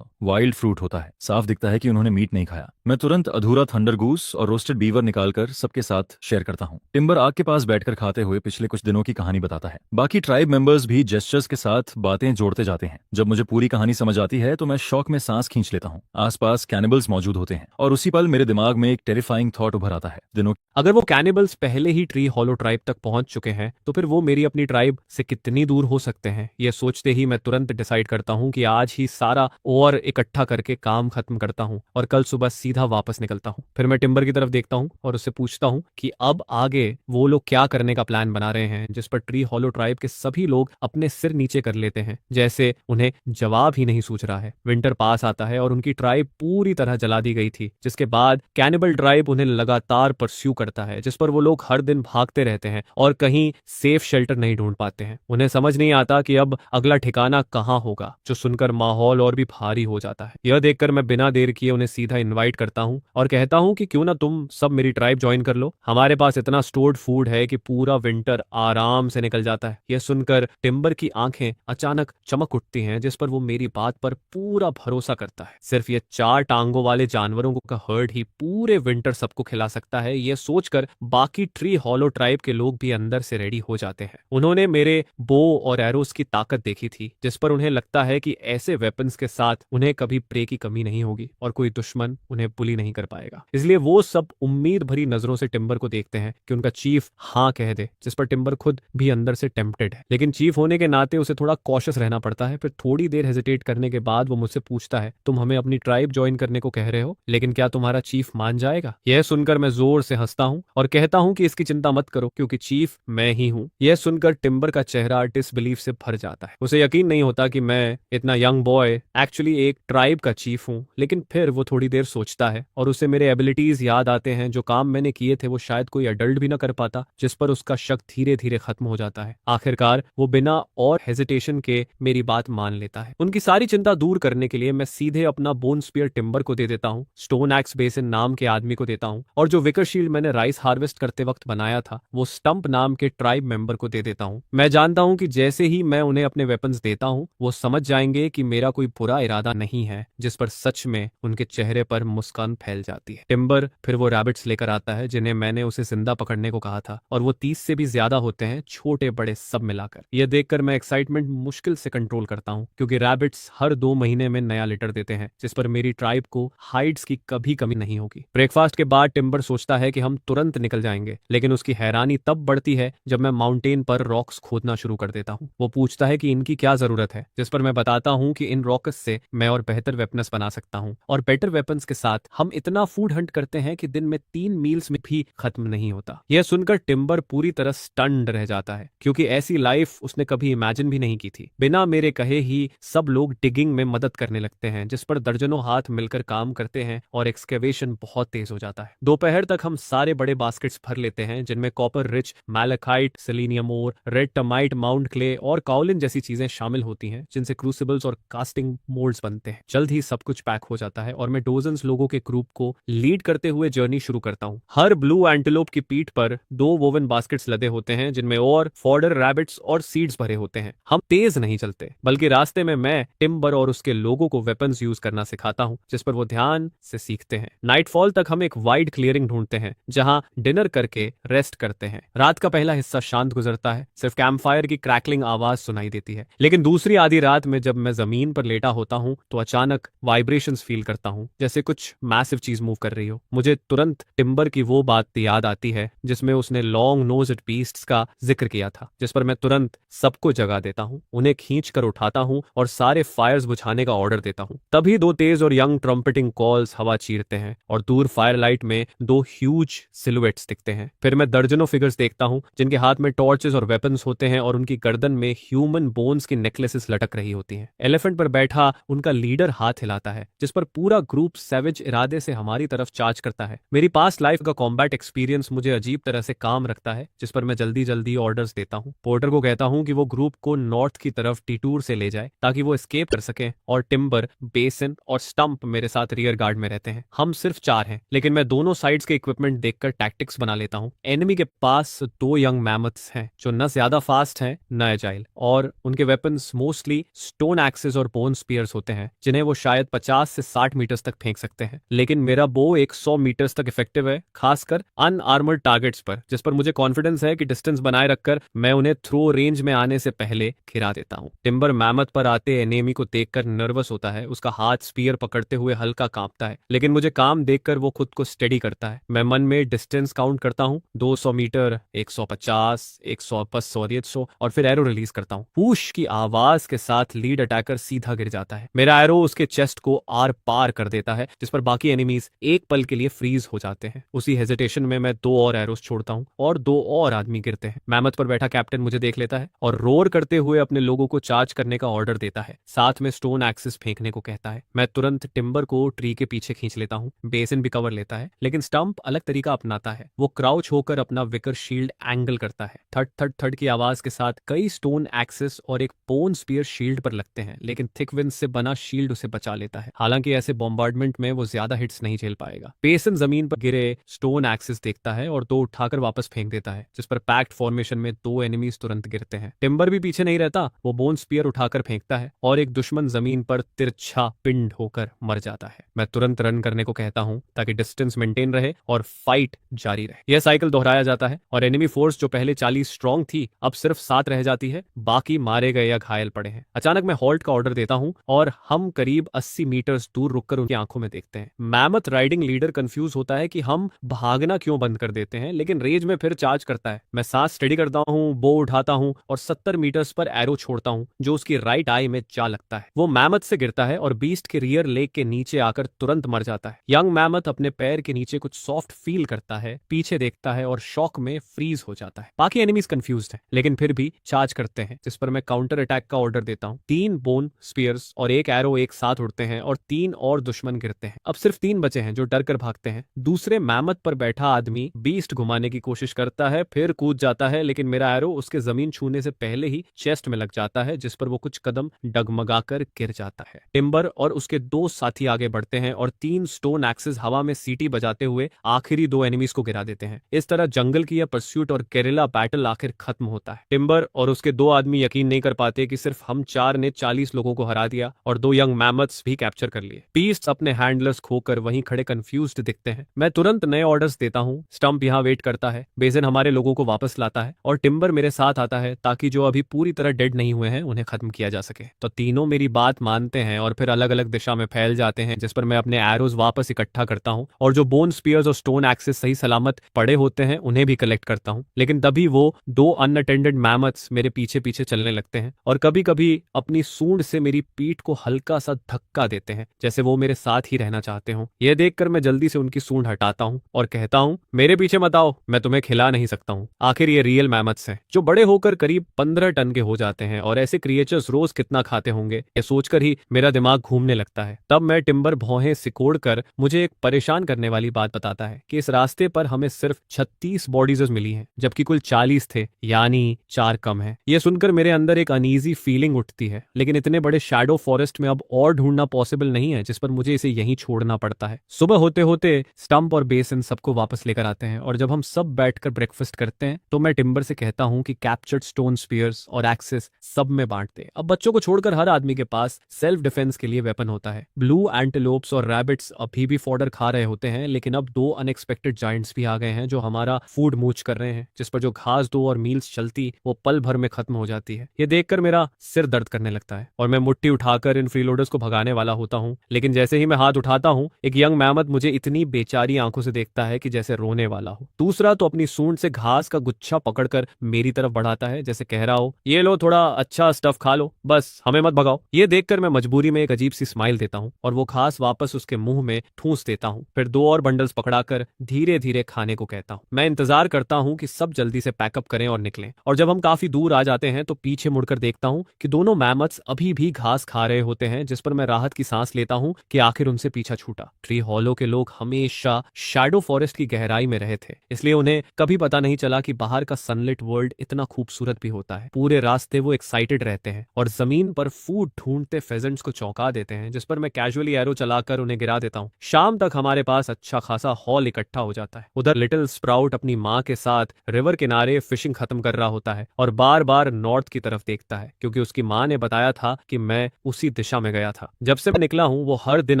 S2: वाइल्ड फ्रूट होता है। साफ दिखता है कि उन्होंने मीट नहीं खाया। मैं तुरंत अधूरा थंडर गूस और रोस्टेड बीवर निकालकर सबके साथ शेयर करता हूँ। टिम्बर आग के पास बैठकर खाते हुए पिछले कुछ दिनों की कहानी बताता है। बाकी ट्राइब मेंबर्स भी जेस्चर्स के साथ बातें जोड़ते जाते हैं। जब मुझे पूरी कहानी समझ आती है तो मैं शौक में सांस खींच लेता हूँ। आसपास कैनिबल्स मौजूद होते हैं और उसी पल मेरे दिमाग में एक टेरिफाइंग थॉट उभर आता है। दिनों
S1: अगर वो कैनिबल्स पहले ही ट्री हॉलो ट्राइब तक पहुंच चुके हैं तो फिर वो मेरी अपनी ट्राइब से कितनी दूर हो सकते हैं। यह सोचते ही मैं तुरंत डिसाइड करता हूँ कि आज ही सारा और इकट्ठा करके काम खत्म करता हूँ और कल सुबह सीधा वापस निकलता हूँ। फिर मैं टिम्बर की तरफ देखता हूँ और उससे पूछता हूँ कि अब आगे वो लोग क्या करने का प्लान बना रहे हैं, जिस पर ट्री हॉलो ट्राइब के सभी लोग अपने सिर नीचे कर लेते हैं, जैसे उन्हें जवाब ही नहीं सूझ रहा है। विंटर पास आता है और उनकी ट्राइब पूरी तरह जला दी गई थी, जिसके बाद कैनिबल ट्राइब उन्हें लगातार परस्यू करता है, जिस पर वो लोग हर दिन भागते रहते हैं और कहीं सेफ शेल्टर नहीं ढूंढ पाते हैं। उन्हें समझ नहीं आता कि अब अगला ठिकाना कहाँ होगा, जो सुनकर माहौल और भी भारी हो जाता है। यह देखकर मैं बिना देर किए उन्हें सीधा इनवाइट करता हूँ और कहता हूँ कि क्यों ना तुम सब मेरी ट्राइब ज्वाइन कर लो। हमारे पास इतना स्टोर्ड फूड है कि पूरा विंटर आराम से निकल जाता है। यह सुनकर टिम्बर की आंखें अचानक चमक उठती हैं, जिस पर वो मेरी बात पर पूरा भरोसा करता है। सिर्फ ये 4 टांगों वाले जानवरों का हर्ड ही पूरे विंटर सबको खिला सकता है। यह सोचकर बाकी ट्री हॉलो ट्राइब के लोग भी अंदर से रेडी हो जाते हैं। उन्होंने मेरे बो और एरोस की ताकत देखी थी, जिस पर उन्हें लगता है कि ऐसे वेपन्स के साथ उन्हें कभी प्रे की कमी नहीं होगी और कोई दुश्मन उन्हें बुली नहीं कर पाएगा। इसलिए वो सब उम्मीद भरी नजरों से टिम्बर को देखते हैं कि उनका चीफ हाँ कह दे, जिस पर टिम्बर खुद भी अंदर से टेम्प्टेड है, लेकिन चीफ होने के नाते उसे थोड़ा कॉशियस रहना पड़ता है। फिर थोड़ी देर हेजिटेट करने के बाद वो मुझसे पूछता है, तुम हमें अपनी ट्राइब ज्वाइन करने को कह रहे हो, लेकिन क्या तुम्हारा चीफ मान जाएगा? यह सुनकर मैं जोर से हंसता हूँ और कहता हूँ कि इसकी चिंता मत करो, क्योंकि चीफ मैं ही हूँ। यह सुनकर टिम्बर का चेहरा डिसबिलीफ से भर जाता है। उसे यकीन नहीं होता कि मैं इतना यंग बॉय एक्चुअली एक ट्राइब का चीफ हूँ। लेकिन फिर वो थोड़ी देर सोचता है और उसे मेरे एबिलिटीज याद आते हैं। जो काम मैंने किए थे वो शायद कोई अडल्ट भी ना कर पाता, जिस पर उसका शक धीरे धीरे खत्म हो जाता है। आखिरकार वो बिना और हेजिटेशन के मेरी बात मान लेता है। उनकी सारी चिंता दूर करने के लिए मैं सीधे अपना बोन स्पीयर टिम्बर को दे देता हूँ, स्टोन एक्स बेसिन नाम के आदमी को देता हूँ, और जो विकर शील्ड मैंने राइस हार्वेस्ट करते वक्त बनाया था वो स्टंप नाम के ट्राइब मेंबर को दे देता हूँ। मैं जानता हूँ कि जैसे ही मैं उन्हें अपने वेपन्स देता हूँ वो समझ जाएंगे कि मेरा कोई बुरा इरादा नहीं है, जिस पर सच में उनके चेहरे पर मुस्कान फैल जाती है। टिम्बर फिर वो रैबिट्स लेकर आता है जिन्हें मैंने उसे जिंदा पकड़ने को कहा था, और वो 30 से भी ज्यादा होते हैं, छोटे बड़े सब मिलाकर। यह देखकर मैं एक्साइटमेंट मुश्किल से कंट्रोल करता हूँ, क्योंकि रैबिट्स हर 2 महीने में नया लिटर देते हैं, जिस पर मेरी ट्राइब को हाइड्स की कभी कमी नहीं होगी। ब्रेकफास्ट के बाद टिम्बर सोचता है कि हम तुरंत निकल जाएंगे, लेकिन उसकी हैरानी तब बढ़ती है जब मैं माउंटेन पर रॉक्स खोदना शुरू कर देता हूँ। वो पूछता है कि इनकी क्या जरूरत है, जिस पर मैं बताता हूँ हूँ कि इन रॉकस से मैं और बेहतर वेपन्स बना सकता हूँ, और बेटर वेपन्स के साथ हम इतना फूड हंट करते हैं कि दिन में 3 मील्स में भी खत्म नहीं होता। यह सुनकर टिम्बर पूरी तरह स्टन्ड रह जाता है, क्योंकि ऐसी लाइफ उसने कभी इमेजिन भी नहीं की थी। बिना मेरे कहे ही सब लोग डिगिंग में मदद करने लगते हैं, जिस पर दर्जनों हाथ मिलकर काम करते हैं और एक्सकेवेशन बहुत तेज हो जाता है। दोपहर तक हम सारे बड़े बास्केट्स भर लेते हैं, जिनमें कॉपर रिच मैलेकाइट, सेलेनियम ओर, रेड टमाइट, माउंट क्ले और काउलिन जैसी चीजें शामिल होती हैं, जिनसे क्रूसिबल्स और कास्टिंग मोल्ड्स बनते हैं। जल्द ही सब कुछ पैक हो जाता है और मैं डोजन्स लोगों के ग्रुप को लीड करते हुए जर्नी शुरू करता हूँ। हर ब्लू एंटीलोप की पीठ पर 2 वोवन बास्केट्स लदे होते हैं, जिनमें और फॉडर, रैबिट्स और सीड्स भरे होते हैं। हम तेज नहीं चलते, बल्कि रास्ते में मैं टिम्बर और उसके लोगों को वेपन्स यूज करना सिखाता हूँ, जिस पर वो ध्यान से सीखते हैं। नाइटफॉल तक हम एक वाइड क्लियरिंग ढूंढते हैं, जहां डिनर करके रेस्ट करते हैं। रात का पहला हिस्सा शांत गुजरता है, सिर्फ कैंपफायर की क्रैकलिंग आवाज सुनाई देती है। लेकिन दूसरी आधी रात में जब मैं जमीन पर लेटा होता हूँ तो अचानक वाइब्रेशंस फील करता हूँ, जैसे कुछ मैसिव चीज मूव कर रही हो। मुझे तुरंत टिम्बर की वो बात याद आती है जिसमें उसने लॉन्ग नोज्ड बीस्ट्स का जिक्र किया था, जिस पर मैं तुरंत सबको जगा देता हूँ, उन्हें खींच कर उठाता हूँ और सारे फायर्स बुझाने का ऑर्डर देता हूँ। तभी 2 तेज और यंग ट्रम्पेटिंग कॉल्स हवा चीरते हैं और दूर फायरलाइट में 2 ह्यूज सिलुएट्स दिखते हैं। फिर मैं दर्जनों फिगर्स देखता हूँ, जिनके हाथ में टॉर्चेस और वेपन्स होते हैं और उनकी गर्दन में ह्यूमन बोन्स की नेकलेसेस लटक रही होती हैं। एलिफेंट पर बैठा उनका लीडर हाथ हिलाता है, जिस पर पूरा ग्रुप सैवेज इरादे से हमारी तरफ चार्ज करता है। मेरी पास्ट लाइफ का कॉम्बैट एक्सपीरियंस मुझे अजीब तरह से काम रखता है, जिस पर मैं जल्दी जल्दी ऑर्डर्स देता हूँ। पोर्टर को कहता हूँ कि वो ग्रुप को नॉर्थ की तरफ डिटूर से ले जाए ताकि वो एस्केप कर सके, और टिम्बर, बेसन और स्टंप मेरे साथ रियर गार्ड में रहते हैं। हम सिर्फ 4 हैं, लेकिन मैं दोनों साइड्स के इक्विपमेंट देखकर टैक्टिक्स बना लेता हूँ। एनिमी के पास 2 यंग मैमथ्स हैं, जो न ज्यादा फास्ट हैं न एजाइल, और उनके वेपन्स मोस्टली स्टोन एक्सेस और बोन स्पीयर्स होते हैं, जिन्हें वो शायद 50 से 60 मीटर्स तक फेंक सकते हैं। लेकिन मेरा बो 100 मीटर्स तक इफेक्टिव है, खासकर अनआर्मर्ड टारगेट्स पर, जिस पर मुझे कॉन्फिडेंस है कि डिस्टेंस बनाए रखकर मैं उन्हें थ्रो रेंज में आने से पहले गिरा देता हूँ। टिम्बर मैमथ पर आते एनिमी को देखकर नर्वस होता है, उसका हाथ स्पीयर पकड़ते हुए हल्का कांपता है, लेकिन मुझे काम देखकर वो खुद को स्टेडी करता है। मैं मन में डिस्टेंस काउंट करता हूँ, 200 मीटर, 150, 150 और फिर एरो रिलीज करता हूँ। पूश की आवाज के साथ लीड अटैकर सीधा गिर जाता है। मेरा एरो उसके चेस्ट को आर पार कर देता है, जिस पर बाकी एनिमीज एक पल के लिए फ्रीज हो जाते हैं। उसी हेजिटेशन में मैं 2 और एरोस छोड़ता हूँ और 2 और आदमी गिरते हैं। मैमथ पर बैठा कैप्टन मुझे देख लेता है और रोर करते हुए अपने लोगों को चार्ज करने का ऑर्डर देता है, साथ में स्टोन एक्सिस फेंकने को कहता है। मैं तुरंत टिम्बर को ट्री के पीछे खींच लेता हूँ। बेसन भी कवर लेता है, लेकिन स्टंप अलग तरीका अपनाता है। वो क्राउच होकर अपना विकर शील्ड एंगल करता है। थड थड थड की आवाज के साथ कई स्टोन एक्सिस और एक पोन स्पीयर शील्ड पर लगते हैं, लेकिन थिक विंड से बना शील्ड उसे बचा लेता है। हालांकि ऐसे बॉम्बार्डमेंट में वो ज्यादा हिट्स नहीं झेल पाएगा। बेसन जमीन पर गिरे स्टोन एक्सिस देखता है और 2 उठाकर वापस फेंक देता है, जिस पर पैक्ट फॉर्मेशन में 2 एनिमीज तुरंत गिरते हैं। टिम्बर भी पीछे नहीं रहता, वो बोन स्पीयर उठाकर फेंकता है और एक दुश्मन जमीन पर तिरछा पिंड होकर मर जाता है। मैं तुरंत रन करने को कहता हूं ताकि डिस्टेंस मेंटेन रहे और फाइट जारी रहे। यह साइकिल दोहराया जाता है और एनिमी फोर्स जो पहले 40 स्ट्रांग थी अब सिर्फ 7 रह जाती है, बाकी मारे गए या घायल पड़े हैं। अचानक मैं हॉल्ट का ऑर्डर देता हूं और हम करीब 80 मीटर्स दूर रुककर उनकी आंखों में देखते हैं। मैमथ राइडिंग लीडर कंफ्यूज होता है कि हम भागना क्यों बंद कर देते हैं, लेकिन रेंज में फिर चार्ज करता है। मैं सांस स्टेडी करता हूं, बो उठाता हूं और 70 मीटर्स पर एरो छोड़ता हूं, जो उसकी राइट आई में जा लगता है। वो मैमथ से गिरता है और बीस्ट के रियर लेग के नीचे आकर तुरंत मर जाता है। यंग मैमथ अपने पैर के नीचे कुछ सॉफ्ट फील करता है, पीछे देखता है और शॉक में फ्रीज हो जाता है। बाकी एनिमीज कंफ्यूज्ड हैं, लेकिन फिर भी चार्ज करते हैं, जिस पर मैं काउंटर अटैक का ऑर्डर देता हूं। 3 बोन स्पीयर्स और 1 एरो एक साथ उड़ते हैं और 3 और दुश्मन गिरते हैं। अब सिर्फ 3 बचे हैं जो डर कर भागते हैं। दूसरे मैमथ पर बैठा आदमी बीस्ट घुमाने की कोशिश करता है, फिर कूद जाता है, लेकिन मेरा एरो उसके जमीन छूने से पहले ही चेस्ट में लग जाता है, जिस पर वो कुछ कदम डगमगाकर गिर जाता है। टिम्बर और उसके 2 साथी आगे बढ़ते हैं और 3 स्टोन एक्सिस हवा में सीटी बजाते हुए आखिरी 2 एनिमीज को गिरा देते हैं। इस तरह जंगल की यह परस्यूट और गेरिल्ला बैटल आखिर खत्म होता है। टिम्बर और उसके 2 आदमी यकीन नहीं कर पाते कि सिर्फ हम 4 ने 40 लोगों को हरा दिया और 2 यंग मैमथ्स भी कैप्चर कर लिए। बीस्ट्स अपने हैंडलर्स खोकर वहीं खड़े कंफ्यूज्ड दिखते हैं। मैं तुरंत नए ऑर्डर्स देता हूँ। स्टंप यहाँ वेट करता है, बेजन हमारे लोगों को वापस लाता है और टिम्बर मेरे साथ आता है ताकि जो अभी पूरी तरह डेड नहीं हुए हैं उन्हें खत्म किया जा सके। तो तीनों मेरी बात मानते हैं और फिर अलग अलग दिशा में फैल जाते हैं, जिस पर मैं अपने एरोज वापस इकट्ठा करता हूँ और जो बोन स्पीयर्स और स्टोन एक्सिस सही सलामत पड़े होते हैं उन्हें भी कलेक्ट करता हूँ। लेकिन तभी वो 2 अनअटेंडेड मैमथ्स मेरे पीछे पीछे चलने लगते हैं और कभी कभी अपनी सूंड दूर से मेरी पीठ को हल्का सा धक्का देते हैं, जैसे वो मेरे साथ ही रहना चाहते हो। यह देखकर मैं जल्दी से उनकी सूंड हटाता हूँ और कहता हूँ, मेरे पीछे मत आओ, मैं तुम्हें खिला नहीं सकता हूँ। आखिर ये रियल मैमथ्स हैं जो बड़े होकर करीब 15 टन के हो जाते हैं, और ऐसे क्रिएचर्स रोज कितना खाते होंगे ये सोचकर ही मेरा दिमाग घूमने लगता है। तब मैं टिम्बर भौहें सिकोड़कर मुझे एक परेशान करने वाली बात बताता है कि इस रास्ते पर हमें सिर्फ 36 बॉडीज मिली हैं, जबकि कुल 40 थे, यानी 4 कम है। यह सुनकर मेरे अंदर एक अनईजी फीलिंग उठती है, लेकिन इतने बड़े शैडो फॉरेस्ट में अब और ढूंढना पॉसिबल नहीं है, जिस पर मुझे इसे यहीं छोड़ना पड़ता है। सुबह होते होते स्टंप और बेसन सबको वापस लेकर आते हैं, और जब हम सब बैठकर ब्रेकफास्ट करते हैं तो मैं टिम्बर से कहता हूं कि कैप्चर्ड स्टोन स्पीयर्स और एक्सेस सब में बांट दे। अब बच्चों को छोड़कर हर आदमी के पास सेल्फ डिफेंस के लिए वेपन होता है। ब्लू एंटेलोप्स और रैबिट्स अभी भी फॉडर खा रहे होते हैं, लेकिन अब 2 अनएक्सपेक्टेड जायंट्स भी आ गए हैं जो हमारा फूड मूच कर रहे हैं, जिस पर जो घास दो और मील्स चलती वो पल भर में खत्म हो जाती है। ये देखकर मेरा सिर दर्द करने लगता है और मैं मुट्ठी उठाकर इन फ्रीलोडर्स को भगाने वाला होता हूँ, लेकिन जैसे ही मैं हाथ उठाता हूँ एक यंग मैमथ मुझे इतनी बेचारी आंखों से देखता है कि जैसे रोने वाला हो। दूसरा तो अपनी सूंड से घास का गुच्छा पकड़कर मेरी तरफ बढ़ाता है, जैसे कह रहा हो, ये लो थोड़ा अच्छा स्टफ खा लो, बस हमें मत भगाओ। ये देखकर मैं मजबूरी में एक अजीब सी स्माइल देता हूँ और वो घास वापस उसके मुंह में ठूंस देता हूँ। फिर 2 और बंडल्स पकड़ाकर धीरे धीरे खाने को कहता हूँ। मैं इंतजार करता हूँ कि सब जल्दी से पैकअप करें और निकलें, और जब हम काफी दूर आ जाते हैं तो पीछे मुड़कर देखता हूँ कि दोनों मैमथ्स अभी भी घास खा रहे होते हैं, जिस पर मैं राहत की सांस लेता हूँ कि आखिर उनसे पीछा छूटा। ट्री हॉलो के लोग हमेशा शैडो फॉरेस्ट की गहराई में रहे थे, इसलिए उन्हें कभी पता नहीं चला कि बाहर का सनलिट वर्ल्ड इतना खूबसूरत भी होता है। पूरे रास्ते वो एक्साइटेड रहते हैं और जमीन पर फूड ढूंढते फेजेंट्स को चौंका देते हैं, जिस पर मैं कैजुअली एरो चलाकर उन्हें गिरा देता हूँ। शाम तक हमारे पास अच्छा खासा हॉल इकट्ठा हो जाता है। उधर लिटिल स्प्राउट अपनी माँ के साथ रिवर किनारे फिशिंग खत्म कर रहा होता है और बार बार नॉर्थ की तरफ देखता है, क्योंकि उसकी माँ ने बताया था कि मैं उसी दिशा में गया था। जब से मैं निकला हूँ वो हर दिन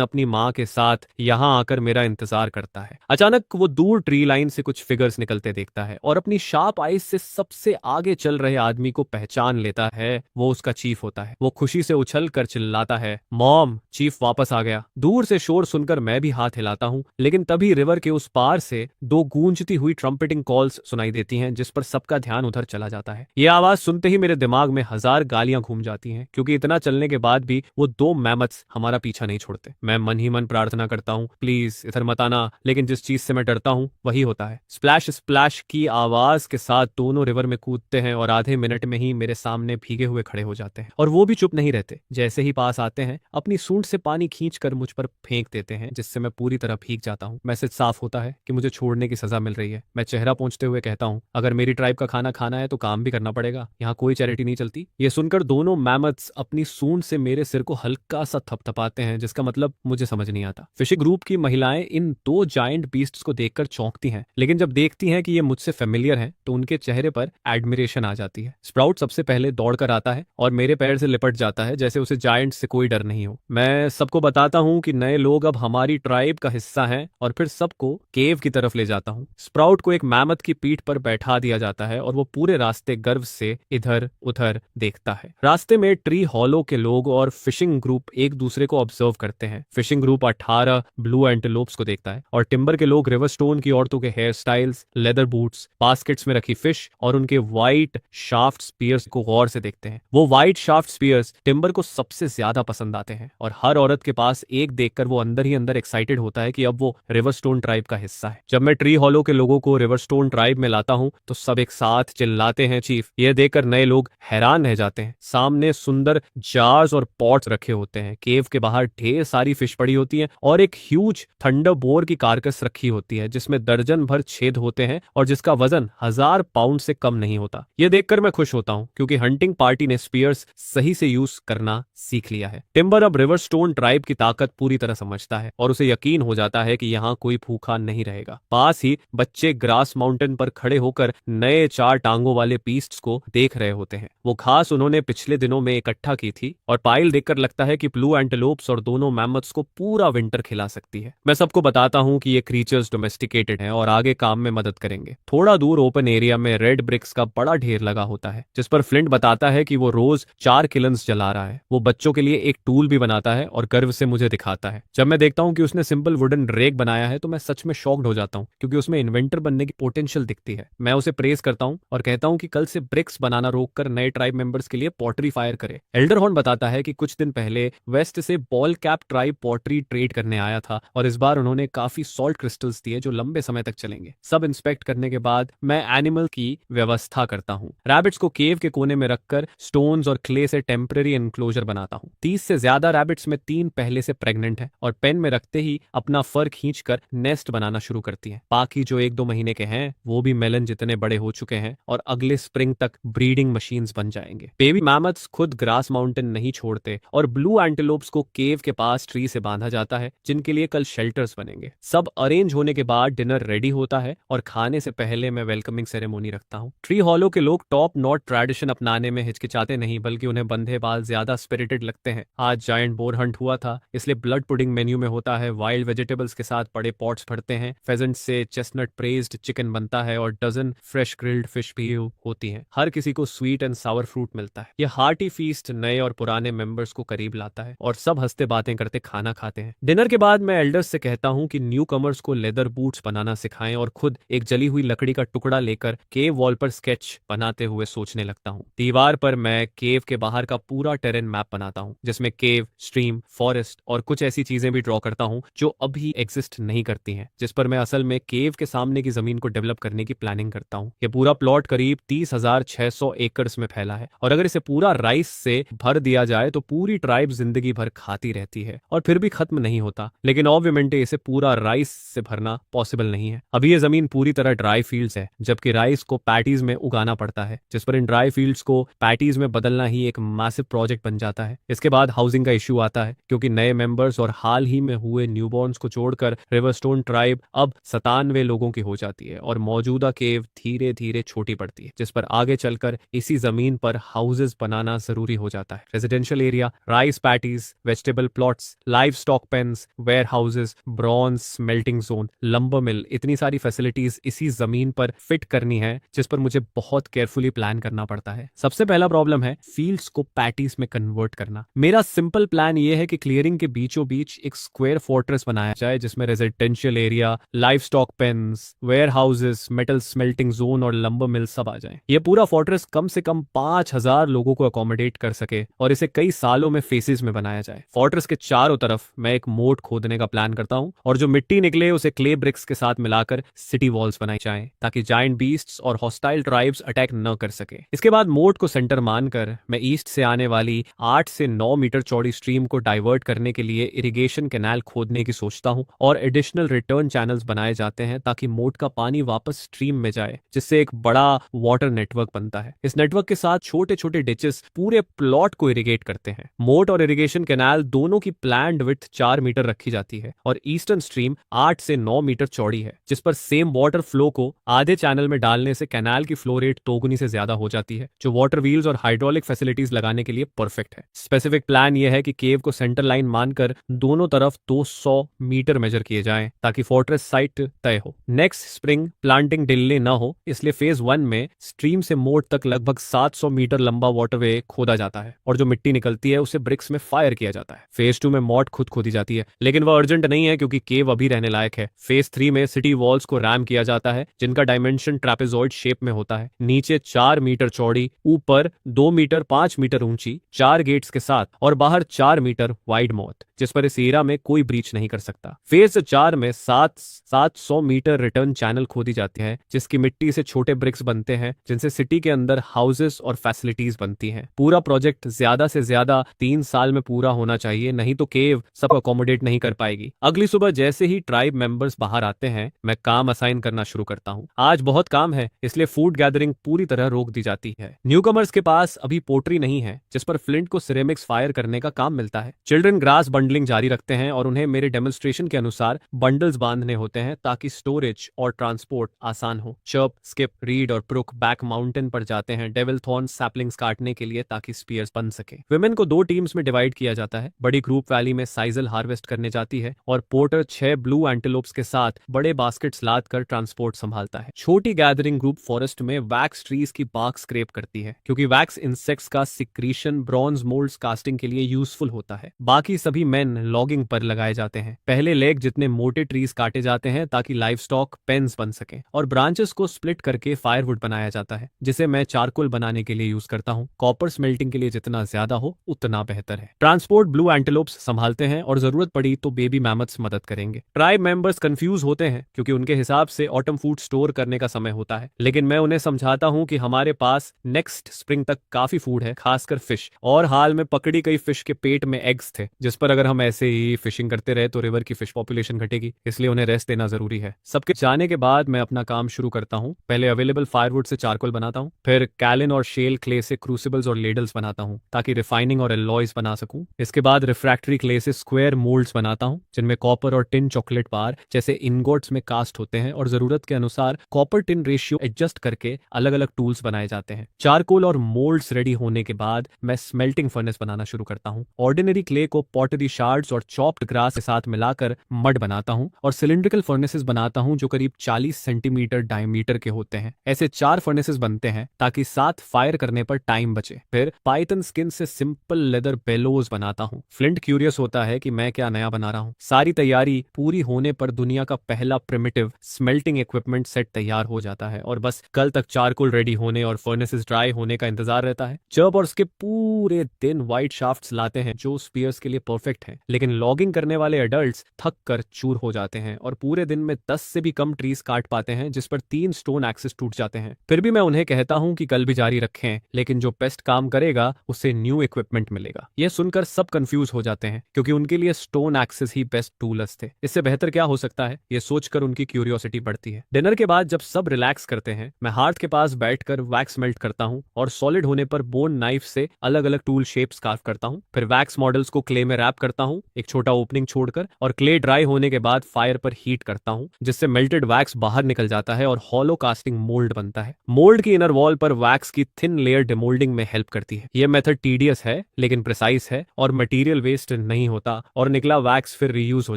S1: अपनी माँ के साथ यहाँ आकर मेरा इंतजार करता है। अचानक वो दूर ट्री लाइन से कुछ फिगर्स निकलते देखता है और अपनी शार्प आईज से सबसे आगे चल रहे आदमी को पहचान लेता है। वो उसका चीफ होता है। वो खुशी से उछल कर चिल्लाता है, मॉम, चीफ वापस आ गया। दूर से शोर सुनकर मैं भी हाथ हिलाता हूँ, लेकिन तभी रिवर के उस पार से 2 गूंजती हुई ट्रम्पेटिंग कॉल्स सुनाई देती हैं, जिस पर सबका ध्यान उधर चला जाता है। ये आवाज सुनते ही मेरे दिमाग में 1000 गालियां घूम जाती हैं, क्योंकि इतना चलने के बाद भी वो 2 मैमथ्स हमारा पीछा नहीं छोड़ते। मैं मन ही मन प्रार्थना करता हूँ, प्लीज इधर मत आना, लेकिन जिस चीज से मैं डरता हूँ वही होता है। स्प्लैश स्प्लैश की आवाज के साथ दोनों रिवर में कूदते हैं और आधे मिनट में ही मेरे सामने भीगे हुए खड़े हो जाते हैं, और वो भी चुप नहीं रहते। जैसे ही पास आते हैं अपनी सूंड से पानी खींचकर मुझ पर फेंक देते हैं, जिससे मैं पूरी तरह भीग जाता हूँ। मैसेज साफ होता है कि मुझे छोड़ने की सजा मिल रही है। मैं चेहरा पोंछते हुए कहता हूँ, अगर मेरी ट्राइब का खाना खाना है तो काम भी करना पड़ेगा, यहाँ कोई चैरिटी नहीं चलती। ये सुनकर दोनों मैमथ्स अपनी सूंड से मेरे सिर को हल्का सा थपथपाते हैं, जिसका मतलब मुझे समझ नहीं आता। फिशिंग ग्रुप की महिलाएं इन 2 जायंट बीस्ट्स को देखकर चौंकती हैं, लेकिन जब देखती हैं कि ये मुझसे फेमिलियर हैं तो उनके चेहरे पर एडमिरेशन आ जाती है। स्प्राउट सबसे पहले दौड़कर आता है और मेरे पैर से लिपट जाता है, जैसे उसे जायंट से कोई डर नहीं हो। मैं सबको बताता हूँ कि नए लोग अब हमारी ट्राइब का हिस्सा हैं, और फिर सबको केव की तरफ ले जाता हूँ। स्प्राउट को एक मैमथ की पीठ पर बैठा दिया जाता है और वो पूरे रास्ते गर्व से इधर उधर देखता है। रास्ते में ट्री हॉलो के लोग और फिशिंग ग्रुप एक दूसरे को ऑब्जर्व करते हैं। फिशिंग ग्रुप 18 ब्लू एंटेलोप्स को देखता है और टिम्बर के लोग रिवर स्टोन की औरतों के hair styles, leather boots, baskets में रखी फिश और उनके व्हाइट शाफ्ट स्पीयर्स को गौर से देखते हैं। वो व्हाइट शाफ्ट स्पीयर्स टिम्बर को सबसे ज्यादा पसंद आते हैं, और हर औरत के पास एक देखकर वो अंदर ही अंदर एक्साइटेड होता है कि अब वो रिवर स्टोन ट्राइब का हिस्सा है। जब मैं ट्री हॉलो के लोगों को रिवर स्टोन ट्राइब में लाता हूँ तो सब एक साथ चिल्लाते हैं, चीफ। यह देखकर नए लोग हैरान रह जाते हैं। सामने सुंदर जार्स और पॉट्स रखे होते हैं। केव के बाहर ढेर सारी फिश पड़ी होती है और एक ह्यूज थंडर बोर की कारकस रखी होती है, जिसमें दर्जन भर छेद होते हैं और जिसका वजन 1000 पाउंड से कम नहीं होता। यह देखकर मैं खुश होता हूँ, क्योंकि हंटिंग पार्टी ने स्पीयर्स सही से यूज करना सीख लिया है। टिम्बर अब रिवर स्टोन ट्राइब की ताकत पूरी तरह समझता है और उसे यकीन हो जाता है कि यहाँ कोई भूखा नहीं रहेगा। पास ही बच्चे ग्रास माउंटेन पर खड़े होकर नए 4 टांगों वाले बीस्ट्स को देख रहे होते हैं। वो घास उन्होंने पिछले दिनों में इकट्ठा की थी, और पाइल देखकर लगता है कि ब्लू एंटेलोप्स और दोनों मैमथ्स को पूरा विंटर खिला सकती है। मैं सबको बताता हूँ कि ये क्रीचर्स डोमेस्टिकेटेड हैं और आगे काम में मदद करेंगे। थोड़ा दूर ओपन एरिया में रेड ब्रिक्स का बड़ा ढेर लगा होता है, जिस पर फ्लिंट बताता है कि वो रोज 4 किलन्स जला रहा है। वो बच्चों के लिए एक टूल भी बनाता है और गर्व से मुझे दिखाता है। जब मैं देखता हूँ कि उसने सिंपल वुडन रेक बनाया है तो मैं सच में शॉक्ड हो जाता हूँ, क्योंकि उसमें इन्वेंटर बनने की पोटेंशियल दिखती है। मैं उसे प्रेज करता हूँ और कहता हूँ कि कल से ब्रिक्स बनाना रोककर नए ट्राइब मेंबर्स के लिए पॉटरी फायर करे। एल्डर एल्डरहॉर्न बताता है कि कुछ दिन पहले वेस्ट से ball cap tribe pottery trade करने आया था और इस बार उन्होंने काफी सॉल्ट क्रिस्टल्स दिए जो लंबे समय तक चलेंगे। सब इंस्पेक्ट करने के बाद मैं एनिमल की व्यवस्था करता हूँ। रैबिट्स को केव के कोने में रखकर स्टोन्स और क्ले से टेम्पररी एनक्लोजर बनाता हूँ। 30 से ज्यादा रैबिट्स में 3 पहले से प्रेग्नेंट है और पेन में रखते ही अपना फर खींचकर नेस्ट बनाना शुरू करती हैं। बाकी जो 1-2 महीने के हैं वो भी मेलन जितने बड़े हो चुके हैं और अगले स्प्रिंग तक ब्रीडिंग मशीन्स बन जाएंगे। बेबी मैमथ्स खुद ग्रास माउंटेन नहीं छोड़ते और ब्लू एंटेलोप्स को केव के पास ट्री से बांधा जाता है जिनके लिए कल शेल्टर्स बनेंगे। सब अरेंज होने के बाद डिनर रेडी होता है और खाने से पहले मैं वेलकमिंग सेरेमोनी रखता हूँ। ट्री हॉलो के लोग टॉप नॉट ट्रेडिशन अपनाने में हिचकिचाते नहीं बल्कि उन्हें बंधे बाल ज्यादा स्पिरिटेड लगते हैं। आज जायंट बोर हंट हुआ था इसलिए ब्लड पुडिंग मेन्यू में होता है। वाइल्ड वेजिटेबल्स के साथ बड़े पॉट्स भरते हैं। फेजेंट से चेस्टनट प्रेस्ड चिकन बनता है और डजन फ्रेश ग्रिल्ड फिश भी होती हैं। हर किसी को स्वीट एंड सावर फ्रूट मिलता है। यह हार्टी फीस्ट नए और पुराने मेंबर्स को करीब लाता है और सब हंसते बातें करते खाना खाते हैं। डिनर के बाद मैं एल्डर्स से कहता हूँ कि न्यू कमर्स को लेदर बूट्स बनाना सिखाएं और खुद एक जली हुई लकड़ी का टुकड़ा लेकर केव वॉल पर स्केच बनाते हुए सोचने लगता हूँ। दीवार पर मैं केव के बाहर का पूरा टेरेन मैप बनाता हूँ जिसमें केव, स्ट्रीम, फॉरेस्ट और कुछ ऐसी चीजें भी ड्रॉ करता हूँ जो अभी एग्जिस्ट नहीं करती हैं, जिस पर मैं असल में केव के सामने की जमीन को डेवलप करने की प्लानिंग करता हूँ। ये पूरा प्लॉट करीब 30,600 एकर्स में फैला है और अगर इसे पूरा राइस से भर दिया जाए तो पूरी ट्राइब जिंदगी भर खाती रहती है और फिर भी खत्म नहीं होता। लेकिन ऑब्वियसली इसे पूरा राइस से भरना पॉसिबल नहीं है। अभी ये जमीन पूरी तरह ड्राई फील्ड्स है जबकि राइस को पैटीज में उगाना पड़ता है, जिस पर इन ड्राई फील्ड्स को पैटीज में बदलना ही एक मैसिव प्रोजेक्ट बन जाता है। इसके बाद हाउसिंग का इश्यू आता है क्योंकि नए मेंबर्स और हाल ही में हुए न्यूबॉर्न्स को छोड़कर रिवरस्टोन ट्राइब अब 97 लोगों की हो जाती है और मौजूदा केव धीरे धीरे छोटी पड़ती है, जिस पर आगे चलकर इसी जमीन पर हाउसेस बनाना जरूरी हो जाता है। Residential area, rice paddies, vegetable plots, livestock pens, warehouses, bronze smelting zone, lumber mill, इतनी सारी फैसिलिटीज इसी जमीन पर फिट करनी है जिस पर मुझे बहुत केयरफुली प्लान करना पड़ता है। सबसे पहला प्रॉब्लम है फील्ड्स को पैटीज में कन्वर्ट करना। मेरा सिंपल प्लान यह है कि क्लियरिंग के बीचों बीच एक स्क्वायर फोर्ट्रेस बनाया जाए जिसमें residential area, livestock pens, warehouses, metal smelting zone और लंबर मिल सब आ जाए। यह पूरा फोर्ट्रेस कम से कम 5,000 लोगों को अकोमोडेट कर सके और इसे कई सालों में फेसेस में बनाया जाए। फोर्ट्रेस के चारों तरफ मैं एक मोट खोदने का प्लान करता हूं और जो मिट्टी निकले उसे क्ले ब्रिक्स के साथ मिलाकर सिटी वॉल्स बनाई जाएं ताकि जायंट बीस्ट्स और हॉस्टाइल ट्राइब्स अटैक न कर सके। इसके बाद मोट को सेंटर मानकर मैं ईस्ट से आने वाली 8 से 9 मीटर चौड़ी स्ट्रीम को डाइवर्ट करने के लिए इरिगेशन कैनाल खोदने की सोचता हूं और एडिशनल रिटर्न चैनल्स बनाए जाते हैं ताकि मोट का पानी वापस स्ट्रीम में जाए, जिससे एक बड़ा वाटर नेटवर्क बनता है। इस नेटवर्क के साथ छोटे छोटे डिचेस पूरे प्लॉट को इरिगेट करते हैं। मोट और इरिगेशन कैनाल दोनों की प्लान्ड विड्थ 4 मीटर रखी जाती है और ईस्टर्न स्ट्रीम 8 से 9 मीटर चौड़ी है, जिस पर सेम वाटर फ्लो को आधे चैनल में डालने से कैनाल की फ्लो रेट दोगुनी से ज्यादा हो जाती है, जो वाटर व्हील्स और हाइड्रोलिक फैसिलिटीज लगाने के लिए परफेक्ट है। स्पेसिफिक प्लान यह है कि केव को सेंटर लाइन मानकर दोनों तरफ 200 मीटर मेजर किए जाएं ताकि फोर्ट्रेस साइट तय हो। नेक्स्ट स्प्रिंग प्लांटिंग डिले न हो इसलिए फेज 1 में स्ट्रीम से मोट तक लगभग 700 मीटर लंबा वाटरवे खोदा जाता है और जो मिट्टी निकलती है उसे ब्रिक्स में फायर किया जाता है। फेज 2 में मॉट खुद खोदी जाती है, लेकिन वह अर्जेंट नहीं है क्योंकि केव अभी रहने लायक है। फेज 3 में सिटी वॉल्स को रैम किया जाता है जिनका डायमेंशन ट्रेपेजॉइड शेप में होता है, नीचे 4 मीटर चौड़ी, ऊपर 2 मीटर 5 मीटर ऊंची, 4 गेट्स के साथ और बाहर 4 मीटर वाइड मौत, जिस पर इस एरा में कोई ब्रीच नहीं कर सकता। फेज 4 में 700 मीटर रिटर्न चैनल खोदी जाती है जिसकी मिट्टी से छोटे ब्रिक्स बनते हैं जिनसे सिटी के अंदर हाउसेस और फैसिलिटीज बनती हैं। पूरा प्रोजेक्ट ज्यादा से ज्यादा 3 साल में पूरा होना चाहिए, नहीं तो केव सब अकोमोडेट नहीं कर पाएगी। अगली सुबह जैसे ही ट्राइब मेंबर्स बाहर आते हैं मैं काम असाइन करना शुरू करता हूँ। आज बहुत काम है इसलिए फूड गैदरिंग पूरी तरह रोक दी जाती है। न्यूकमर्स के पास अभी पोट्री नहीं है जिस पर फ्लिंट को सिरेमिक्स फायर करने का काम मिलता है। चिल्ड्रन ग्रास बंडलिंग जारी रखते हैं और उन्हें मेरे डेमोन्स्ट्रेशन के अनुसार बंडल्स बांधने होते हैं ताकि स्टोरेज और ट्रांसपोर्ट आसान हो। चर्प, स्किप, रीड और प्रुक बैक माउंटेन पर जाते हैं डेविल थॉर्न सैपलिंग्स काटने के लिए ताकि स्पीयर्स बन सके। विमेन को 2 टीम्स में डिवाइड किया जाता है। बड़ी ग्रुप वैली में साइजल हार्वेस्ट करने जाती है और पोर्टर 6 ब्लू एंटेलोप्स के साथ बड़े बास्केट्स लाद कर ट्रांसपोर्ट संभालता है। छोटी गैदरिंग ग्रुप फॉरेस्ट में वैक्स ट्रीज की बार्क स्क्रैप करती है क्योंकि वैक्स इंसेक्ट्स का सिक्रीशन ब्रॉन्ज मोल्ड्स कास्टिंग के लिए यूजफुल होता है। बाकी सभी मेन लॉगिंग पर लगाए जाते हैं। पहले लेग जितने मोटे ट्रीज काटे जाते हैं ताकि लाइव स्टॉक पेन्स बन सके, और ब्रांचेस को स्प्लिट करके फायरवुड बनाया जाता है जिसे मैं चारकोल बनाने के लिए यूज करता हूँ। कॉपर स्मेल्टिंग के लिए जितना ज्यादा हो उतना बेहतर है। ट्रांसपोर्ट ब्लू एंटेलोप्स संभालते हैं और जरूरत पड़ी तो बेबी मैमथ्स मदद करेंगे। ट्राइब मेंबर्स कंफ्यूज होते हैं क्योंकि उनके हिसाब से ऑटम फूड स्टोर करने का समय होता है, लेकिन मैं उन्हें समझाता हूँ कि हमारे पास नेक्स्ट स्प्रिंग तक काफी फूड है, खासकर फिश, और हाल में पकड़ी गई फिश के पेट में एग्स थे जिस पर अगर हम ऐसे ही फिशिंग करते रहे तो रिवर की फिश पॉपुलेशन घटेगी, इसलिए उन्हें रेस्ट देना जरूरी है। सबके जाने के बाद मैं अपना काम शुरू करता हूँ। पहले अवेलेबल फायरवुड से चारकोल बनाता हूँ, फिर कैलिन और शेल क्ले से क्रूसिबल्स और लेडल्स बनाता हूँ ताकि रिफाइनिंग और एलॉयज बना सकूं। इसके बाद रिफ्रैक्टरी क्ले से स्क्वायर मोल्ड्स बनाता हूँ जिनमें कॉपर और टिन चॉकलेट बार जैसे इनगोट्स में कास्ट होते हैं, और जरूरत के अनुसार कॉपर टिन रेशियो एडजस्ट करके अलग अलग टूल्स बनाए जाते हैं। चारकोल और मोल्ड्स रेडी होने के बाद मैं स्मेल्टिंग फर्नेस बनाना शुरू करता हूँ। ऑर्डिनरी क्ले को पॉटरी शार्ड्स और चॉप्ड ग्रास के साथ मिलाकर मड बनाता हूँ और सिलिंड्रिकल फर्नेसेस बनाता हूँ जो करीब 40 सेंटीमीटर डायमीटर के होते हैं। ऐसे 4 फर्नेसेस बनते हैं ताकि 7 फायर करने पर टाइम बचे। फिर पाइथन स्किन से सिंपल लेदर बेलोज बनाता हूँ। फ्लिंट क्यूरियस होता है कि मैं क्या नया बना रहा हूँ। सारी तैयारी पूरी होने पर दुनिया का पहला प्रिमिटिव स्मेल्टिंग इक्विपमेंट सेट तैयार हो जाता है और बस कल तक चारकोल रेडी होने और फर्नेसेस ड्राई होने का इंतजार रहता है। चर्प और स्किप पूरे दिन व्हाइट शाफ्ट्स लाते हैं जो स्पीयर्स के लिए परफेक्ट हैं, लेकिन लॉगिंग करने वाले एडल्ट्स थक कर चूर हो जाते हैं और पूरे दिन में 10 से भी कम ट्रीज काट पाते हैं जिस पर 3 स्टोन एक्सेस टूट जाते हैं। फिर भी मैं उन्हें कहता हूं कि कल भी जारी रखें, लेकिन जो बेस्ट काम करेगा उसे न्यू इक्विपमेंट मिलेगा। यह सुनकर सब कंफ्यूज हो जाते हैं क्योंकि उनके लिए स्टोन एक्सेस ही बेस्ट टूल्स थे। इससे बेहतर क्या हो सकता है, ये सोचकर उनकी क्यूरियोसिटी बढ़ती है। डिनर के बाद जब सब रिलैक्स करते हैं, मैं हार्थ के पास बैठकर वैक्स मेल्ट करता हूं और सॉलिड होने पर बोन नाइफ से अलग अलग टूल शेप्स कार्व करता हूं। फिर वैक्स मॉडल्स को क्ले में रैप करता हूं, एक छोटा ओपनिंग छोड़कर, और क्ले ड्राई होने के बाद फायर पर हीट करता हूं जिससे मेल्टेड वैक्स बाहर निकल जाता है और हॉलो कास्टिंग मोल्ड बनता है। मोल्ड की इनर वॉल पर वैक्स की थिन लेयर डिमोल्डिंग में हेल्प करती है। यह मेथड टीडियस है लेकिन प्रिसाइज है और मटेरियल वेस्ट नहीं होता और निकला वैक्स फिर रीयूज हो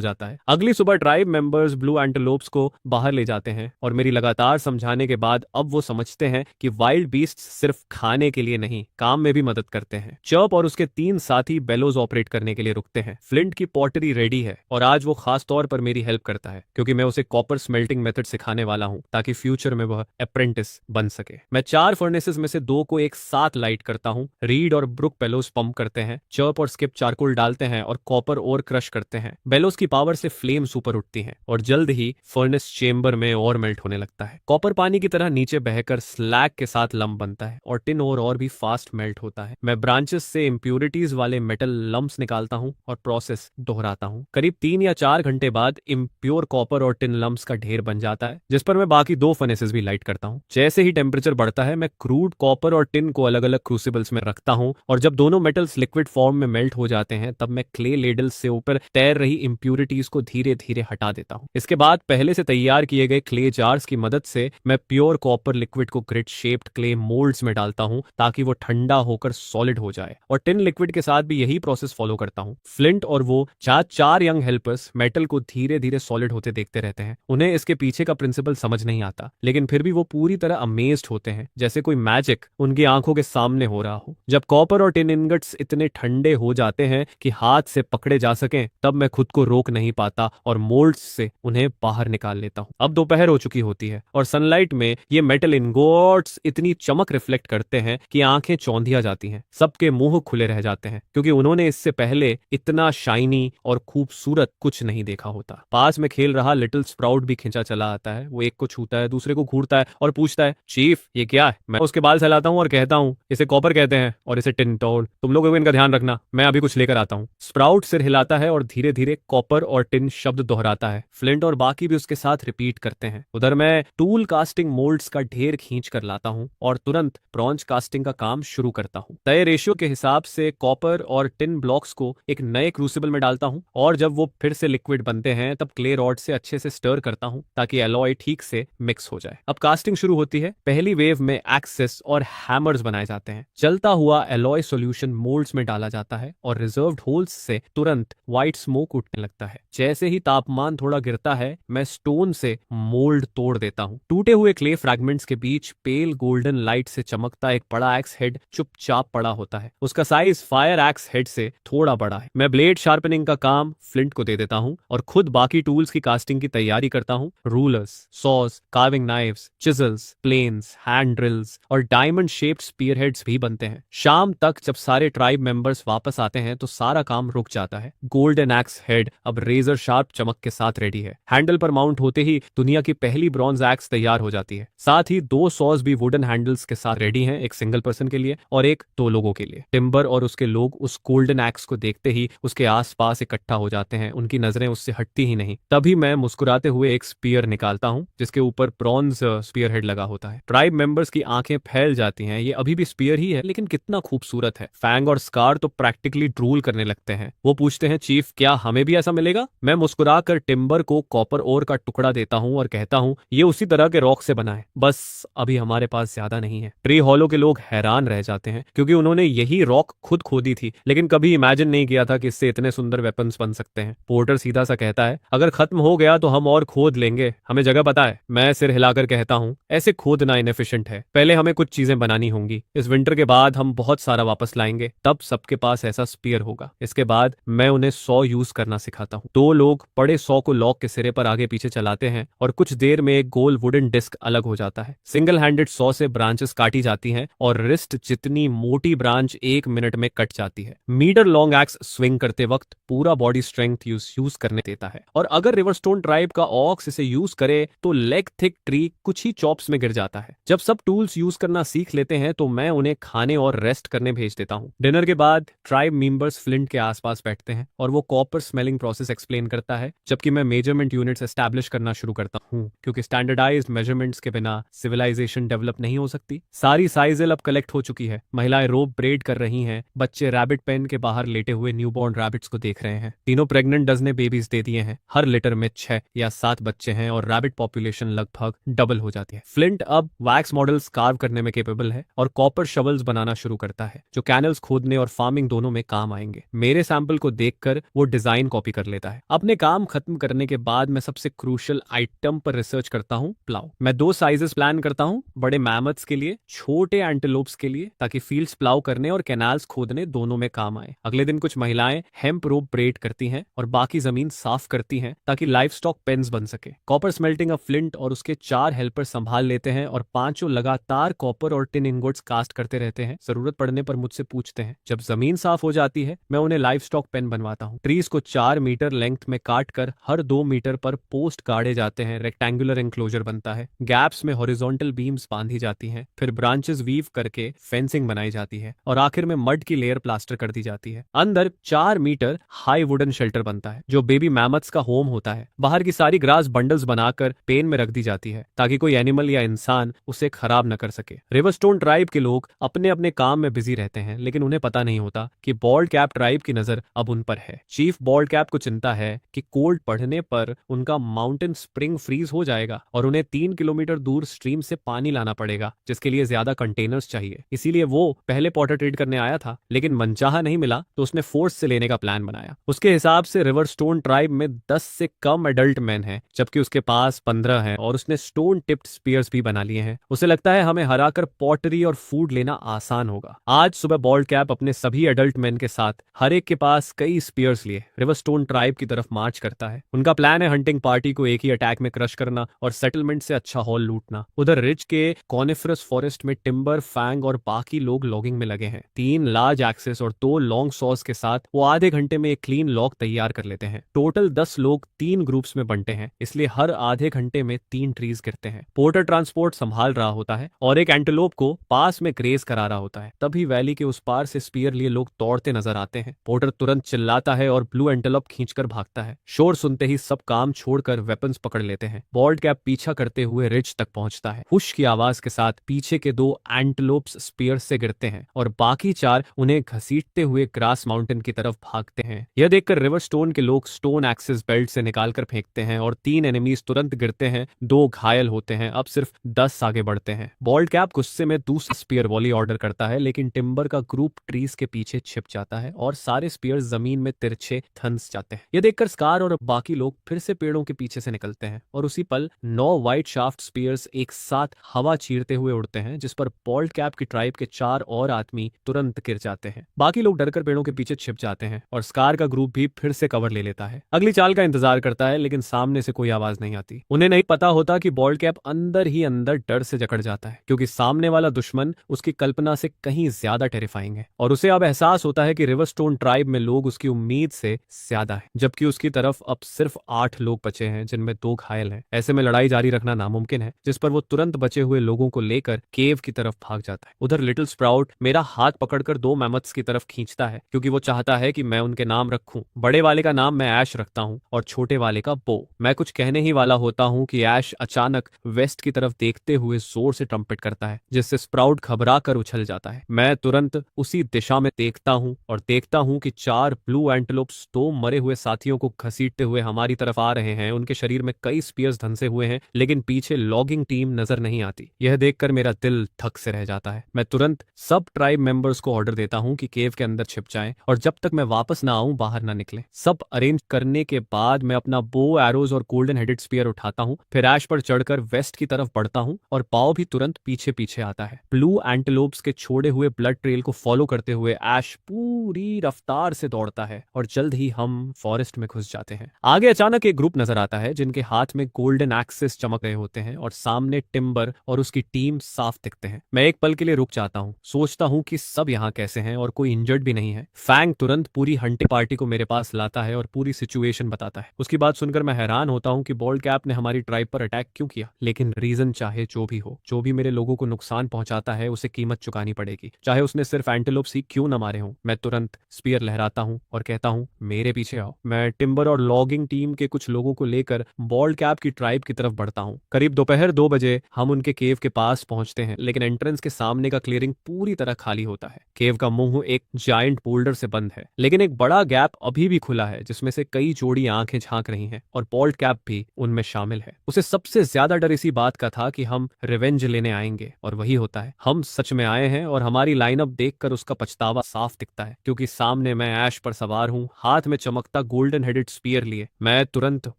S1: जाता है। अगली सुबह ट्राइब मेंबर्स ब्लू एंटेलोप्स को बाहर ले जाते हैं और मेरी लगातार समझाने के बाद अब वो समझते हैं कि वाइल्ड बीस्ट सिर्फ खाने के लिए नहीं, काम में भी मदद करते हैं। चर्प और उसके 3 साथी बेलोज ऑपरेट करने के लिए रुकते हैं। फ्लिंट की पॉटरी रेडी है और आज वो खास तौर पर मेरी हेल्प करता है क्योंकि मैं उसे कॉपर स्मेल्टिंग मेथड सिखाने वाला हूं ताकि फ्यूचर में वह अप्रेंटिस बन सके। मैं 4 फर्नेसेस में से 2 को एक साथ लाइट करता हूं। रीड और ब्रुक बेलोज पंप करते हैं, चर्प और स्किप चारकोल डालते हैं और कॉपर और क्रश करते हैं। बेलोज की पावर से फ्लेम्स ऊपर उठती हैं और जल्द ही फर्नेस चेंबर में और मेल्ट होने लगता है। कॉपर पानी की तरह नीचे बहकर स्लैग के साथ लम्प बनता है और टिन और भी फास्ट मेल्ट होता है। मैं ब्रांचेस से इंप्यूरिटीज वाले मेटल लम्प्स निकालता हूं और प्रोसेस दोहराता हूं। करीब 3 या 4 घंटे बाद इम्प्योर कॉपर और टिन लम्प्स का ढेर बन जाता है जिस पर मैं बाकी 2 फर्नेसेस भी लाइट करता हूं। जैसे ही टेम्परेचर बढ़ता है, मैं क्रूड कॉपर और टिन को अलग अलग क्रूसिबल्स में रखता हूं और जब दोनों मेटल्स लिक्विड फॉर्म में मेल्ट हो जाते हैं तब मैं क्ले लेडल्स से ऊपर तैर रही इंप्यूरिटीज को धीरे धीरे हटा देता हूं। इसके बाद पहले से तैयार किए गए क्ले जार्स की मदद से मैं प्योर कॉपर लिक्विड को ग्रिड शेप्ड क्ले मोल्ड्स में डालता हूं ताकि वो ठंडा होकर सॉलिड हो जाए, और टिन लिक्विड के साथ भी यही प्रोसेस फॉलो करता हूं। फ्लिंट और वो 4 यंग हेल्पर्स मेटल को धीरे धीरे सॉलिड होते देखते रहते हैं। उन्हें इसके पीछे का प्रिंसिपल समझ नहीं आता, लेकिन फिर भी वो पूरी तरह अमेज्ड होते हैं जैसे कोई मैजिक उनकी आंखों के सामने हो रहा हो। जब कॉपर और टिन इनगट्स इतने ठंडे हो जाते हैं कि हाथ से पकड़े जा सकें, तब मैं खुद को रोक नहीं पाता और मोल्ड्स से उन्हें बाहर निकाल लेता हूं। अब दोपहर हो चुकी होती है और सनलाइट में ये मेटल इनगोट्स इतनी चमक रिफ्लेक्ट करते हैं कि आंखें चौंधिया जाती हैं। सबके मुंह खुले रह जाते हैं क्योंकि उन्होंने इससे पहले इतना शाइनी और खूबसूरत कुछ नहीं देखा होता। पास में खेल रहा लिटिल स्प्राउट भी खिंचा चला आता है। वो एक को छूता है, दूसरे को घूरता है और पूछता है, चीफ ये क्या है? मैं उसके बाल सहलाता हूँ और कहता हूँ, इसे कॉपर कहते हैं और इसे टिन टोल। तुम लोगों को इनका ध्यान रखना, मैं अभी कुछ लेकर आता हूँ। स्प्राउट सिर हिलाता है और धीरे धीरे कॉपर और टिन शब्द दोहराता है। फ्लिंट और बाकी भी उसके साथ रिपीट करते हैं। उधर मैं टूल कास्टिंग मोल्ड्स का ढेर खींच कर लाता हूँ और तुरंत ब्रॉन्ज कास्टिंग का काम शुरू करता हूँ। तय रेशियो के हिसाब से कॉपर और टिन ब्लॉक्स को एक नए क्रूसिबल में डालता हूँ और जब वो फिर से लिक्विड बनते हैं तब क्ले रॉड से अच्छे से स्टर करता हूँ ताकि एलॉय ठीक से मिक्स हो जाए। अब कास्टिंग शुरू होती है। पहली वेव में एक्सेस और हैमर्स बनाए जाते हैं। चलता हुआ एलॉय सॉल्यूशन मोल्ड्स में डाला जाता है और रिजर्व्ड होल्स से तुरंत व्हाइट स्मोक उठने लगता है। जैसे ही तापमान थोड़ा गिरता है, मैं स्टोन से मोल्ड तोड़ देता हूँ। टूटे हुए क्ले फ्रैगमेंट्स के बीच पेल गोल्डन लाइट से चमकता एक बड़ा एक्स हेड चुपचाप पड़ा होता है। उसका साइज फायर एक्स हेड से थोड़ा बड़ा है। मैं मैं ब्लेड शार्पनिंग का काम फ्लिंट को दे देता हूँ और खुद बाकी टूल्स की कास्टिंग की तैयारी करता हूँ। Rulers, saws, carving knifes, chisels, planes, hand drills और डायमंड शेप्ड स्पीयर हेड्स भी बनते हैं। शाम तक जब सारे ट्राइब मेंबर्स वापस आते हैं तो सारा काम रुक जाता है। गोल्डन एक्स हेड अब रेजर शार्प चमक के साथ रेडी है। हैंडल पर माउंट होते ही दुनिया की पहली ब्रॉन्ज एक्स तैयार हो जाती है। साथ ही 2 सॉस भी वुडन हैंडल्स के साथ रेडी हैं, एक सिंगल पर्सन के लिए और एक 2 लोगों के लिए। टिम्बर और उसके लोग उस गोल्डन एक्स को देखते ही उसके आसपास इकट्ठा हो जाते हैं, उनकी नजरें उससे हटती ही नहीं। तभी मैं मुस्कुराते हुए एक स्पीयर निकालता हूं जिसके ऊपर ब्रॉन्ज स्पीयर हेड लगा होता है। ट्राइब मेंबर्स की आंखें फैल जाती हैं, ये अभी भी स्पीयर ही है लेकिन कितना खूबसूरत है। फैंग और स्कार तो प्रैक्टिकली ड्रूल करने लगते हैं। वो पूछते हैं, चीफ क्या हमें भी ऐसा मिलेगा? मैं मुस्कुरा कर टिम्बर को कॉपर ओर का टुकड़ा देता हूं और कहता हूं, ये उसी तरह के रॉक से बना है, बस अभी हमारे पास ज्यादा नहीं है। ट्री हॉलो के लोग हैरान रह जाते हैं क्योंकि उन्होंने यही रॉक खुद खोदी थी लेकिन कभी इमेजिन नहीं किया था कि इससे इतने सुंदर वेपन्स बन सकते हैं। पोर्टर सीधा सा कहता है, अगर खत्म हो गया तो हम और खोद लेंगे, हमें जगह पता है। मैं सिर हिलाकर कहता हूं, ऐसे खोदना इनएफिशिएंट है, पहले हमें कुछ चीजें बनानी होंगी। इस विंटर के बाद हम बहुत सारा वापस लाएंगे, तब सबके पास ऐसा स्पीयर होगा। इसके बाद मैं उन्हें 100 यूज करना सिखाता हूँ। 2 लोग बड़े 100 को लॉक के सिरे पर आगे पीछे चलाते हैं और कुछ देर में एक गोल वुडन डिस्क अलग हो जाता है। सिंगल हैंडेड 100 से ब्रांचेस काटी जाती हैं और रिस्ट जितनी मोटी ब्रांच 1 मिनट में कट जाती है। मीटर लॉन्ग एक्स स्विंग करते वक्त पूरा बॉडी स्ट्रेंथ यूज करने देता है और अगर रिवरस्टोन ट्राइब का ऑक्स इसे यूज करे तो लेग थिक ट्री कुछ ही चॉप्स में गिर जाता है। जब सब टूल्स यूज करना सीख लेते हैं तो मैं उन्हें खाने और रेस्ट करने भेज देता हूँ। डिनर के बाद ट्राइब मेंबर्स फ्लिंट के आसपास बैठते हैं और वो कॉपर स्मेलिंग प्रोसेस एक्सप्लेन करता है जबकि मैं मेजरमेंट यूनिट्स एस्टैब्लिश करना शुरू करता हूँ क्योंकि स्टैंडर्डाइज्ड मेजरमेंट्स के बिना सिविलाइजेशन डेवलप नहीं हो सकती। सारी साइजेल अब कलेक्ट हो चुकी है। महिलाएं रोप ब्रेड कर रही हैं, बच्चे रैबिट पेन के बाहर लेटे हुए न्यूबॉर्न रैबिट्स को देख रहे हैं। तीनों प्रेग्नेंट डजने बेबीज दे दिए हैं। हर लिटर में 6 या 7 बच्चे हैं और रैबिट पॉपुलेशन लगभग डबल हो जाती है। फ्लिंट अब वैक्स मॉडल्स कार्व करने में केपेबल है और कॉपर शवल्स बनाना शुरू करता है जो कैनल्स खोदने और फार्मिंग दोनों में काम आएंगे। मेरे सैंपल को देखकर वो डिजाइन कॉपी कर लेता है। अपने काम खत्म करने के बाद मैं सबसे क्रूशियल आइटम पर रिसर्च करता हूँ, प्लाउ। मैं 2 साइजेस प्लान करता हूँ, बड़े मैमथ्स के लिए, छोटे एंटेलोप्स के लिए, ताकि फील्ड्स प्लाउ करने और कैनाल्स खोदने दोनों में काम आए। अगले दिन कुछ महिलाएं हेम्प रोप ब्रेड करती हैं और बाकी जमीन साफ करती हैं ताकि लाइफ स्टॉक पेन्स बन सके। कॉपर स्मेल्टिंग अब फ्लिंट और उसके 4 हेल्पर संभाल लेते हैं और 5 लगातार कॉपर और टिन इंगोट्स कास्ट करते रहते हैं। जरूरत पड़ने पर मुझसे पूछते हैं। जब जमीन साफ हो जाती है मैं उन्हें लाइफ स्टॉक पेन बनवाता हूँ। ट्रीज को 4 मीटर लेंथ में काट कर हर 2 मीटर पर पोस्ट गाड़े जाते हैं। रेक्टेंगुलर एंक्लोजर बनता है। गैप्स में हॉरिजॉन्टल बीम्स बांधी जाती हैं, फिर ब्रांचेस वीव करके फेंसिंग बनाई जाती है और आखिर में मड की लेयर प्लास्टर कर दी जाती है। अंदर 4 मीटर हाई वुडन शेल्टर बनता है जो बेबी मैमथ्स का होम होता है। बाहर की सारी ग्रास बंडल्स बनाकर पेन में रख दी जाती है ताकि कोई एनिमल या इंसान उसे खराब न कर सके। रिवरस्टोन ट्राइब के लोग अपने अपने काम में बिजी रहते हैं लेकिन उन्हें पता नहीं होता कि बॉल्ड कैप ट्राइब की नजर अब उन पर है। चीफ बॉल्ड कैप को चिंता है कि कोल्ड बढ़ने पर उनका माउंटेन स्प्रिंग फ्रीज हो जाएगा और उन्हें 3 किलोमीटर दूर स्ट्रीम से पानी लाना पड़ेगा जिसके लिए ज्यादा कंटेनर्स चाहिए। इसीलिए वो पहले पॉटर ट्रेड करने आया था लेकिन मनचाहा नहीं मिला तो उसने फोर्स से लेने का प्लान बनाया। उसके हिसाब से रिवरस्टोन ट्राइब में 10 से कम एडल्ट मैन हैं जबकि उसके पास 15 हैं और उसने स्टोन टिप्ड स्पीयर्स भी बना लिए हैं। उसे लगता है हमें हराकर पॉटरी और फूड लेना आसान होगा। आज सुबह बॉल्ड कैप अपने सभी एडल्ट मैन के साथ हर एक के पास कई स्पीयर्स लिए रिवरस्टोन ट्राइब की तरफ मार्च करता है। उनका प्लान है हंटिंग पार्टी को एक ही अटैक में क्रश करना और सेटलमेंट से अच्छा हॉल लूटना। उधर रिच के कॉनिफरस फॉरेस्ट में टिम्बर, फैंग और बाकी लोग लॉगिंग में लगे हैं। 3 लार्ज एक्सेस और 2 लॉन्ग सॉस के साथ वो आधे घंटे में एक क्लीन लॉग तैयार कर लेते हैं। टोटल 10 लोग 3 ग्रुप्स में बंटे हैं, इसलिए हर आधे घंटे में 3 ट्रीज गिरते हैं। पोर्टर ट्रांसपोर्ट संभाल रहा होता है और एक एंटेलोप को पास में ग्रेज करा रहा होता है। तभी वैली के उस पार से स्पीयर लिए लोग दौड़ते नजर आते हैं। पोर्टर तुरंत चिल्लाता है और ब्लू एंटेलोप खींचकर भागता है। शोर सुनते ही सब काम छोड़कर वेपन्स पकड़ लेते हैं। बॉल्ड कैप पीछा करते हुए रिच तक पहुंचता है। हुश की आवाज के साथ पीछे के 2 एंटेलोप्स स्पीयर से गिरते हैं और बाकी 4 उन्हें घसीटते हुए ग्रास माउंटेन की तरफ भागते हैं। यह देखकर रिवरस्टोन के लोग स्टोन एक्सेस बेल्ट से निकालकर फेंकते हैं और 3 एनिमीज तुरंत गिरते हैं, 2 घायल होते हैं। अब सिर्फ 10 आगे बढ़ते हैं। बॉल्ड कैप गुस्से में दूसरा स्पीयर वॉली ऑर्डर करता है लेकिन टिम्बर का ग्रुप ट्रीज के पीछे छिप जाता है और सारे स्पीयर जमीन में तिरछे थंस जाते हैं। यह देखकर स्कार और बाकी लोग फिर से पेड़ों के पीछे से निकलते हैं और उसी पल 9 व्हाइट शाफ्ट स्पीयर्स एक साथ हवा चीरते हुए उड़ते हैं जिस पर बॉल्ड कैप की ट्राइब के 4 और आदमी तुरंत गिर जाते हैं। बाकी लोग डरकर पेड़ों के पीछे छिप जाते हैं। जाते हैं और स्कार का ग्रुप भी फिर से कवर ले लेता है। अगली चाल का इंतजार करता है, लेकिन सामने से कोई आवाज नहीं आती। उन्हें नहीं पता होता कि बॉल्ड कैप अंदर ही अंदर डर से जकड़ जाता है, क्योंकि सामने वाला दुश्मन उसकी कल्पना से कहीं ज्यादा टेरिफाइंग है और उसे अब एहसास होता है कि रिवरस्टोन ट्राइब में लोग उसकी उम्मीद से ज्यादा है, जबकि उसकी तरफ अब सिर्फ 8 लोग बचे हैं, जिनमें 2 घायल हैं। ऐसे में लड़ाई जारी रखना नामुमकिन है, जिस पर वो तुरंत बचे हुए लोगों को लेकर केव की तरफ भाग जाता है। उधर लिटिल स्प्राउट मेरा हाथ पकड़कर 2 मैमथ्स की तरफ खींचता है, क्योंकि वो चाहता है कि मैं उनके नाम रखूं। बड़े वाले का नाम मैं ऐश रखता हूं और छोटे वाले का बो। मैं कुछ कहने ही वाला होता हूं कि ऐश अचानक वेस्ट की तरफ देखते हुए जोर से ट्रम्पेट करता है, जिससे स्प्राउट घबरा कर उछल जाता है। मैं तुरंत उसी दिशा में देखता हूं और देखता हूं कि 4 ब्लू एंटेलोप्स 2 मरे हुए साथियों को घसीटते हुए हमारी तरफ आ रहे हैं। उनके शरीर में कई स्पीयर्स धंसे हुए हैं, लेकिन पीछे लॉगिंग टीम नजर नहीं आती। यह देखकर मेरा दिल थक से रह जाता है। मैं तुरंत सब ट्राइब मेंबर्स को ऑर्डर देता हूं कि केव के अंदर छिप जाएं और जब तक मैं वापस ना आऊं बाहर ना निकले। सब अरेंज करने के बाद मैं अपना बो, एरोज और गोल्डन हेडेड स्पीयर उठाता हूं, फिर ऐश पर चढ़कर वेस्ट की तरफ बढ़ता हूं और पाव भी तुरंत पीछे पीछे आता है। ब्लू एंटेलोप्स के छोड़े हुए ब्लड ट्रेल को फॉलो करते हुए ऐश पूरी रफ्तार से दौड़ता है और जल्द ही हम फॉरेस्ट में घुस जाते हैं। आगे अचानक एक ग्रुप नजर आता है, जिनके हाथ में गोल्डन एक्सिस चमक रहे होते हैं और सामने टिम्बर और उसकी टीम साफ दिखते हैं। मैं एक पल के लिए रुक जाता हूँ, सोचता हूँ कि सब यहाँ कैसे हैं और कोई इंजर्ड भी नहीं है। फैंग तुरंत पूरी हंटिंग पार्टी को मेरे पास लाता है और पूरी सिचुएशन बताता है। उसकी बात सुनकर मैं हैरान होता हूँ कि बॉल्ड कैप ने हमारी ट्राइब पर अटैक क्यों किया, लेकिन रीजन चाहे जो भी हो, जो भी मेरे लोगों को नुकसान पहुंचाता है उसे कीमत चुकानी पड़ेगी, चाहे उसने सिर्फ एंटेलोप्स ही क्यों न मारे हों। मैं तुरंत स्पीयर लहराता हूँ और कहता हूँ, मेरे पीछे आओ। मैं टिम्बर और लॉगिंग टीम के कुछ लोगों को लेकर बॉल्ड कैप की ट्राइब की तरफ बढ़ता हूँ। करीब दोपहर 2 बजे हम उनके केव के पास पहुंचते हैं, लेकिन एंट्रेंस के सामने का क्लियरिंग पूरी तरह खाली होता है। केव का मुंह एक जायंट बोल्डर से बंद है, लेकिन एक बड़ा गैप अभी भी खुला है, जिसमें से कई जोड़ी आंखें झांक रही हैं और बॉल्ड कैप भी उनमें शामिल है। उसे सबसे ज्यादा डर इसी बात का था कि हम रिवेंज लेने आएंगे, और वही होता है। हम सच में आए हैं और हमारी लाइनअप देखकर उसका पछतावा साफ दिखता है, क्योंकि सामने मैं ऐश पर सवार हूँ, हाथ में चमकता गोल्डन हेडेड स्पीयर लिए। मैं तुरंत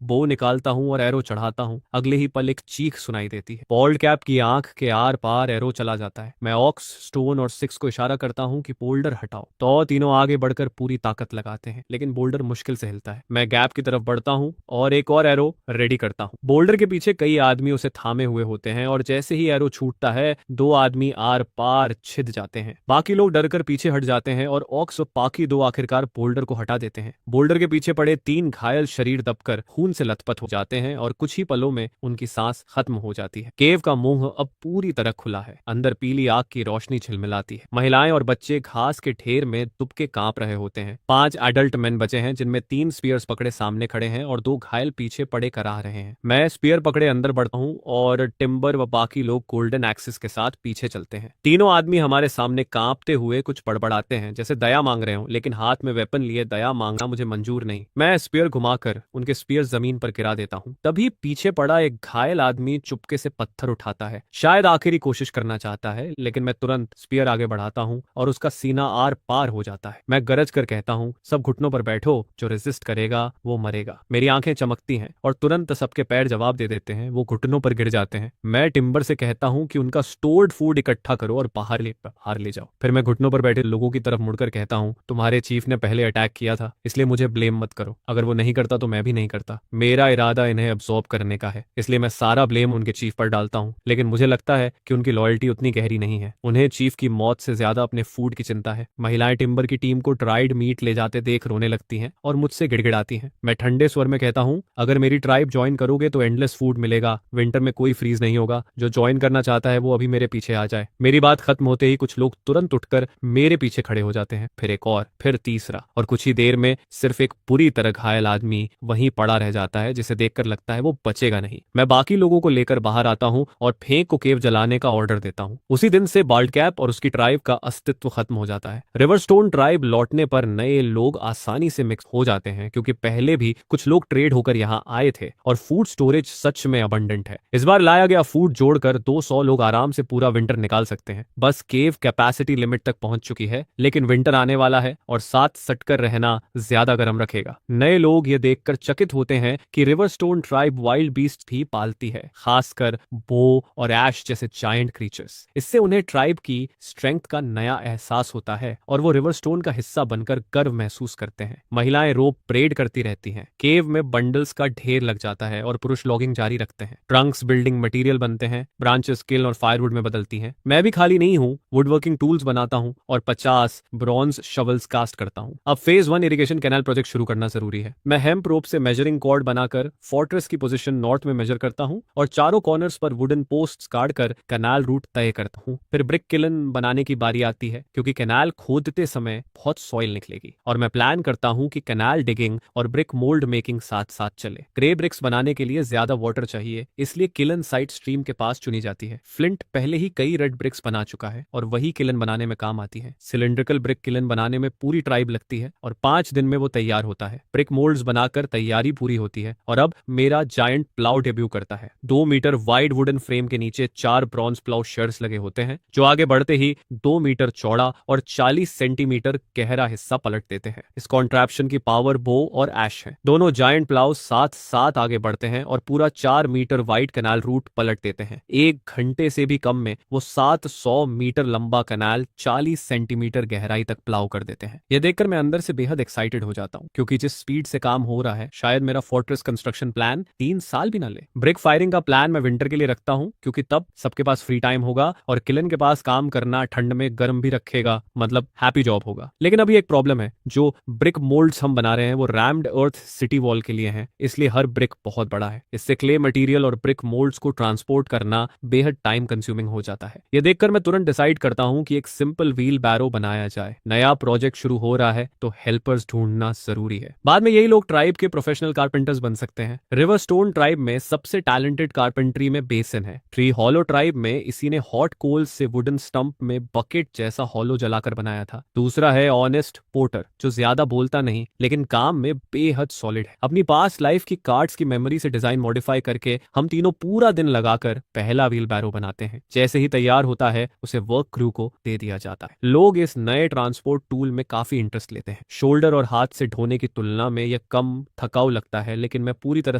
S1: बो निकालता हूँ और एरो चढ़ाता हूँ। अगले ही पल एक चीख सुनाई देती है। बॉल्ड कैप की आंख के आर पार एरो चला जाता है। मैं ऑक्स, स्टोन और सिक्स को इशारा करता हूँ कि बोल्डर हटाओ, तो तीनों आगे बढ़कर पूरी ताकत लगाते हैं, लेकिन बोल्डर मुश्किल से हिलता है। मैं गैप की तरफ बढ़ता हूँ और एक और एरो रेडी करता हूँ। बोल्डर के पीछे कई आदमी उसे थामे हुए होते हैं और जैसे ही एरो छूटता है 2 आदमी आर पार छिद जाते हैं। बाकी लोग डरकर पीछे हट जाते हैं और ऑक्स और बाकी 2 आखिरकार बोल्डर को हटा देते हैं। बोल्डर के पीछे पड़े 3 घायल शरीर दबकर खून से लथपथ हो जाते हैं और कुछ ही पलों में उनकी सांस खत्म हो जाती है। केव का मुंह अब पूरी तरह खुला है, अंदर पीली आग की रोशनी झिलमिलाती है। महिलाएं और बच्चे घास के ढेर में दुबके कांप रहे होते हैं। 5 एडल्ट मैन बचे हैं, जिनमें 3 स्पीयर्स पकड़े सामने खड़े हैं और 2 घायल पीछे पड़े कराह रहे हैं। मैं स्पीयर पकड़े अंदर बढ़ता हूँ और टिम्बर व बाकी लोग गोल्डन एक्सिस के साथ पीछे चलते हैं। तीनों आदमी हमारे सामने कांपते हुए कुछ बड़बड़ाते हैं, जैसे दया मांग रहे हों, लेकिन हाथ में वेपन लिए दया मांगना मुझे मंजूर नहीं। मैं स्पीयर घुमाकर उनके स्पीयर जमीन पर गिरा देता हूँ। तभी पीछे पड़ा एक घायल आदमी चुपके से पत्थर उठाता है, शायद आखिरी कोशिश करना चाहता है, लेकिन मैं तुरंत स्पीयर आगे बढ़ाता हूँ और उसका सीना आर पार हो जाता है। मैं गरज कर कहता हूँ, सब घुटनों पर बैठो, जो रेजिस्ट करेगा वो मरेगा। मेरी आंखें चमकती हैं और तुरंत सबके पैर जवाब दे देते हैं। वो घुटनों पर गिर जाते हैं। मैं टिम्बर से कहता हूँ कि उनका स्टोर्ड फूड इकट्ठा करो और बाहर ले जाओ। फिर मैं घुटनों पर बैठे लोगों की तरफ मुड़कर कहता हूँ, तुम्हारे चीफ ने पहले अटैक किया था, इसलिए मुझे ब्लेम मत करो। अगर वो नहीं करता तो मैं भी नहीं करता। मेरा इरादा इन्हें अब्सॉर्ब करने का है, इसलिए मैं सारा ब्लेम उनके चीफ पर डालता हूँ। लेकिन मुझे लगता है कि उनकी लॉयल्टी उतनी गहरी नहीं है। उन्हें चीफ की मौत से ज्यादा अपने फूड की चिंता है। महिलाएं टिम्बर की टीम को ड्राइड मीट ले जाते देख रोने लगती हैं और मुझसे गिड़गिड़ाती हैं। मैं ठंडे स्वर में कहता हूँ, अगर मेरी ट्राइब ज्वाइन करोगे तो एंडलेस फूड मिलेगा, विंटर में कोई फ्रीज नहीं होगा। जो ज्वाइन करना चाहता है वो अभी मेरे पीछे आ जाए। मेरी बात खत्म होते ही कुछ लोग तुरंत उठकर मेरे पीछे खड़े हो जाते हैं, फिर एक और, फिर तीसरा, और कुछ ही देर में सिर्फ एक बुरी तरह घायल आदमी वहीं पड़ा रह जाता है, जिसे देखकर लगता है वो बचेगा नहीं। मैं बाकी लोगों को लेकर बाहर आता हूँ और फेंक को केव जलाने का ऑर्डर देता हूँ। उसी दिन से बॉल्ड कैप और उसकी ट्राइब का अस्तित्व खत्म हो जाता है। रिवरस्टोन ट्राइब लौटने पर नए लोग आसानी से मिक्स हो जाते हैं, क्योंकि पहले भी कुछ लोग ट्रेड होकर यहाँ आए थे और फूड स्टोरेज सच में अबंडेंट है। इस बार लाया गया फूड जोड़कर 200 लोग आराम से पूरा विंटर निकाल सकते हैं। बस केव कैपेसिटी लिमिट तक पहुंच चुकी है, लेकिन विंटर आने वाला है और साथ सटकर रहना ज्यादा गर्म रखेगा। नए लोग ये देखकर चकित होते हैं कि रिवरस्टोन ट्राइब वाइल्ड बीस्ट भी पालती है, खासकर बो और ऐश जैसे जायंट क्रीचर्स। इससे उन्हें ट्राइब की स्ट्रेंथ का नया एहसास होता है और वो रिवरस्टोन का हिस्सा बनकर पहनकर गर्व महसूस करते हैं। महिलाएं रोप परेड करती रहती हैं। केव में बंडल्स का ढेर लग जाता है और पुरुष लॉगिंग जारी रखते हैं। ट्रंक्स बिल्डिंग मटेरियल बनते हैं, ब्रांचेस किल और फायरवुड में बदलती हैं। मैं भी खाली नहीं हूँ, वुडवर्किंग टूल्स बनाता हूँ और 50 ब्रॉन्ज शवल्स कास्ट करता हूँ। अब फेज 1 इरिगेशन कैनाल प्रोजेक्ट शुरू करना जरूरी है। मैं हेम्प रोप से मेजरिंग कॉर्ड बनाकर फोर्ट्रेस की पोजीशन नॉर्थ में मेजर करता हूँ और चारों कॉर्नर्स पर वुडन पोस्ट्स काटकर कैनाल रूट तय करता हूँ। फिर ब्रिक किलन बनाने की बारी आती है, क्योंकि कैनाल खोदते समय बहुत सॉइल निकलेगी और मैं प्लान करता हूँ कि कैनाल डिगिंग और ब्रिक मोल्ड मेकिंग साथ साथ चले। ग्रे ब्रिक्स बनाने के लिए ज्यादा वाटर चाहिए, इसलिए किलन साइट स्ट्रीम के पास चुनी जाती है। फ्लिंट पहले ही कई रेड ब्रिक्स बना चुका है और वही किलन बनाने में काम आती है। सिलेंड्रिकल ब्रिक किलन बनाने में पूरी ट्राइब लगती है और 5 दिन में वो तैयार होता है। ब्रिक मोल्ड्स बनाकर तैयारी पूरी होती है और अब मेरा जायंट प्लाउ डेब्यू करता है। 2 मीटर वाइड वुडन फ्रेम के नीचे 4 ब्रॉन्ज प्लाउ शेड्स लगे होते हैं, जो आगे बढ़ते ही 2 मीटर चौड़ा और 40 सेंटीमीटर गहरा हिस्सा पलट देते हैं। इस कॉन्ट्रैप्शन की पावर बो और ऐश है। दोनों जायंट प्लाउ साथ साथ आगे बढ़ते हैं और पूरा 4 मीटर वाइड कैनाल रूट पलट देते हैं। 1 घंटे से भी कम में वो 700 मीटर लंबा कैनाल 40 सेंटीमीटर गहराई तक प्लाउ कर देते हैं। यह देखकर मैं अंदर से बेहद एक्साइटेड हो जाता हूँ, क्योंकि जिस स्पीड से काम हो रहा है, शायद मेरा फोर्ट्रेस कंस्ट्रक्शन प्लान 3 साल भी ना ले। ब्रिक फायरिंग का प्लान मैं विंटर के लिए रखता हूँ, क्योंकि तब सबके पास फ्री टाइम होगा और किलन के पास काम करना ठंड में गर्म भी रखेगा, मतलब हैप्पी जॉब होगा। लेकिन अभी एक प्रॉब्लम है, जो ब्रिक मोल्ड्स हम बना रहे हैं वो रैम्ड अर्थ सिटी वॉल के लिए हैं, इसलिए हर ब्रिक बहुत बड़ा है। इससे क्ले मटेरियल और ब्रिक मोल्ड्स को ट्रांसपोर्ट करना बेहद टाइम कंज्यूमिंग हो जाता है। यह देखकर मैं तुरंत डिसाइड करता हूँ कि एक सिंपल व्हील बैरो बनाया जाए। नया प्रोजेक्ट शुरू हो रहा है तो हेल्पर्स ढूंढना जरूरी है। बाद में यही लोग ट्राइब के प्रोफेशनल कारपेंटर्स बन सकते हैं। रिवर स्टोन ट्राइब में सबसे टैलेंटेड कारपेंट्री में बेसन है। ट्री हॉलो ट्राइब में इसी ने हॉट कोल से वुडन स्टंप में बकेट जैसा हॉलो जलाकर बनाया था। दूसरा है ऑनेस्ट पोर्टर, जो ज्यादा बोलता नहीं लेकिन काम में बेहद सॉलिड है। अपनी पास्ट लाइफ की कार्ड्स की मेमोरी से डिजाइन मॉडिफाई करके हम तीनों पूरा दिन लगाकर पहला व्हील बैरो बनाते हैं। जैसे ही तैयार होता है उसे वर्क क्रू को दे दिया जाता है। लोग इस नए ट्रांसपोर्ट टूल में काफी इंटरेस्ट लेते हैं। शोल्डर और हाथ से ढोने की तुलना में यह कम थकाऊ लगता है, लेकिन मैं पूरी तरह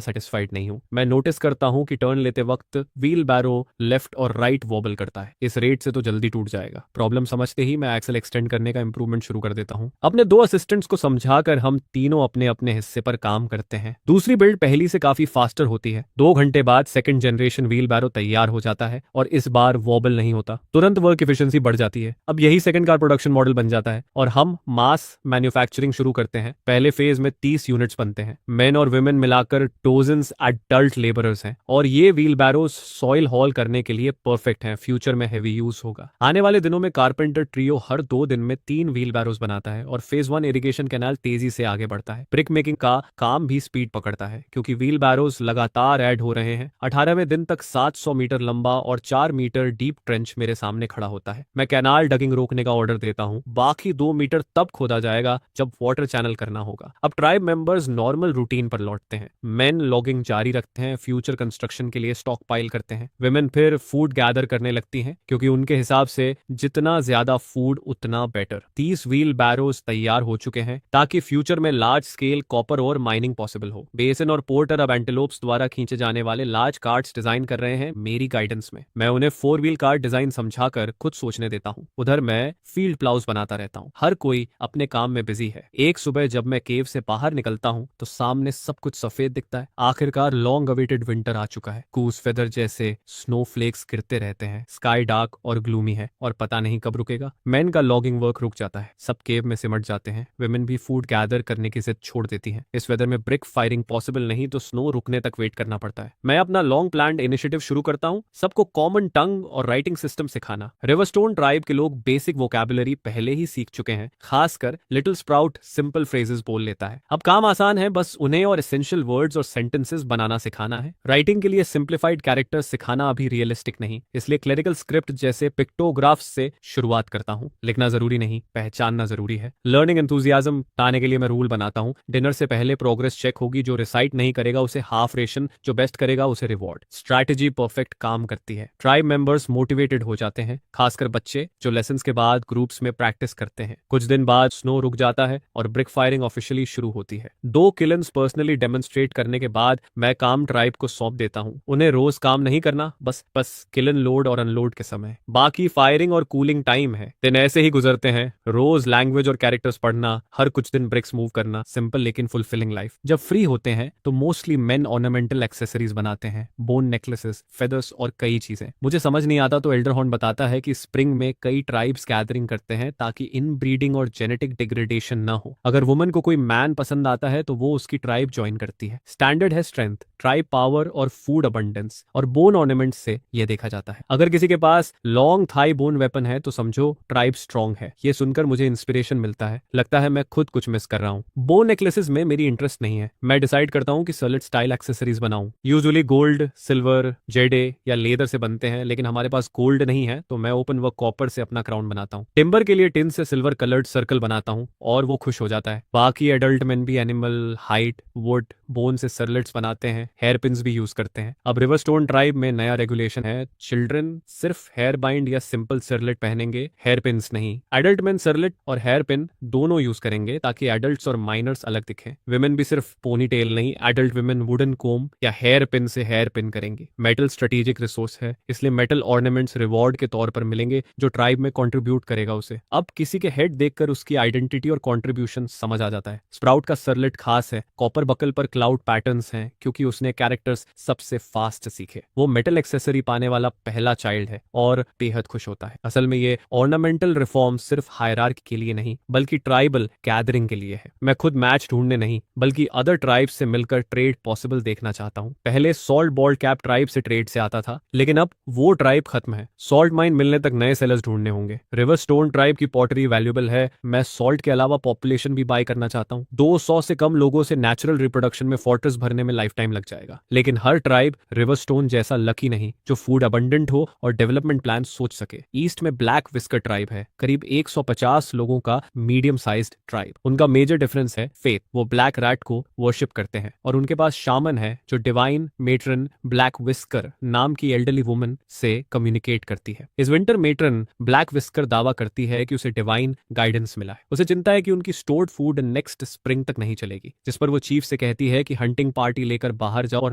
S1: सेटिस्फाइड नहीं हूं। मैं नोटिस करता हूं कि टर्न लेते वक्त व्हील बैरो लेफ्ट और राइट वॉबल करता है। इस रेट से तो जल्दी टूट जाएगा। प्रॉब्लम समझते ही मैं एक्सेल एक्सटेंड करने का इंप्रूवमेंट शुरू कर देता हूं। अपने 2 असिस्टेंट्स को समझाकर हम तीनों अपने अपने हिस्से पर काम करते हैं। दूसरी बिल्ड पहली से काफी फास्टर होती है। 2 घंटे बाद सेकंड जनरेशन व्हील बैरो तैयार हो जाता है और इस बार वॉबल नहीं होता। तुरंत वर्क एफिशिएंसी बढ़ जाती है। अब यही सेकंड कार प्रोडक्शन मॉडल बन जाता है और हम मास मैन्युफैक्चरिंग शुरू करते हैं। पहले फेज में 30 यूनिट्स बनते हैं। मेन और वुमेन मिलाकर डोजन्स एडल्ट लेबरर्स हैं और ये व्हील बैरोस सॉइल हॉल करने के लिए परफेक्ट हैं। फ्यूचर में हेवी यूज होगा। आने वाले दिनों में कारपेंटर ट्रियो हर 2 दिन में 3 व्हील बैरोस बनाता है और फेज 1 इरिगेशन कैनाल तेजी से आगे बढ़ता है। ब्रिक मेकिंग का काम भी स्पीड पकड़ता है, क्योंकि व्हील बैरोस लगातार ऐड हो रहे हैं। 18वें दिन तक 700 मीटर लंबा और 4 मीटर डीप ट्रेंच मेरे सामने खड़ा होता है। मैं कैनाल डगिंग रोकने का ऑर्डर देता हूँ। बाकी 2 मीटर तब खोदा जाएगा जब वाटर चैनल करना होगा। अब ट्राइब मेंबर्स नॉर्मल रूटीन पर लौटते हैं। मेन लॉगिंग जारी रखते हैं, फ्यूचर कंस्ट्रक्शन के लिए स्टॉक पाइल करते हैं। विमेन फिर फूड गैदर करने लगती हैं, क्योंकि उनके हिसाब से जितना ज्यादा फूड उतना बेटर। 30 व्हील बैरोस तैयार हो चुके हैं ताकि फ्यूचर में लार्ज स्केल कॉपर और माइनिंग पॉसिबल हो। बेसन और पोर्टर अब एंटेलोप्स द्वारा खींचे जाने वाले लार्ज कार्ट्स डिजाइन कर रहे हैं मेरी गाइडेंस में। मैं उन्हें 4 व्हील कार्ट डिजाइन समझाकर खुद सोचने देता हूँ। उधर मैं फील्ड प्लाउज बनाता रहता हूँ। हर कोई अपने काम में बिजी है। एक सुबह जब मैं केव से बाहर निकलता हूँ तो सामने सब कुछ सफेद दिखता है। आखिरकार लॉन्ग अवेटेड विंटर आ चुका है। कूस फेदर जैसे स्नो फ्लेक्स गिरते रहते हैं। स्काई डार्क और ग्लूमी है और पता नहीं कब रुकेगा। मैन का लॉगिंग वर्क रुक जाता है। सब केव में सिमट जाते हैं। विमेन भी फूड गैदर करने की जिद छोड़ देती हैं। इस वेदर में ब्रिक फायरिंग पॉसिबल नहीं तो स्नो रुकने तक वेट करना पड़ता है। मैं अपना लॉन्ग प्लान्ड इनिशिएटिव शुरू करता हूँ, सबको कॉमन टंग और राइटिंग सिस्टम सिखाना। रिवरस्टोन ट्राइब के लोग बेसिक वोकैबुलरी पहले ही सीख चुके हैं। खासकर लिटिल स्प्राउट सिंपल फ्रेजेस बोल लेता है। अब काम आसान है, बस उन्हें और एसेंशियल वर्ड्स और सेंटेंसेस बनाना सिखाना है। राइटिंग के लिए सिंप्लीफाइड कैरेक्टर्स सिखाना अभी रियलिस्टिक नहीं, इसलिए क्लेरिकल स्क्रिप्ट जैसे पिक्टोग्राफ्स से शुरुआत करता हूँ। लिखना जरूरी नहीं, पहचानना जरूरी है। लर्निंग एंथुजियाज्म लाने के लिए मैं रूल बनाता हूँ। डिनर से पहले प्रोग्रेस चेक होगी। जो रिसाइट नहीं करेगा उसे हाफ रेशन, जो बेस्ट करेगा उसे रिवॉर्ड। स्ट्रैटेजी परफेक्ट काम करती है। ट्राइब मेंबर्स मोटिवेटेड हो जाते हैं, खासकर बच्चे जो लेसन्स के बाद ग्रुप्स में प्रैक्टिस करते हैं। कुछ दिन बाद स्नो रुक जाता है और ब्रिक फायरिंग ऑफिशियली शुरू होती है। 2 किलन्स पर्सनली डेमोन्स्ट्रेट करने के बाद मैं काम ट्राइब को सौंप देता हूँ। उन्हें रोज काम नहीं करना, बस किलन लोड और अनलोड के समय। बाकी फायरिंग और कूलिंग टाइम है। दिन ऐसे ही गुजरते हैं। रोज लैंग्वेज और कैरेक्टर्स पढ़ना, हर कुछ दिन ब्रिक्स मूव करना, सिंपल लेकिन फुलफिलिंग लाइफ। जब फ्री होते हैं तो मोस्टली मेन ऑर्नामेंटल एक्सेसरीज बनाते हैं, बोन नेकलेसेस, फेदर्स और कई चीजें। मुझे समझ नहीं आता तो एल्डरहॉर्न बताता है कि स्प्रिंग में कई ट्राइब्स गैदरिंग करते हैं ताकि इन ब्रीडिंग और जेनेटिक डिग्रेडेशन ना हो। अगर वुमन को कोई मैन पसंद आता है तो वो उसकी ट्राइब ज्वाइन करती है। स्टैंडर्ड है स्ट्रेंथ, ट्राइब पावर और फूड अबंडेंस, और बोन ऑर्नामेंट से यह देखा जाता है। अगर किसी के पास लॉन्ग थाई बोन वेपन है तो समझो ट्राइब स्ट्रॉन्ग है। ये सुनकर मुझे इंस्पिरेशन मिलता है, लगता है मैं खुद कुछ मिस कर रहा हूँ। बोन नेकलेसेस में मेरी इंटरेस्ट नहीं है। मैं डिसाइड करता हूँ कि सॉलिड स्टाइल एक्सेसरीज बनाऊं। यूजुअली गोल्ड, सिल्वर, जेडे या लेदर से बनते हैं, लेकिन हमारे पास गोल्ड नहीं है तो मैं ओपन वर्क कॉपर से अपना क्राउन बनाता हूँ। टिम्बर के लिए टिन से सिल्वर कलर्ड सर्कल बनाता हूँ और वो खुश हो जाता है। बाकी एडल्ट मैन भी एनिमल, हाइट, वुड, बोन से सर्लेट्स बनाते हैं, हेयर पिन्स भी यूज करते हैं। अब रिवर स्टोन ट्राइब में नया रेगुलेशन है, चिल्ड्रन सिर्फ हेयर बाइंड या सिंपल सर्लेट पहनेंगे, हेयर पिन्स नहीं। एडल्ट मैन सर्लेट और हेयर पिन दोनों यूज करेंगे ताकि एडल्ट्स और माइनर्स अलग दिखें। विमेन भी सिर्फ पोनी टेल नहीं, एडल्ट विमेन वुडन कोम या हेयर पिन से हेयर पिन करेंगे। मेटल स्ट्रेटेजिक रिसोर्स है, इसलिए मेटल ऑर्नामेंट्स रिवॉर्ड के तौर पर मिलेंगे जो ट्राइब में कंट्रीब्यूट करेगा उसे। अब किसी के हेड देखकर उसकी आइडेंटिटी और कंट्रीब्यूशन समझ आ जाता है। स्प्राउट का सर्लेट खास है, कॉपर बकल पर क्लाउड पैटर्न्स हैं क्योंकि उसने कैरेक्टर्स सबसे फास्ट सीखे। वो मेटल एक्सेसरी पाने वाला पहला चाइल्ड है और बेहद खुश होता है। असल में ये ऑर्नामेंटल रिफॉर्म सिर्फ हायरार्की के लिए नहीं बल्कि ट्राइबल गैदरिंग के लिए है। मैं खुद मैच ढूंढने नहीं बल्कि अदर ट्राइब्स से मिलकर ट्रेड पॉसिबल देखना चाहता हूँ। पहले सॉल्ट बॉल्ड कैप ट्राइब से ट्रेड से आता था, लेकिन अब वो ट्राइब खत्म है। सॉल्ट माइन मिलने तक नए सेलर्स ढूंढने होंगे। रिवर स्टोन ट्राइब की पॉटरी वैल्यूएबल है। मैं सॉल्ट के अलावा पॉपुलेशन भी बाय करना चाहता हूँ। 200 से कम लोगों से नेचुरल रिप्रोडक्शन में फोर्ट्रेस भरने में लाइफ टाइम लग जाएगा, लेकिन हर ट्राइब रिवर स्टोन जैसा लकी नहीं जो फूड अबंडेंट हो और डेवलपमेंट प्लान सोच सके। ईस्ट में ब्लैक विस्कर ट्राइब है, करीब 150 लोगों का मीडियम साइज्ड ट्राइब। उनका मेजर डिफरेंस है फेथ। वो ब्लैक रैट को वर्शिप करते हैं और उनके पास शामन है जो डिवाइन मेट्रन ब्लैक विस्कर नाम की एल्डरली वुमन से कम्युनिकेट करती है। इस विंटर मेट्रन ब्लैक विस्कर दावा करती है कि उसे डिवाइन गाइडेंस मिला है। उसे चिंता है कि उनकी स्टोर्ड फूड नेक्स्ट स्प्रिंग तक नहीं चलेगी, जिस पर वो चीफ से कहती है कि हंटिंग पार्टी लेकर बाहर जाओ और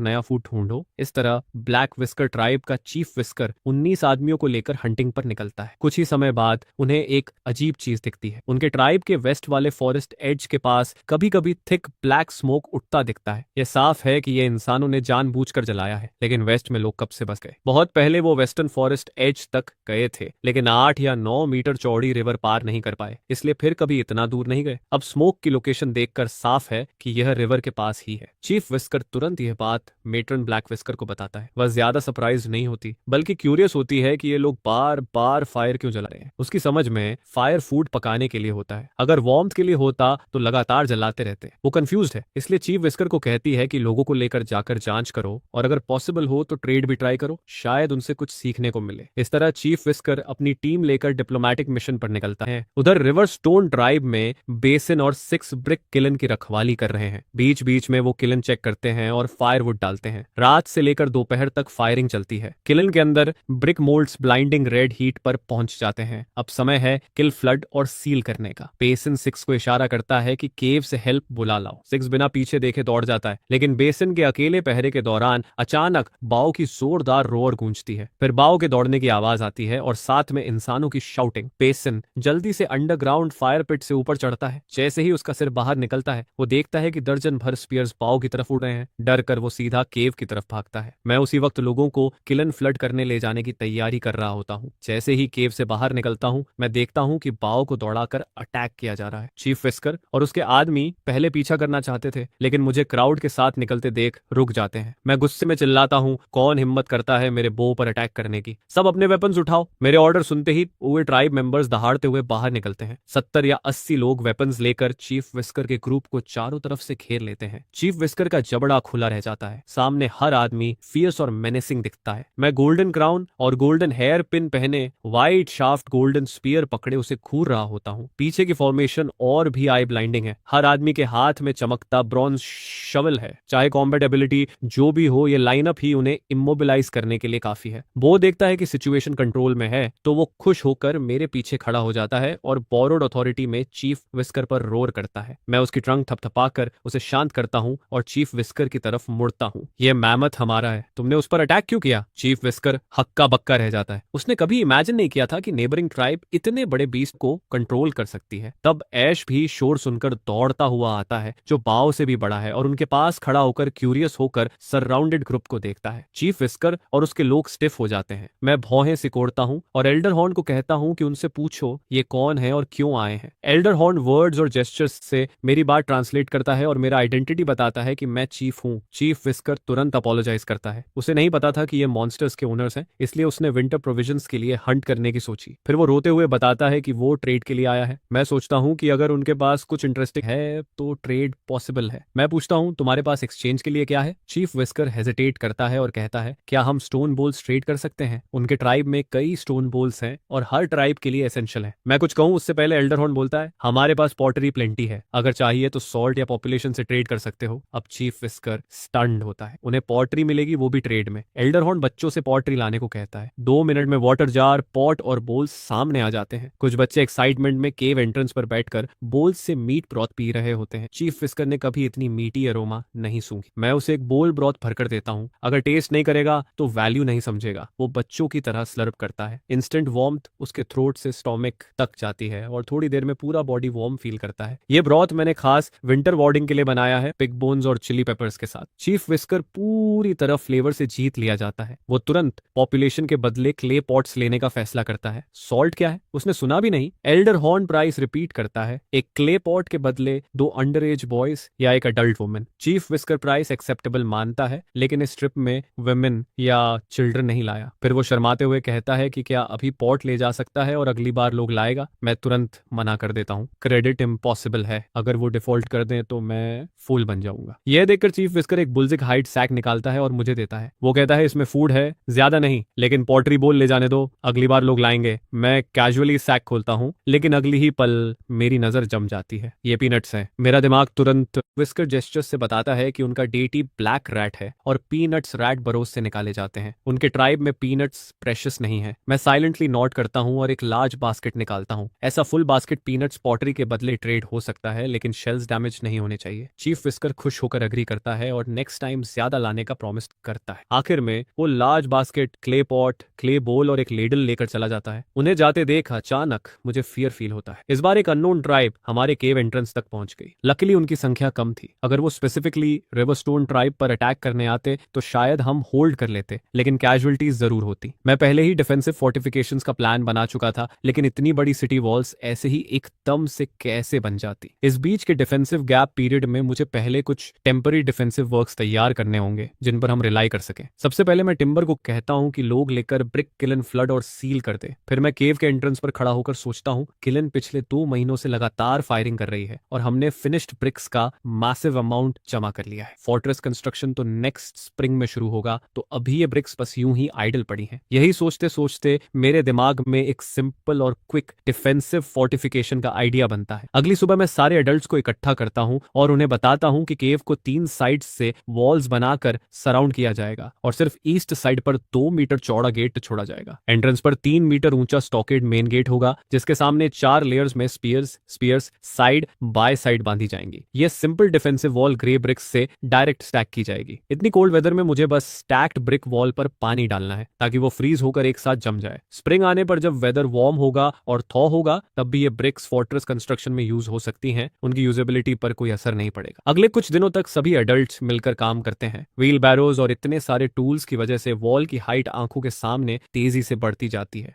S1: नया फूड ढूंढो। इस तरह ब्लैक विस्कर ट्राइब का चीफ विस्कर 19 आदमियों को लेकर हंटिंग पर निकलता है। कुछ ही समय बाद उन्हें एक अजीब चीज दिखती है। उनके ट्राइब के वेस्ट वाले फॉरेस्ट एज के पास कभी कभी थिक ब्लैक स्मोक उठता दिखता है। यह साफ है कि यह इंसानों ने जानबूझकर जलाया है, लेकिन वेस्ट में लोग कब से बस गए। बहुत पहले वो वेस्टर्न फॉरेस्ट एज तक गए थे, लेकिन 8 या 9 मीटर चौड़ी रिवर पार नहीं कर पाए, इसलिए फिर कभी इतना दूर नहीं गए। अब स्मोक की लोकेशन देखकर साफ है कि यह रिवर के पास ही है। चीफ विस्कर तुरंत यह बात मेट्रन ब्लैक विस्कर को बताता है। वह ज्यादा सरप्राइज नहीं होती बल्कि क्यूरियस होती है कि ये लोग बार बार फायर क्यों जला रहे हैं। उसकी समझ में फायर फूड पकाने के लिए होता है, अगर वार्मथ के लिए होता तो लगातार जलाते रहते। वो कंफ्यूज्ड है, इसलिए चीफ विस्कर को कहती है कि लोगों को लेकर जाकर जांच करो और अगर पॉसिबल हो तो ट्रेड भी ट्राई करो, शायद उनसे कुछ सीखने को मिले। इस तरह चीफ विस्कर अपनी टीम लेकर डिप्लोमेटिक मिशन पर निकलता है। उधर रिवर स्टोन ट्राइब में बेसिन और 6 ब्रिक किलन की रखवाली कर रहे हैं। बीच बीच में वो किलन चेक करते हैं और फायरवुड डालते हैं। रात से लेकर दोपहर तक फायरिंग चलती है। किलन के अंदर brick moulds blinding red heat पर पहुंच जाते हैं। अब समय है किल फ्लड और सील करने का। बेसिन 6 को इशारा करता है कि केव से हेल्प बुला लाओ। 6 बिना पीछे देखे दौड़ जाता है, लेकिन बेसिन के अकेले पहरे के दौरान अचानक बाव की जोरदार रोर गूंजती है। फिर बाव के दौड़ने की आवाज आती है और साथ में इंसानों की शाउटिंग। बेसिन जल्दी से अंडरग्राउंड फायर पिट से ऊपर चढ़ता है। जैसे ही उसका सिर बाहर निकलता है वो देखता है कि दर्जन भर स्पीयर्स बाव की तरफ उड़ रहे हैं। डर कर वो सीधा केव की तरफ भागता है। मैं उसी वक्त लोगों को किलन फ्लड करने ले जाने की तैयारी कर रहा होता हूँ। जैसे ही केव से बाहर निकलता हूँ मैं देखता हूँ कि बाव को दौड़ाकर अटैक किया जा रहा है। चीफ विस्कर और उसके आदमी पहले पीछा करना चाहते थे, लेकिन मुझे क्राउड के साथ निकलते देख रुक जाते हैं। मैं गुस्से में चिल्लाता हूँ, कौन हिम्मत करता है मेरे बो पर अटैक करने की? सब अपने वेपन्स उठाओ। मेरे ऑर्डर सुनते ही पूरे ट्राइब मेंबर्स दहाड़ते हुए बाहर निकलते हैं। 70 या 80 लोग वेपन्स लेकर चीफ विस्कर के ग्रुप को चारों तरफ से घेर लेते हैं। चीफ विस्कर का जबड़ा खुला रह जाता है। सामने हर आदमी फियर्स और मेनेसिंग दिखता है। मैं गोल्डन क्राउन और गोल्डन हेयर पिन पहने, व्हाइट शाफ्ट गोल्डन स्पीयर पकड़े उसे घूर रहा होता हूँ। पीछे की फॉर्मेशन और भी आई ब्लाइंडिंग है। हर आदमी के हाथ में चमकता ब्रॉन्ज शवल है। चाहे कॉम्बैट एबिलिटी जो भी हो, ये लाइनअप ही उन्हें इमोबिलाइज करने के लिए काफी है। वो देखता है कि सिचुएशन कंट्रोल में है तो वो खुश होकर मेरे पीछे खड़ा हो जाता है और बोरोड अथॉरिटी में चीफ विस्कर पर रोर करता है। मैं उसकी ट्रंक थपथपाकर उसे शांत करता हूँ और चीफ विस्कर की तरफ मुड़ता हूँ। यह मैमथ हमारा है, तुमने उस पर अटैक क्यों किया? चीफ विस्कर हक्का बक्का रह जाता है। उसने कभी इमेजिन नहीं किया था कि नेबरिंग ट्राइब इतने बड़े बीस्ट को कंट्रोल कर सकती लगती है। तब ऐश भी शोर सुनकर दौड़ता हुआ आता है, जो बाव से भी बड़ा है, और उनके पास खड़ा होकर क्यूरियस होकर सराउंडेड ग्रुप को देखता है। चीफ विस्कर और उसके लोग स्टिफ हो जाते हैं। मैं भौहें सिकोड़ता हूँ और एल्डर हॉर्न को कहता हूँ कि उनसे पूछो ये कौन है और क्यों आए हैं। एल्डर हॉर्न वर्ड्स और जेस्चर्स से मेरी बात ट्रांसलेट करता है और मेरा आइडेंटिटी बताता है कि मैं चीफ हूँ। चीफ विस्कर तुरंत अपोलोजाइज करता है। उसे नहीं पता था कि ये मॉन्स्टर्स के ओनर्स हैं, इसलिए उसने विंटर प्रोविजंस के लिए हंट करने की सोची। फिर वो रोते हुए बताता है कि वो ट्रेड के लिए आया है। मैं सोचता हूँ कि अगर उनके पास कुछ इंटरेस्टिंग है तो ट्रेड पॉसिबल है। मैं पूछता हूँ तुम्हारे पास एक्सचेंज के लिए क्या है। चीफ विस्कर हेजिटेट करता है और कहता है क्या हम स्टोन बोल्स ट्रेड कर सकते हैं। उनके ट्राइब में कई स्टोन बोल्स हैं और हर ट्राइब के लिए एसेंशियल है। मैं कुछ कहूँ उससे पहले एल्डर हॉर्न बोलता है हमारे पास पॉटरी प्लेंटी है, अगर चाहिए तो सॉल्ट या पॉपुलेशन से ट्रेड कर सकते हो। अब चीफ विस्कर स्टन्ड होता है। उन्हें पॉटरी मिलेगी, वो भी ट्रेड में। एल्डर हॉर्न बच्चों से पॉटरी लाने को कहता है। 2 मिनट में वाटर जार, पॉट और बोल्स सामने आ जाते हैं। कुछ बच्चे एक्साइटमेंट में केव एंट्रेंस पर बैठकर बोल्स से मीट ब्रॉथ पी रहे होते हैं। चीफ विस्कर ने कभी इतनी मीठी अरोमा नहीं सूंघी। मैं उसे एक बोल ब्रॉथ भरकर देता हूँ। अगर टेस्ट नहीं करेगा तो वैल्यू नहीं समझेगा। वो बच्चों की तरह स्लर्प करता है। इंस्टेंट वार्मथ उसके थ्रोट से स्टोमिक तक जाती है और थोड़ी देर में पूरा बॉडी वार्म फील करता है। ये ब्रॉथ मैंने खास विंटर वार्डिंग के लिए बनाया है, पिग बोन्स और चिली पेपर्स के साथ। चीफ विस्कर पूरी तरह फ्लेवर से जीत लिया जाता है। वो तुरंत पॉपुलेशन के बदले क्ले पॉट्स लेने का फैसला करता है। सॉल्ट क्या है उसने सुना भी नहीं। एल्डर हॉर्न प्राइस रिपीट करता है, एक क्ले पॉट के बदले 2 अंडर एज बॉयज या एक adult women. Chief whisker price acceptable मानता है, लेकिन इस ट्रिप में वुमेन या चिल्ड्रन नहीं लाया। फिर वो शर्माते हुए कहता है कि क्या अभी पॉट ले जा सकता है और अगली बार लोग लाएगा। मैं तुरंत मना कर देता हूँ, क्रेडिट इम्पॉसिबल है, अगर वो डिफॉल्ट कर दें तो मैं फूल बन जाऊंगा। यह देखकर चीफ विस्कर एक बुल्जिक हाइट सैक निकालता है और मुझे देता है। वो कहता है इसमें फूड है, ज्यादा नहीं, लेकिन पॉटरी बोल ले जाने दो, अगली बार लोग लाएंगे। मैं कैजुअली सैक खोलता हूँ, लेकिन अगली ही पल मेरी नजर जम जाती है। ये पीनट्स हैं। मेरा दिमाग तुरंत विस्कर जेस्चर्स से बताता है कि उनका डेटी ब्लैक रैट है और पीनट्स रैट बरोस से निकाले जाते हैं। उनके ट्राइब में पीनट्स प्रेशियस नहीं है। मैं साइलेंटली नोट करता हूँ और एक लार्ज बास्केट निकालता हूँ। ऐसा फुल बास्केट पीनट्स पॉटरी के बदले ट्रेड हो सकता है, लेकिन शेल्स डैमेज नहीं होने चाहिए। चीफ विस्कर खुश होकर अग्री करता है और नेक्स्ट टाइम ज्यादा लाने का प्रॉमिस करता है। आखिर में वो large basket, clay pot, clay बोल और एक लेडल लेकर चला जाता है। उन्हें जाते देख अचानक मुझे फियर फील होता है। इस बार एक अननोन ट्राइब हमारे केव एंट्रेंस तक पहुंच गई। लकीली उनकी संख्या कम थी। अगर वो स्पेसिफिकली रिवरस्टोन ट्राइब पर अटैक करने आते तो शायद हम होल्ड कर लेते, लेकिन कैजुअलिटीज जरूर होती। मैं पहले ही डिफेंसिव फोर्टिफिकेशंस का प्लान बना चुका था, लेकिन इतनी बड़ी सिटी वॉल्स ऐसे ही एकदम से कैसे बन जाती। इस बीच के डिफेंसिव गैप पीरियड में मुझे पहले कुछ टेम्पररी डिफेंसिव वर्क्स तैयार करने होंगे जिन पर हम रिलाई कर सकें। सबसे पहले मैं टिम्बर को कहता हूं कि लोग लेकर ब्रिक किलन फ्लड और सील कर दे। फिर मैं केव के एंट्रेंस पर खड़ा होकर सोचता हूं किलन पिछले 2 महीनों से लगातार फायरिंग कर रही है और हमने फिनिश्ड ब्रिक्स का मैसिव अमाउंट जमा कर लिया है। फोर्ट्रेस कंस्ट्रक्शन तो नेक्स्ट स्प्रिंग में शुरू होगा, तो अभी ये ब्रिक्स बस यूं ही आइडल पड़ी हैं। यही सोचते सोचते मेरे दिमाग में एक सिंपल और क्विक डिफेंसिव फोर्टिफिकेशन का आइडिया बनता है। अगली सुबह मैं सारे एडल्ट्स को इकट्ठा करता हूं और उन्हें बताता हूं कि केव को 3 साइड्स से वॉल्स बनाकर सराउंड किया जाएगा और सिर्फ ईस्ट साइड पर 2 मीटर चौड़ा गेट छोड़ा जाएगा। एंट्रेंस पर 3 मीटर ऊंचा स्टॉकेड मेन गेट होगा, जिसके सामने 4 लेयर्स में स्पीयर्स साइड बाय साइड बांधी जाएंगी। यह simple defensive wall grey bricks से डायरेक्ट स्टैक की जाएगी। इतनी कोल्ड वेदर में मुझे बस स्टैक्ड ब्रिक वॉल पर पानी डालना है ताकि वो फ्रीज होकर एक साथ जम जाए। स्प्रिंग आने पर जब वेदर वार्म होगा और थॉ होगा, तब भी ये ब्रिक्स फोर्ट्रेस कंस्ट्रक्शन में यूज हो सकती हैं। उनकी यूजेबिलिटी पर कोई असर नहीं पड़ेगा। अगले कुछ दिनों तक सभी एडल्ट्स मिलकर काम करते हैं। व्हील बैरोज और इतने सारे टूल्स की वजह से वॉल की हाइट आंखों के सामने तेजी से बढ़ती जाती है।